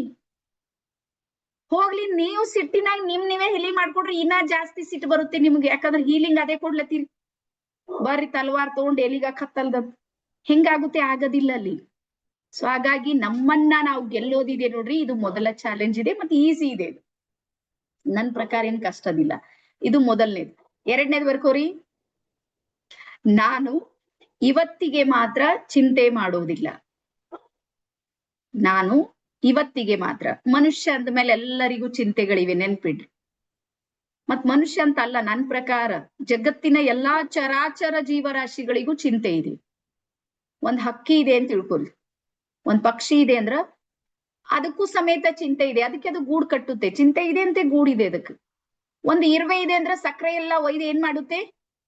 ಹೋಗ್ಲಿ, ನೀವು ಸಿಟ್ಟಿನಾಗ ನೀವೇ ಹೀಲಿಂಗ್ ಮಾಡ್ಕೊಡ್ರಿ, ಇನ್ನ ಜಾಸ್ತಿ ಸಿಟ್ಟು ಬರುತ್ತೆ ನಿಮ್ಗೆ. ಯಾಕಂದ್ರೆ ಹೀಲಿಂಗ್ ಅದೇ ಕೊಡ್ಲತ್ತೀರಿ, ಬರ್ರಿ ತಲ್ವಾರ್ ತಗೊಂಡ್ ಎಲಿಗ ಕತ್ತಲ್ದ, ಹಿಂಗಾಗುತ್ತೆ, ಆಗೋದಿಲ್ಲ ಅಲ್ಲಿ. ಸೊ ಹಾಗಾಗಿ ನಮ್ಮನ್ನ ನಾವು ಗೆಲ್ಲೋದಿದೆ ನೋಡ್ರಿ, ಇದು ಮೊದಲ ಚಾಲೆಂಜ್ ಇದೆ, ಮತ್ತೆ ಈಸಿ ಇದೆ. ನನ್ ಪ್ರಕಾರ ಏನ್ ಕಷ್ಟದಿಲ್ಲ. ಇದು ಮೊದಲನೇದು. ಎರಡನೇದು ಬರ್ಕೋರಿ, ನಾನು ಇವತ್ತಿಗೆ ಮಾತ್ರ ಚಿಂತೆ ಮಾಡೋದಿಲ್ಲ. ನಾನು ಇವತ್ತಿಗೆ ಮಾತ್ರ. ಮನುಷ್ಯ ಅಂದ ಮೇಲೆ ಎಲ್ಲರಿಗೂ ಚಿಂತೆಗಳಿವೆ, ನೆನ್ಪಿಡ್ರಿ. ಮತ್ ಮನುಷ್ಯ ಅಂತ ಅಲ್ಲ, ನನ್ ಪ್ರಕಾರ ಜಗತ್ತಿನ ಎಲ್ಲಾ ಚರಾಚರ ಜೀವರಾಶಿಗಳಿಗೂ ಚಿಂತೆ ಇದೆ. ಒಂದ್ ಹಕ್ಕಿ ಇದೆ ಅಂತ ತಿಳ್ಕೊರಿ, ಒಂದ್ ಪಕ್ಷಿ ಇದೆ ಅಂದ್ರ ಅದಕ್ಕೂ ಸಮೇತ ಚಿಂತೆ ಇದೆ. ಅದಕ್ಕೆ ಅದು ಗೂಡು ಕಟ್ಟುತ್ತೆ, ಚಿಂತೆ ಇದೆ ಅಂತೆ ಗೂಡಿದೆ ಅದಕ್ಕೆ. ಒಂದ್ ಇರುವೆ ಇದೆ ಅಂದ್ರ ಸಕ್ಕರೆ ಎಲ್ಲ ಒಯ್ದು ಏನ್ ಮಾಡುತ್ತೆ,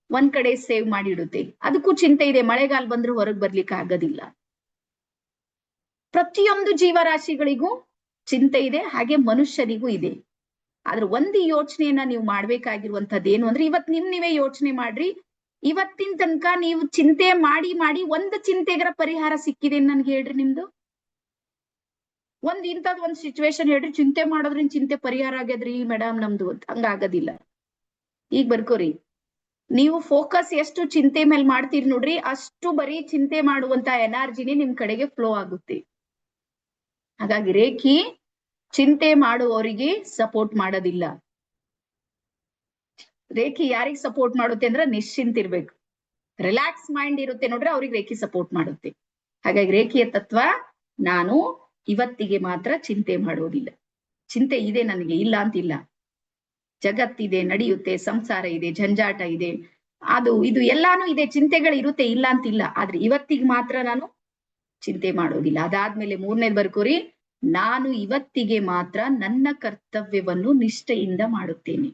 ಒಂದ್ ಕಡೆ ಸೇವ್ ಮಾಡಿ ಇಡುತ್ತೆ. ಅದಕ್ಕೂ ಚಿಂತೆ ಇದೆ, ಮಳೆಗಾಲ ಬಂದ್ರೆ ಹೊರಗ್ ಬರ್ಲಿಕ್ಕೆ ಆಗೋದಿಲ್ಲ. ಪ್ರತಿಯೊಂದು ಜೀವರಾಶಿಗಳಿಗೂ ಚಿಂತೆ ಇದೆ, ಹಾಗೆ ಮನುಷ್ಯನಿಗೂ ಇದೆ. ಆದ್ರೆ ಒಂದು ಯೋಚನೆಯನ್ನ ನೀವು ಮಾಡ್ಬೇಕಾಗಿರುವಂತದ್ದು ಏನು ಅಂದ್ರೆ, ಇವತ್ ನೀವೇ ಯೋಚನೆ ಮಾಡ್ರಿ, ಇವತ್ತಿನ ತನಕ ನೀವು ಚಿಂತೆ ಮಾಡಿ ಒಂದು ಚಿಂತೆಗರ ಪರಿಹಾರ ಸಿಕ್ಕಿದೆ ನನ್ಗೆ ಹೇಳ್ರಿ. ನಿಮ್ದು ಒಂದ್ ಸಿಚುವೇಶನ್ ಹೇಳ್ರಿ, ಚಿಂತೆ ಮಾಡೋದ್ರಿಂದ ಚಿಂತೆ ಪರಿಹಾರ ಆಗ್ಯದ್ರಿ ಮೇಡಮ್ ನಮ್ದು, ಹಂಗಾಗೋದಿಲ್ಲ. ಈಗ ಬರ್ಕೋರಿ, ನೀವು ಫೋಕಸ್ ಎಷ್ಟು ಚಿಂತೆ ಮೇಲೆ ಮಾಡ್ತೀರಿ ನೋಡ್ರಿ, ಅಷ್ಟು ಬರೀ ಚಿಂತೆ ಮಾಡುವಂತ ಎನರ್ಜಿನೇ ನಿಮ್ ಕಡೆಗೆ ಫ್ಲೋ ಆಗುತ್ತೆ. ಹಾಗಾಗಿ ರೇಖಿ ಚಿಂತೆ ಮಾಡುವವರಿಗೆ ಸಪೋರ್ಟ್ ಮಾಡೋದಿಲ್ಲ. ರೇಖಿ ಯಾರಿಗ್ ಸಪೋರ್ಟ್ ಮಾಡುತ್ತೆ ಅಂದ್ರೆ, ನಿಶ್ಚಿಂತ ಇರ್ಬೇಕು, ರಿಲ್ಯಾಕ್ಸ್ ಮೈಂಡ್ ಇರುತ್ತೆ ನೋಡ್ರಿ, ಅವ್ರಿಗೆ ರೇಖಿ ಸಪೋರ್ಟ್ ಮಾಡುತ್ತೆ. ಹಾಗಾಗಿ ರೇಖಿಯ ತತ್ವ, ನಾನು ಇವತ್ತಿಗೆ ಮಾತ್ರ ಚಿಂತೆ ಮಾಡೋದಿಲ್ಲ. ಚಿಂತೆ ಇದೆ ನನಗೆ, ಇಲ್ಲ ಅಂತಿಲ್ಲ. ಜಗತ್ತಿದೆ, ನಡೆಯುತ್ತೆ, ಸಂಸಾರ ಇದೆ, ಜಂಜಾಟ ಇದೆ, ಅದು ಇದು ಎಲ್ಲಾನು ಇದೆ, ಚಿಂತೆಗಳು ಇರುತ್ತೆ, ಇಲ್ಲ ಅಂತಿಲ್ಲ. ಆದ್ರೆ ಇವತ್ತಿಗೆ ಮಾತ್ರ ನಾನು ಚಿಂತೆ ಮಾಡೋದಿಲ್ಲ. ಅದಾದ್ಮೇಲೆ ಮೂರನೇದು ಬರ್ಕೋರಿ, ನಾನು ಇವತ್ತಿಗೆ ಮಾತ್ರ ನನ್ನ ಕರ್ತವ್ಯವನ್ನು ನಿಷ್ಠೆಯಿಂದ ಮಾಡುತ್ತೇನೆ.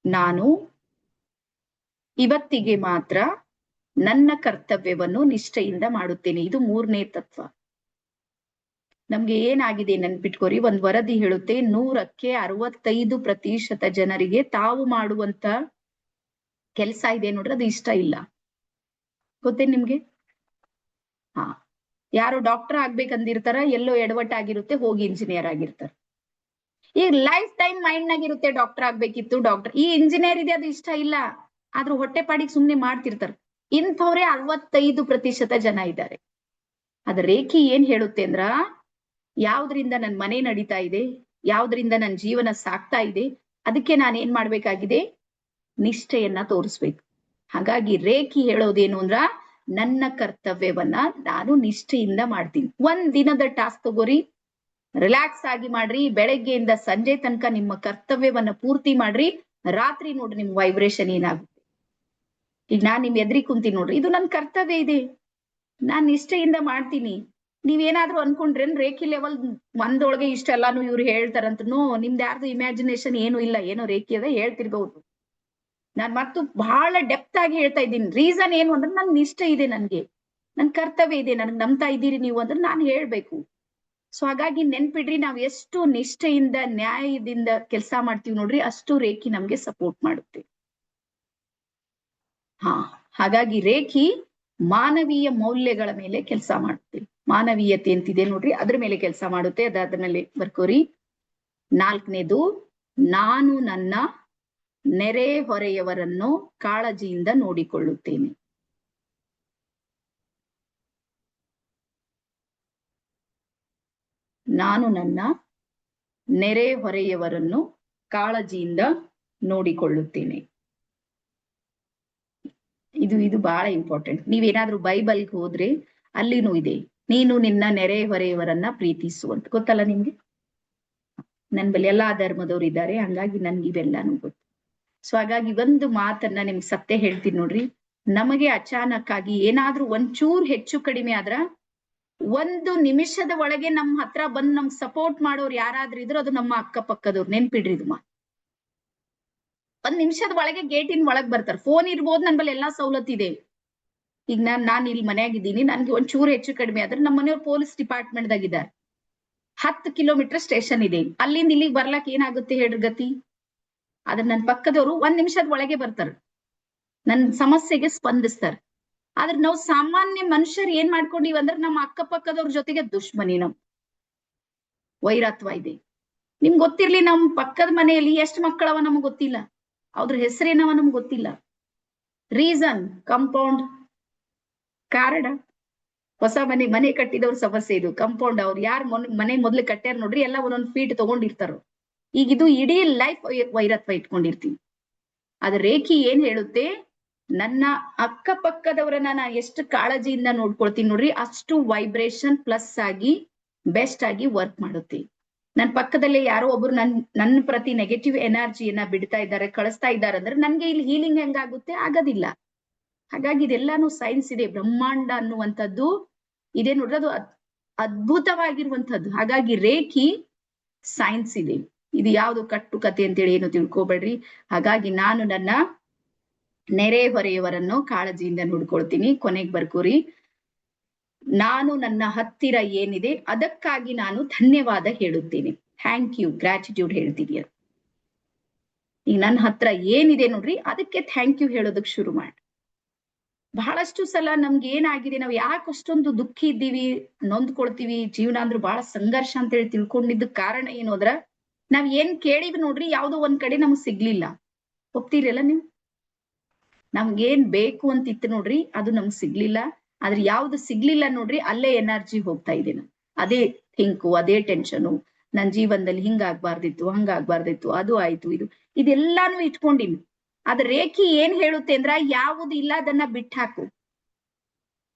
ನಾನು ಇವತ್ತಿಗೆ ಮಾತ್ರ ನನ್ನ ಕರ್ತವ್ಯವನ್ನು ನಿಷ್ಠೆಯಿಂದ ಮಾಡುತ್ತೇನೆ. ಇದು ಮೂರನೇ ತತ್ವ. ನಮ್ಗೆ ಏನಾಗಿದೆ ನೆನ್ಪಿಟ್ಕೋರಿ, ಒಂದ್ ವರದಿ ಹೇಳುತ್ತೆ, 100ಕ್ಕೆ 65% ಜನರಿಗೆ ತಾವು ಮಾಡುವಂತ ಕೆಲಸ ಇದೆ ನೋಡ್ರಿ, ಅದು ಇಷ್ಟ ಇಲ್ಲ. ಗೊತ್ತೇ ನಿಮ್ಗೆ? ಹಾ, ಯಾರು ಡಾಕ್ಟರ್ ಆಗ್ಬೇಕಂದಿರ್ತಾರ, ಎಲ್ಲೋ ಎಡವಟ್ಟಾಗಿರುತ್ತೆ, ಹೋಗಿ ಇಂಜಿನಿಯರ್ ಆಗಿರ್ತಾರ. ಈಗ ಲೈಫ್ ಟೈಮ್ ಮೈಂಡ್ ನಾಗಿರುತ್ತೆ ಡಾಕ್ಟರ್ ಆಗ್ಬೇಕಿತ್ತು, ಡಾಕ್ಟರ್ ಈ ಇಂಜಿನಿಯರ್ ಇದೆ ಅದು ಇಷ್ಟ ಇಲ್ಲ, ಆದ್ರೂ ಹೊಟ್ಟೆ ಪಾಡಿಗೆ ಸುಮ್ನೆ ಮಾಡ್ತಿರ್ತಾರ. ಇಂಥವ್ರೆ 65% ಜನ ಇದ್ದಾರೆ. ಅದ ರೇಖಿ ಏನ್ ಹೇಳುತ್ತೆ ಅಂದ್ರ, ಯಾವ್ದ್ರಿಂದ ನನ್ ಮನೆ ನಡೀತಾ ಇದೆ, ಯಾವ್ದ್ರಿಂದ ನನ್ ಜೀವನ ಸಾಕ್ತಾ ಇದೆ, ಅದಕ್ಕೆ ನಾನು ಏನ್ ಮಾಡ್ಬೇಕಾಗಿದೆ, ನಿಷ್ಠೆಯನ್ನ ತೋರಿಸ್ಬೇಕು. ಹಾಗಾಗಿ ರೇಖಿ ಹೇಳೋದೇನು ಅಂದ್ರ, ನನ್ನ ಕರ್ತವ್ಯವನ್ನ ನಾನು ನಿಷ್ಠೆಯಿಂದ ಮಾಡ್ತೀನಿ. ಒಂದ್ ದಿನದ ಟಾಸ್ಕ್ ತಗೋರಿ, ರಿಲ್ಯಾಕ್ಸ್ ಆಗಿ ಮಾಡ್ರಿ, ಬೆಳಗ್ಗೆಯಿಂದ ಸಂಜೆ ತನಕ ನಿಮ್ಮ ಕರ್ತವ್ಯವನ್ನ ಪೂರ್ತಿ ಮಾಡ್ರಿ. ರಾತ್ರಿ ನೋಡ್ರಿ ನಿಮ್ ವೈಬ್ರೇಷನ್ ಏನಾಗುತ್ತೆ. ಈಗ ನಾನ್ ನಿಮ್ ಎದ್ರಿ ಕುಂತೀನಿ ನೋಡ್ರಿ, ಇದು ನನ್ ಕರ್ತವ್ಯ ಇದೆ, ನಾನ್ ನಿಷ್ಠೆಯಿಂದ ಮಾಡ್ತೀನಿ. ನೀವೇನಾದ್ರೂ ಅನ್ಕೊಂಡ್ರೇನ್ ರೇಖಿ ಲೆವೆಲ್ ಒಂದೊಳಗೆ ಇಷ್ಟೆಲ್ಲಾನು ಇವ್ರು ಹೇಳ್ತಾರಂತ? ನೋ, ನಿಮ್ದು ಯಾರ್ದು ಇಮ್ಯಾಜಿನೇಷನ್ ಏನು ಇಲ್ಲ, ಏನೋ ರೇಖಿ ಅದ ಹೇಳ್ತಿರ್ಬಹುದು. ನಾನ್ ಮತ್ತು ಬಹಳ ಡೆಪ್ತ್ ಆಗಿ ಹೇಳ್ತಾ ಇದ್ದೀನಿ. ರೀಸನ್ ಏನು ಅಂದ್ರೆ ನನ್ ನಿಷ್ಠೆ ಇದೆ, ನನ್ಗೆ ನನ್ ಕರ್ತವ್ಯ ಇದೆ, ನನ್ಗೆ ನಂಬ್ತಾ ಇದ್ದೀರಿ ನೀವು ಅಂದ್ರೆ ನಾನು ಹೇಳ್ಬೇಕು. ಸೊ ಹಾಗಾಗಿ ನೆನ್ಪಿಡ್ರಿ, ನಾವ್ ಎಷ್ಟು ನಿಷ್ಠೆಯಿಂದ ನ್ಯಾಯದಿಂದ ಕೆಲಸ ಮಾಡ್ತೀವಿ ನೋಡ್ರಿ, ಅಷ್ಟು ರೇಖಿ ನಮ್ಗೆ ಸಪೋರ್ಟ್ ಮಾಡುತ್ತೆ. ಹಾ, ಹಾಗಾಗಿ ರೇಖಿ ಮಾನವೀಯ ಮೌಲ್ಯಗಳ ಮೇಲೆ ಕೆಲಸ ಮಾಡುತ್ತೆ. ಮಾನವೀಯತೆ ಅಂತಿದೆ ನೋಡ್ರಿ, ಅದ್ರ ಮೇಲೆ ಕೆಲಸ ಮಾಡುತ್ತೆ. ಅದಾದ್ಮೇಲೆ ಬರ್ಕೋರಿ 4ನೇದು, ನಾನು ನನ್ನ ನೆರೆ ಹೊರೆಯವರನ್ನು ಕಾಳಜಿಯಿಂದ ನೋಡಿಕೊಳ್ಳುತ್ತೇನೆ. ನಾನು ನನ್ನ ನೆರೆ ಹೊರೆಯವರನ್ನು ಕಾಳಜಿಯಿಂದ ನೋಡಿಕೊಳ್ಳುತ್ತೇನೆ. ಇದು ಬಹಳ ಇಂಪಾರ್ಟೆಂಟ್. ನೀವೇನಾದ್ರೂ ಬೈಬಲ್ಗೆ ಹೋದ್ರೆ ಅಲ್ಲಿನೂ ಇದೆ, ನೀನು ನಿನ್ನ ನೆರೆ ಹೊರೆಯವರನ್ನ ಪ್ರೀತಿಸುವಂತ. ಗೊತ್ತಲ್ಲ ನಿಮ್ಗೆ? ನನ್ ಬಳಿ ಎಲ್ಲಾ ಧರ್ಮದವ್ರು ಇದ್ದಾರೆ, ಹಂಗಾಗಿ ನನ್ಗೆ ಇವೆಲ್ಲಾನು ಗೊತ್ತು. ಸೊ ಹಾಗಾಗಿ ಒಂದು ಮಾತನ್ನ ನಿಮ್ಗೆ ಸತ್ಯ ಹೇಳ್ತೀನಿ ನೋಡ್ರಿ, ನಮಗೆ ಅಚಾನಕ್ ಆಗಿ ಏನಾದ್ರೂ ಒಂಚೂರ್ ಹೆಚ್ಚು ಕಡಿಮೆ ಆದ್ರ 1 ನಿಮಿಷದ ಒಳಗೆ ನಮ್ಮ ಹತ್ರ ಬಂದ್ ನಮ್ಗೆ ಸಪೋರ್ಟ್ ಮಾಡೋರು ಯಾರಾದ್ರೂ ಇದ್ರು, ಅದು ನಮ್ಮ ಅಕ್ಕಪಕ್ಕದವ್ರು. ನೆನ್ಪಿಡ್ರಿ ಇದು 1 ನಿಮಿಷದ ಒಳಗೆ ಗೇಟಿನ ಒಳಗ್ ಬರ್ತಾರೆ. ಫೋನ್ ಇರ್ಬೋದು, ನನ್ ಬಳಿ ಎಲ್ಲಾ ಸವಲತ್ತು ಇದೆ. ಈಗ ನಾನ್ ಇಲ್ಲಿ ಮನ್ಯಾಗಿದ್ದೀನಿ, ನನ್ಗೆ ಒಂಚೂರು ಹೆಚ್ಚು ಕಡಿಮೆ ಆದ್ರೆ ನಮ್ಮ ಮನೆಯವ್ರು ಪೊಲೀಸ್ ಡಿಪಾರ್ಟ್ಮೆಂಟ್ ದಾಗಿದ್ದಾರೆ, 10 ಕಿಲೋಮೀಟರ್ ಸ್ಟೇಷನ್ ಇದೆ, ಅಲ್ಲಿಂದ ಇಲ್ಲಿಗೆ ಬರ್ಲಾಕ್ ಏನಾಗುತ್ತೆ ಹೇಳ್ರಿ ಗತಿ? ಆದ್ರೆ ನನ್ ಪಕ್ಕದವರು 1 ನಿಮಿಷದ ಒಳಗೆ ಬರ್ತಾರ, ನನ್ ಸಮಸ್ಯೆಗೆ ಸ್ಪಂದಿಸ್ತಾರ. ಆದ್ರೆ ನಾವು ಸಾಮಾನ್ಯ ಮನುಷ್ಯರು ಏನ್ ಮಾಡ್ಕೊಂಡಿವ್ ಅಂದ್ರೆ, ನಮ್ಮ ಅಕ್ಕಪಕ್ಕದವ್ರ ಜೊತೆಗೆ ದುಶ್ಮನಿ, ನಮ್ ವೈರತ್ವ ಇದೆ. ನಿಮ್ಗೆ ಗೊತ್ತಿರ್ಲಿ, ನಮ್ ಪಕ್ಕದ ಮನೆಯಲ್ಲಿ ಎಷ್ಟು ಮಕ್ಕಳವ ನಮ್ಗೆ ಗೊತ್ತಿಲ್ಲ, ಅವ್ರ ಹೆಸರೇನವ ನಮ್ಗೆ ಗೊತ್ತಿಲ್ಲ. ರೀಸನ್ ಕಾಂಪೌಂಡ್, ಕಾರಣ ಹೊಸ ಮನೆ ಕಟ್ಟಿದವ್ರ ಸಮಸ್ಯೆ ಇದು. ಕಾಂಪೌಂಡ್ ಅವ್ರು ಯಾರು ಮನೆ ಮೊದ್ಲು ಕಟ್ಟ್ಯಾರ ನೋಡ್ರಿ, ಎಲ್ಲ ಒಂದೊಂದು ಫೀಟ್ ತಗೊಂಡಿರ್ತಾರ. ಈಗ ಇದು ಇಡೀ ಲೈಫ್ ವೈರತ್ವ ಇಟ್ಕೊಂಡಿರ್ತೀವಿ. ಅದ್ರ ರೇಖಿ ಏನ್ ಹೇಳುತ್ತೆ, ನನ್ನ ಅಕ್ಕಪಕ್ಕದವರನ್ನ ನಾ ಎಷ್ಟು ಕಾಳಜಿಯಿಂದ ನೋಡ್ಕೊಳ್ತೀನಿ ನೋಡ್ರಿ, ಅಷ್ಟು ವೈಬ್ರೇಷನ್ ಪ್ಲಸ್ ಆಗಿ ಬೆಸ್ಟ್ ಆಗಿ ವರ್ಕ್ ಮಾಡುತ್ತೆ. ನನ್ ಪಕ್ಕದಲ್ಲೇ ಯಾರೋ ಒಬ್ರು ನನ್ನ ಪ್ರತಿ ನೆಗೆಟಿವ್ ಎನರ್ಜಿಯನ್ನ ಬಿಡ್ತಾ ಇದ್ದಾರೆ, ಕಳಿಸ್ತಾ ಇದ್ದಾರೆ ಅಂದ್ರೆ ನನ್ಗೆ ಇಲ್ಲಿ ಹೀಲಿಂಗ್ ಹೆಂಗಾಗುತ್ತೆ? ಆಗೋದಿಲ್ಲ. ಹಾಗಾಗಿ ಇದೆಲ್ಲಾನು ಸೈನ್ಸ್ ಇದೆ. ಬ್ರಹ್ಮಾಂಡ ಅನ್ನುವಂಥದ್ದು ಇದೆ ನೋಡ್ರಿ, ಅದು ಅದ್ಭುತವಾಗಿರುವಂತದ್ದು. ಹಾಗಾಗಿ ರೇಖಿ ಸೈನ್ಸ್ ಇದೆ, ಇದು ಯಾವ್ದು ಕಟ್ಟು ಕತೆ ಅಂತೇಳಿ ಏನು ತಿಳ್ಕೊಬೇಡ್ರಿ. ಹಾಗಾಗಿ ನಾನು ನನ್ನ ನೆರೆ ಹೊರೆಯವರನ್ನು ಕಾಳಜಿಯಿಂದ ನೋಡ್ಕೊಳ್ತೀನಿ. ಕೊನೆಗೆ ಬರ್ಕೋರಿ, ನಾನು ನನ್ನ ಹತ್ತಿರ ಏನಿದೆ ಅದಕ್ಕಾಗಿ ನಾನು ಧನ್ಯವಾದ ಹೇಳುತ್ತೇನೆ. ಥ್ಯಾಂಕ್ ಯು, ಗ್ರಾಟಿಟ್ಯೂಡ್ ಹೇಳ್ತೀನಿ. ಈಗ ನನ್ನ ಹತ್ರ ಏನಿದೆ ನೋಡ್ರಿ, ಅದಕ್ಕೆ ಥ್ಯಾಂಕ್ ಯು ಹೇಳೋದಕ್ ಶುರು ಮಾಡಿ. ಬಹಳಷ್ಟು ಸಲ ನಮ್ಗೆ ಏನಾಗಿದೆ, ನಾವ್ ಯಾಕೆ ಅಷ್ಟೊಂದು ದುಃಖಿ ಇದ್ದೀವಿ, ನೊಂದ್ಕೊಳ್ತೀವಿ, ಜೀವನ ಅಂದ್ರೆ ಬಹಳ ಸಂಘರ್ಷ ಅಂತ ಹೇಳಿ ತಿಳ್ಕೊಂಡಿದ್ದ ಕಾರಣ ಏನು ಅಂದ್ರ, ನಾವ್ ಏನ್ ಕೇಳಿವಿ ನೋಡ್ರಿ, ಯಾವ್ದೋ ಒಂದ್ ಕಡೆ ನಮ್ಗ್ ಸಿಗ್ಲಿಲ್ಲ. ಒಪ್ತೀರಲ್ಲ ನೀವು? ನಮ್ಗೇನ್ ಬೇಕು ಅಂತ ಇತ್ತು ನೋಡ್ರಿ, ಅದು ನಮ್ಗ್ ಸಿಗ್ಲಿಲ್ಲ. ಆದ್ರೆ ಯಾವ್ದು ಸಿಗ್ಲಿಲ್ಲ ನೋಡ್ರಿ, ಅಲ್ಲೇ ಎನರ್ಜಿ ಹೋಗ್ತಾ ಇದೆ. ಅದೇ ಥಿಂಕು, ಅದೇ ಟೆನ್ಷನು, ನನ್ ಜೀವನದಲ್ಲಿ ಹಿಂಗಾಗ್ಬಾರ್ದಿತ್ತು, ಹಂಗಾಗ್ಬಾರ್ದಿತ್ತು, ಅದು ಆಯ್ತು, ಇದೆಲ್ಲಾನು ಇಟ್ಕೊಂಡಿನಿ. ಅದ್ರ ರೇಖಿ ಏನ್ ಹೇಳುತ್ತೆ ಅಂದ್ರ, ಯಾವುದು ಇಲ್ಲ ಅದನ್ನ ಬಿಟ್ಟು ಹಾಕು,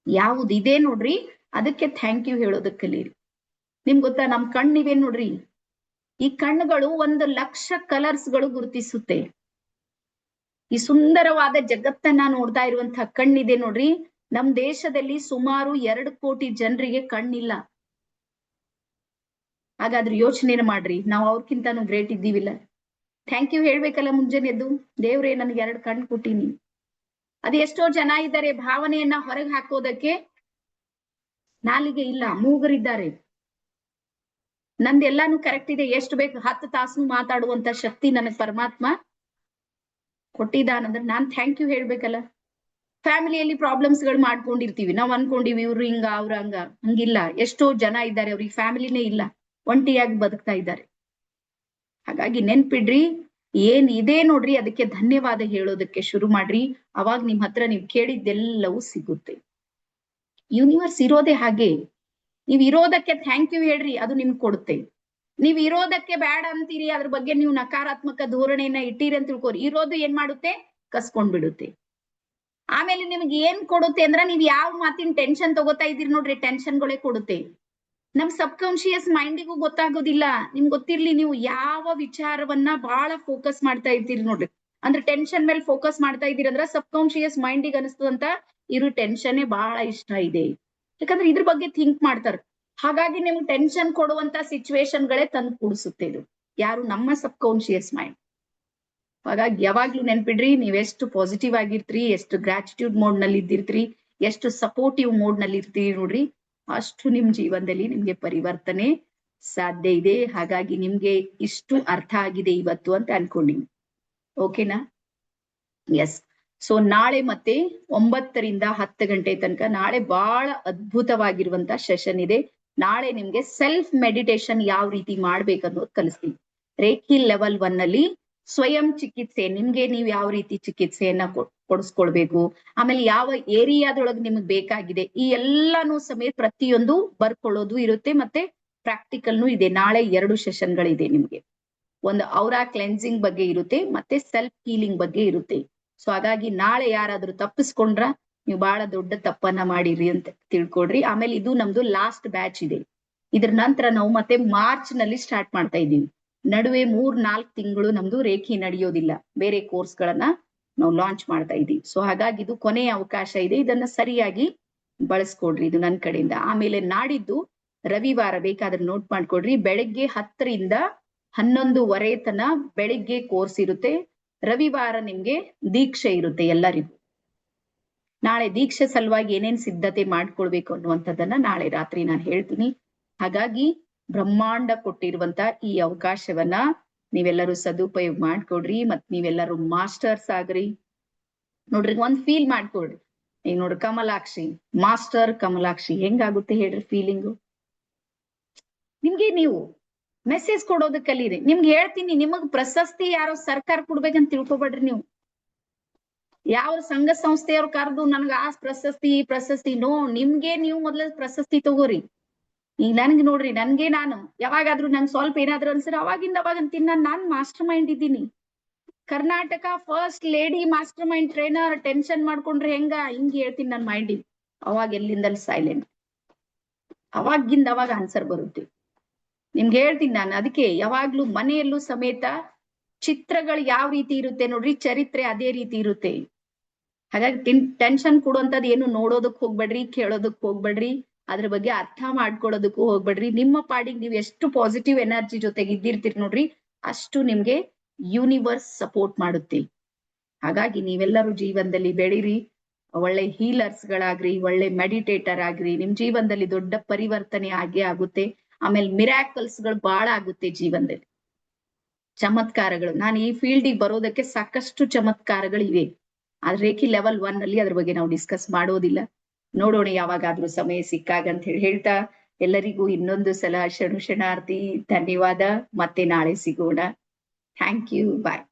ಯಾವ್ದು ಇದೆ ನೋಡ್ರಿ ಅದಕ್ಕೆ ಥ್ಯಾಂಕ್ ಯು ಹೇಳೋದಕ್ಕೆ ಕಲೀರಿ. ನಿಮ್ಗೆ ಗೊತ್ತಾ, ನಮ್ ಕಣ್ಣಿವೆ ನೋಡ್ರಿ, ಈ ಕಣ್ಣುಗಳು 1,00,000 ಕಲರ್ಸ್ಗಳು ಗುರುತಿಸುತ್ತೆ. ಈ ಸುಂದರವಾದ ಜಗತ್ತನ್ನ ನೋಡ್ತಾ ಇರುವಂತಹ ಕಣ್ಣಿದೆ ನೋಡ್ರಿ, ನಮ್ ದೇಶದಲ್ಲಿ ಸುಮಾರು 2 ಕೋಟಿ ಜನರಿಗೆ ಕಣ್ಣಿಲ್ಲ. ಹಾಗಾದ್ರೆ ಯೋಚನೆ ಮಾಡ್ರಿ, ನಾವು ಅವ್ರಕ್ಕಿಂತಾನು ಗ್ರೇಟ್ ಇದ್ದೀವಿಲ್ಲ? ಥ್ಯಾಂಕ್ ಯು ಹೇಳ್ಬೇಕಲ್ಲ ಮುಂಜಾನೆ ಎದ್ದು, ದೇವ್ರೇ ನನ್ಗೆ 2 ಕಣ್ಣು ಕೊಟ್ಟಿನಿ. ಅದು ಎಷ್ಟೋ ಜನ ಇದ್ದಾರೆ ಭಾವನೆಯನ್ನ ಹೊರಗೆ ಹಾಕೋದಕ್ಕೆ ನಾಲಿಗೆ ಇಲ್ಲ, ಮೂಗರಿದ್ದಾರೆ. ನಂದೆಲ್ಲಾನು ಕರೆಕ್ಟ್ ಇದೆ, ಎಷ್ಟು ಬೇಕು 10 ತಾಸು ಮಾತಾಡುವಂತ ಶಕ್ತಿ ನನಗ್ ಪರಮಾತ್ಮ ಕೊಟ್ಟಿದ್ದಾನಂದ್ರೆ ನಾನ್ ಥ್ಯಾಂಕ್ ಯು ಹೇಳ್ಬೇಕಲ್ಲ. ಫ್ಯಾಮಿಲಿಯಲ್ಲಿ ಪ್ರಾಬ್ಲಮ್ಸ್ ಗಳು ಮಾಡ್ಕೊಂಡಿರ್ತೀವಿ, ನಾವ್ ಅನ್ಕೊಂಡಿವಿ ಇವ್ರು ಹಿಂಗ ಅವ್ರ ಹಂಗ. ಹಂಗಿಲ್ಲ, ಎಷ್ಟೋ ಜನ ಇದ್ದಾರೆ ಅವ್ರಿಗೆ ಫ್ಯಾಮಿಲಿನೇ ಇಲ್ಲ, ಒಂಟಿಯಾಗಿ ಬದುಕ್ತಾ ಇದ್ದಾರೆ. ಹಾಗಾಗಿ ನೆನ್ಪಿಡ್ರಿ, ಏನ್ ಇದೆ ನೋಡ್ರಿ ಅದಕ್ಕೆ ಧನ್ಯವಾದ ಹೇಳೋದಕ್ಕೆ ಶುರು ಮಾಡ್ರಿ. ಅವಾಗ ನಿಮ್ ಹತ್ರ ನೀವ್ ಕೇಳಿದ್ದೆಲ್ಲವೂ ಸಿಗುತ್ತೆ. ಯೂನಿವರ್ಸ್ ಇರೋದೇ ಹಾಗೆ. ನೀವ್ ಇರೋದಕ್ಕೆ ಥ್ಯಾಂಕ್ ಯು ಹೇಳ್ರಿ, ಅದು ನಿಮ್ಗೆ ಕೊಡುತ್ತೆ. ನೀವ್ ಇರೋದಕ್ಕೆ ಬ್ಯಾಡ ಅಂತೀರಿ, ಅದ್ರ ಬಗ್ಗೆ ನೀವು ನಕಾರಾತ್ಮಕ ಧೋರಣೆಯನ್ನ ಇಟ್ಟಿರಿ ಅಂತ ತಿಳ್ಕೋರಿ, ಇರೋದು ಏನ್ ಮಾಡುತ್ತೆ, ಕಸ್ಕೊಂಡ್ ಬಿಡುತ್ತೆ. ಆಮೇಲೆ ನಿಮ್ಗೆ ಏನ್ ಕೊಡುತ್ತೆ ಅಂದ್ರ, ನೀವ್ ಯಾವ ಮಾತಿನ ಟೆನ್ಷನ್ ತಗೋತಾ ಇದೀರಿ ನೋಡ್ರಿ, ಟೆನ್ಷನ್ಗಳೇ ಕೊಡುತ್ತೆ. ನಮ್ ಸಬ್ ಕಾನ್ಶಿಯಸ್ ಮೈಂಡಿಗೂ ಗೊತ್ತಾಗೋದಿಲ್ಲ. ನಿಮ್ಗೆ ಗೊತ್ತಿರ್ಲಿ, ನೀವು ಯಾವ ವಿಚಾರವನ್ನ ಬಹಳ ಫೋಕಸ್ ಮಾಡ್ತಾ ಇರ್ತೀರಿ ನೋಡ್ರಿ, ಅಂದ್ರೆ ಟೆನ್ಷನ್ ಮೇಲೆ ಫೋಕಸ್ ಮಾಡ್ತಾ ಇದ್ದೀರಿ ಅಂದ್ರ ಸಬ್ ಕಾನ್ಶಿಯಸ್ ಮೈಂಡಿಗೆ ಅನಿಸ್ತದಂತ ಇರೋ ಟೆನ್ಷನ್ ಬಹಳ ಇಷ್ಟ ಇದೆ, ಯಾಕಂದ್ರೆ ಇದ್ರ ಬಗ್ಗೆ ಥಿಂಕ್ ಮಾಡ್ತಾರ. ಹಾಗಾಗಿ ನಿಮ್ಗೆ ಟೆನ್ಷನ್ ಕೊಡುವಂತ ಸಿಚುವೇಶನ್ ಗಳೇ ತಂದು ಕೂಡಿಸುತ್ತೆ ಇದು, ಯಾರು, ನಮ್ಮ ಸಬ್ ಕಾನ್ಶಿಯಸ್ ಮೈಂಡ್. ಹಾಗಾಗಿ ಯಾವಾಗ್ಲೂ ನೆನ್ಪಿಡ್ರಿ, ನೀವೆಷ್ಟು ಪಾಸಿಟಿವ್ ಆಗಿರ್ತೀರಿ, ಎಷ್ಟು ಗ್ರಾಟಿಟ್ಯೂಡ್ ಮೋಡ್ ನಲ್ಲಿ ಇದ್ದಿರ್ತೀರಿ, ಎಷ್ಟು ಸಪೋರ್ಟಿವ್ ಮೋಡ್ ನಲ್ಲಿ ಇರ್ತೀರಿ ನೋಡ್ರಿ, ಅಷ್ಟು ನಿಮ್ ಜೀವನದಲ್ಲಿ ನಿಮ್ಗೆ ಪರಿವರ್ತನೆ ಸಾಧ್ಯ ಇದೆ. ಹಾಗಾಗಿ ನಿಮ್ಗೆ ಇಷ್ಟು ಅರ್ಥ ಆಗಿದೆ ಇವತ್ತು ಅಂತ ಅನ್ಕೊಂಡಿನಿ. ಓಕೆನಾ? ಎಸ್. ಸೊ ನಾಳೆ ಮತ್ತೆ 9 ರಿಂದ 10 ಗಂಟೆ ತನಕ ನಾಳೆ ಬಹಳ ಅದ್ಭುತವಾಗಿರುವಂತ ಸೆಷನ್ ಇದೆ. ನಾಳೆ ನಿಮ್ಗೆ ಸೆಲ್ಫ್ ಮೆಡಿಟೇಷನ್ ಯಾವ ರೀತಿ ಮಾಡ್ಬೇಕನ್ನೋದು ಕಲಿಸ್ತೀನಿ. ರೇಖಿ ಲೆವೆಲ್ 1 ನಲ್ಲಿ ಸ್ವಯಂ ಚಿಕಿತ್ಸೆ, ನಿಮ್ಗೆ ನೀವು ಯಾವ ರೀತಿ ಚಿಕಿತ್ಸೆಯನ್ನ ಕೊಡಿಸ್ಕೊಳ್ಬೇಕು, ಆಮೇಲೆ ಯಾವ ಏರಿಯಾದೊಳಗೆ ನಿಮ್ಗೆ ಬೇಕಾಗಿದೆ, ಈ ಎಲ್ಲಾನು ಸಮೇತ ಪ್ರತಿಯೊಂದು ಬರ್ಕೊಳ್ಳೋದು ಇರುತ್ತೆ, ಮತ್ತೆ ಪ್ರಾಕ್ಟಿಕಲ್ನು ಇದೆ. ನಾಳೆ 2 ಸೆಷನ್ಗಳಿದೆ ನಿಮ್ಗೆ. ಒಂದು ಔರಾ ಕ್ಲೆನ್ಸಿಂಗ್ ಬಗ್ಗೆ ಇರುತ್ತೆ, ಮತ್ತೆ ಸೆಲ್ಫ್ ಹೀಲಿಂಗ್ ಬಗ್ಗೆ ಇರುತ್ತೆ. ಸೊ ಹಾಗಾಗಿ ನಾಳೆ ಯಾರಾದ್ರೂ ತಪ್ಪಿಸ್ಕೊಂಡ್ರ ನೀವು ಬಹಳ ದೊಡ್ಡ ತಪ್ಪನ್ನ ಮಾಡಿರಿ ಅಂತ ತಿಳ್ಕೊಡ್ರಿ. ಆಮೇಲೆ ಇದು ನಮ್ದು ಲಾಸ್ಟ್ ಬ್ಯಾಚ್ ಇದೆ. ಇದ್ರ ನಂತರ ನಾವು ಮತ್ತೆ ಮಾರ್ಚ್ ನಲ್ಲಿ ಸ್ಟಾರ್ಟ್ ಮಾಡ್ತಾ ಇದ್ದೀವಿ. ನಡುವೆ 3-4 ತಿಂಗಳು ನಮ್ದು ರೇಖಿ ನಡೆಯೋದಿಲ್ಲ, ಬೇರೆ ಕೋರ್ಸ್ ಗಳನ್ನ ನಾವು ಲಾಂಚ್ ಮಾಡ್ತಾ ಇದ್ದೀವಿ. ಸೊ ಹಾಗಾಗಿ ಇದು ಕೊನೆಯ ಅವಕಾಶ ಇದೆ, ಇದನ್ನ ಸರಿಯಾಗಿ ಬಳಸ್ಕೊಡ್ರಿ, ಇದು ನನ್ನ ಕಡೆಯಿಂದ. ಆಮೇಲೆ ನಾಡಿದ್ದು ರವಿವಾರ ಬೇಕಾದ್ರೆ ನೋಟ್ ಮಾಡ್ಕೊಡ್ರಿ, ಬೆಳಗ್ಗೆ 10 ರಿಂದ 11:30 ತನ ಬೆಳಿಗ್ಗೆ ಕೋರ್ಸ್ ಇರುತ್ತೆ. ರವಿವಾರ ನಿಮ್ಗೆ ದೀಕ್ಷೆ ಇರುತ್ತೆ ಎಲ್ಲರಿಗೂ. ನಾಳೆ ದೀಕ್ಷೆ ಸಲುವಾಗಿ ಏನೇನ್ ಸಿದ್ಧತೆ ಮಾಡ್ಕೊಳ್ಬೇಕು ಅನ್ನುವಂಥದ್ದನ್ನ ನಾಳೆ ರಾತ್ರಿ ನಾನು ಹೇಳ್ತೀನಿ. ಹಾಗಾಗಿ ಬ್ರಹ್ಮಾಂಡ ಕೊಟ್ಟಿರುವಂತ ಈ ಅವಕಾಶವನ್ನ ನೀವೆಲ್ಲರೂ ಸದುಪಯೋಗ ಮಾಡ್ಕೊಡ್ರಿ, ಮತ್ ನೀವೆಲ್ಲರೂ ಮಾಸ್ಟರ್ಸ್ ಆಗ್ರಿ. ನೋಡ್ರಿ, ಒಂದ್ ಫೀಲ್ ಮಾಡ್ಕೊಡ್ರಿ. ಈಗ ನೋಡ್ರಿ, ಕಮಲಾಕ್ಷಿ ಮಾಸ್ಟರ್ ಕಮಲಾಕ್ಷಿ ಹೆಂಗಾಗುತ್ತೆ ಹೇಳ್ರಿ ಫೀಲಿಂಗು? ನಿಮ್ಗೆ ನೀವು ಮೆಸೇಜ್ ಕೊಡೋದಕ್ಕೆ ಕಲೀರಿ. ನಿಮ್ಗೆ ಹೇಳ್ತೀನಿ, ನಿಮಗ್ ಪ್ರಶಸ್ತಿ ಯಾರೋ ಸರ್ಕಾರ ಕೊಡ್ಬೇಕಂತ ತಿಳ್ಕೊಬೇಡ್ರಿ. ನೀವು ಯಾವ ಸಂಘ ಸಂಸ್ಥೆಯವ್ರು ಕರೆದು ನನ್ಗ ಆ ಪ್ರಶಸ್ತಿ ಈ ಪ್ರಶಸ್ತಿ, ನೋ, ನಿಮ್ಗೆ ನೀವು ಮೊದ್ಲ ಪ್ರಶಸ್ತಿ ತಗೋರಿ. ಈಗ ನನ್ಗೆ ನೋಡ್ರಿ, ನನ್ಗೆ ನಾನು ಯಾವಾಗಾದ್ರೂ ನಂಗೆ ಸ್ವಲ್ಪ ಏನಾದ್ರು ಅನ್ಸಿರ ಅವಾಗಿಂದ ಅವಾಗ ಅಂತೀನಿ, ನಾನ್ ಮಾಸ್ಟರ್ ಮೈಂಡ್ ಇದ್ದೀನಿ, Karnataka first lady master mind trainer. Tension ಮಾಡ್ಕೊಂಡ್ರೆ ಹಿಂಗ್ ಹೇಳ್ತೀನಿ ನನ್ನ ಮೈಂಡಿಗೆ. ಅವಾಗ ಎಲ್ಲಿಂದಲ್ಲಿ ಸೈಲೆಂಟ್, ಅವಾಗಿಂದ ಅವಾಗ ಆನ್ಸರ್ ಬರುತ್ತೆ. ನಿಮ್ಗೆ ಹೇಳ್ತೀನಿ ನಾನು. ಅದಕ್ಕೆ ಯಾವಾಗ್ಲೂ ಮನೆಯಲ್ಲೂ ಸಮೇತ ಚಿತ್ರಗಳು ಯಾವ ರೀತಿ ಇರುತ್ತೆ ನೋಡ್ರಿ, ಚರಿತ್ರೆ ಅದೇ ರೀತಿ ಇರುತ್ತೆ. ಹಾಗಾಗಿ ಟೆನ್ಷನ್ ಕೊಡುವಂತದ್ದು ಏನು ನೋಡೋದಕ್ ಹೋಗ್ಬೇಡ್ರಿ, ಕೇಳೋದಕ್ ಹೋಗ್ಬೇಡ್ರಿ, ಅದ್ರ ಬಗ್ಗೆ ಅರ್ಥ ಮಾಡ್ಕೊಳ್ಳೋದಕ್ಕೂ ಹೋಗ್ಬೇಡ್ರಿ. ನಿಮ್ಮ ಪಾಡಿಗೆ ನೀವು ಎಷ್ಟು ಪಾಸಿಟಿವ್ ಎನರ್ಜಿ ಜೊತೆಗೆ ಇದ್ದಿರ್ತೀರಿ ನೋಡ್ರಿ, ಅಷ್ಟು ನಿಮ್ಗೆ ಯೂನಿವರ್ಸ್ ಸಪೋರ್ಟ್ ಮಾಡುತ್ತೆ. ಹಾಗಾಗಿ ನೀವೆಲ್ಲರೂ ಜೀವನದಲ್ಲಿ ಬೆಳೀರಿ, ಒಳ್ಳೆ ಹೀಲರ್ಸ್ ಗಳಾಗ್ರಿ, ಒಳ್ಳೆ ಮೆಡಿಟೇಟರ್ ಆಗ್ರಿ. ನಿಮ್ ಜೀವನದಲ್ಲಿ ದೊಡ್ಡ ಪರಿವರ್ತನೆ ಆಗೇ ಆಗುತ್ತೆ. ಆಮೇಲೆ ಮಿರಾಕಲ್ಸ್ ಗಳು ಬಹಳ ಆಗುತ್ತೆ ಜೀವನದಲ್ಲಿ, ಚಮತ್ಕಾರಗಳು. ನಾನು ಈ ಫೀಲ್ಡಿಗೆ ಬರೋದಕ್ಕೆ ಸಾಕಷ್ಟು ಚಮತ್ಕಾರಗಳು ಇವೆ, ಆದ್ರೆ ರೇಖಿ ಲೆವೆಲ್ 1 ನಲ್ಲಿ ಅದ್ರ ಬಗ್ಗೆ ನಾವು ಡಿಸ್ಕಸ್ ಮಾಡೋದಿಲ್ಲ. ನೋಡೋಣ ಯಾವಾಗಾದ್ರೂ ಸಮಯ ಸಿಕ್ಕಾಗ ಅಂತ ಹೇಳ್ತಾ ಎಲ್ಲರಿಗೂ ಇನ್ನೊಂದು ಸಲ ಶರಣಾರ್ಥಿ, ಧನ್ಯವಾದ. ಮತ್ತೆ ನಾಳೆ ಸಿಗೋಣ. Thank you, bye.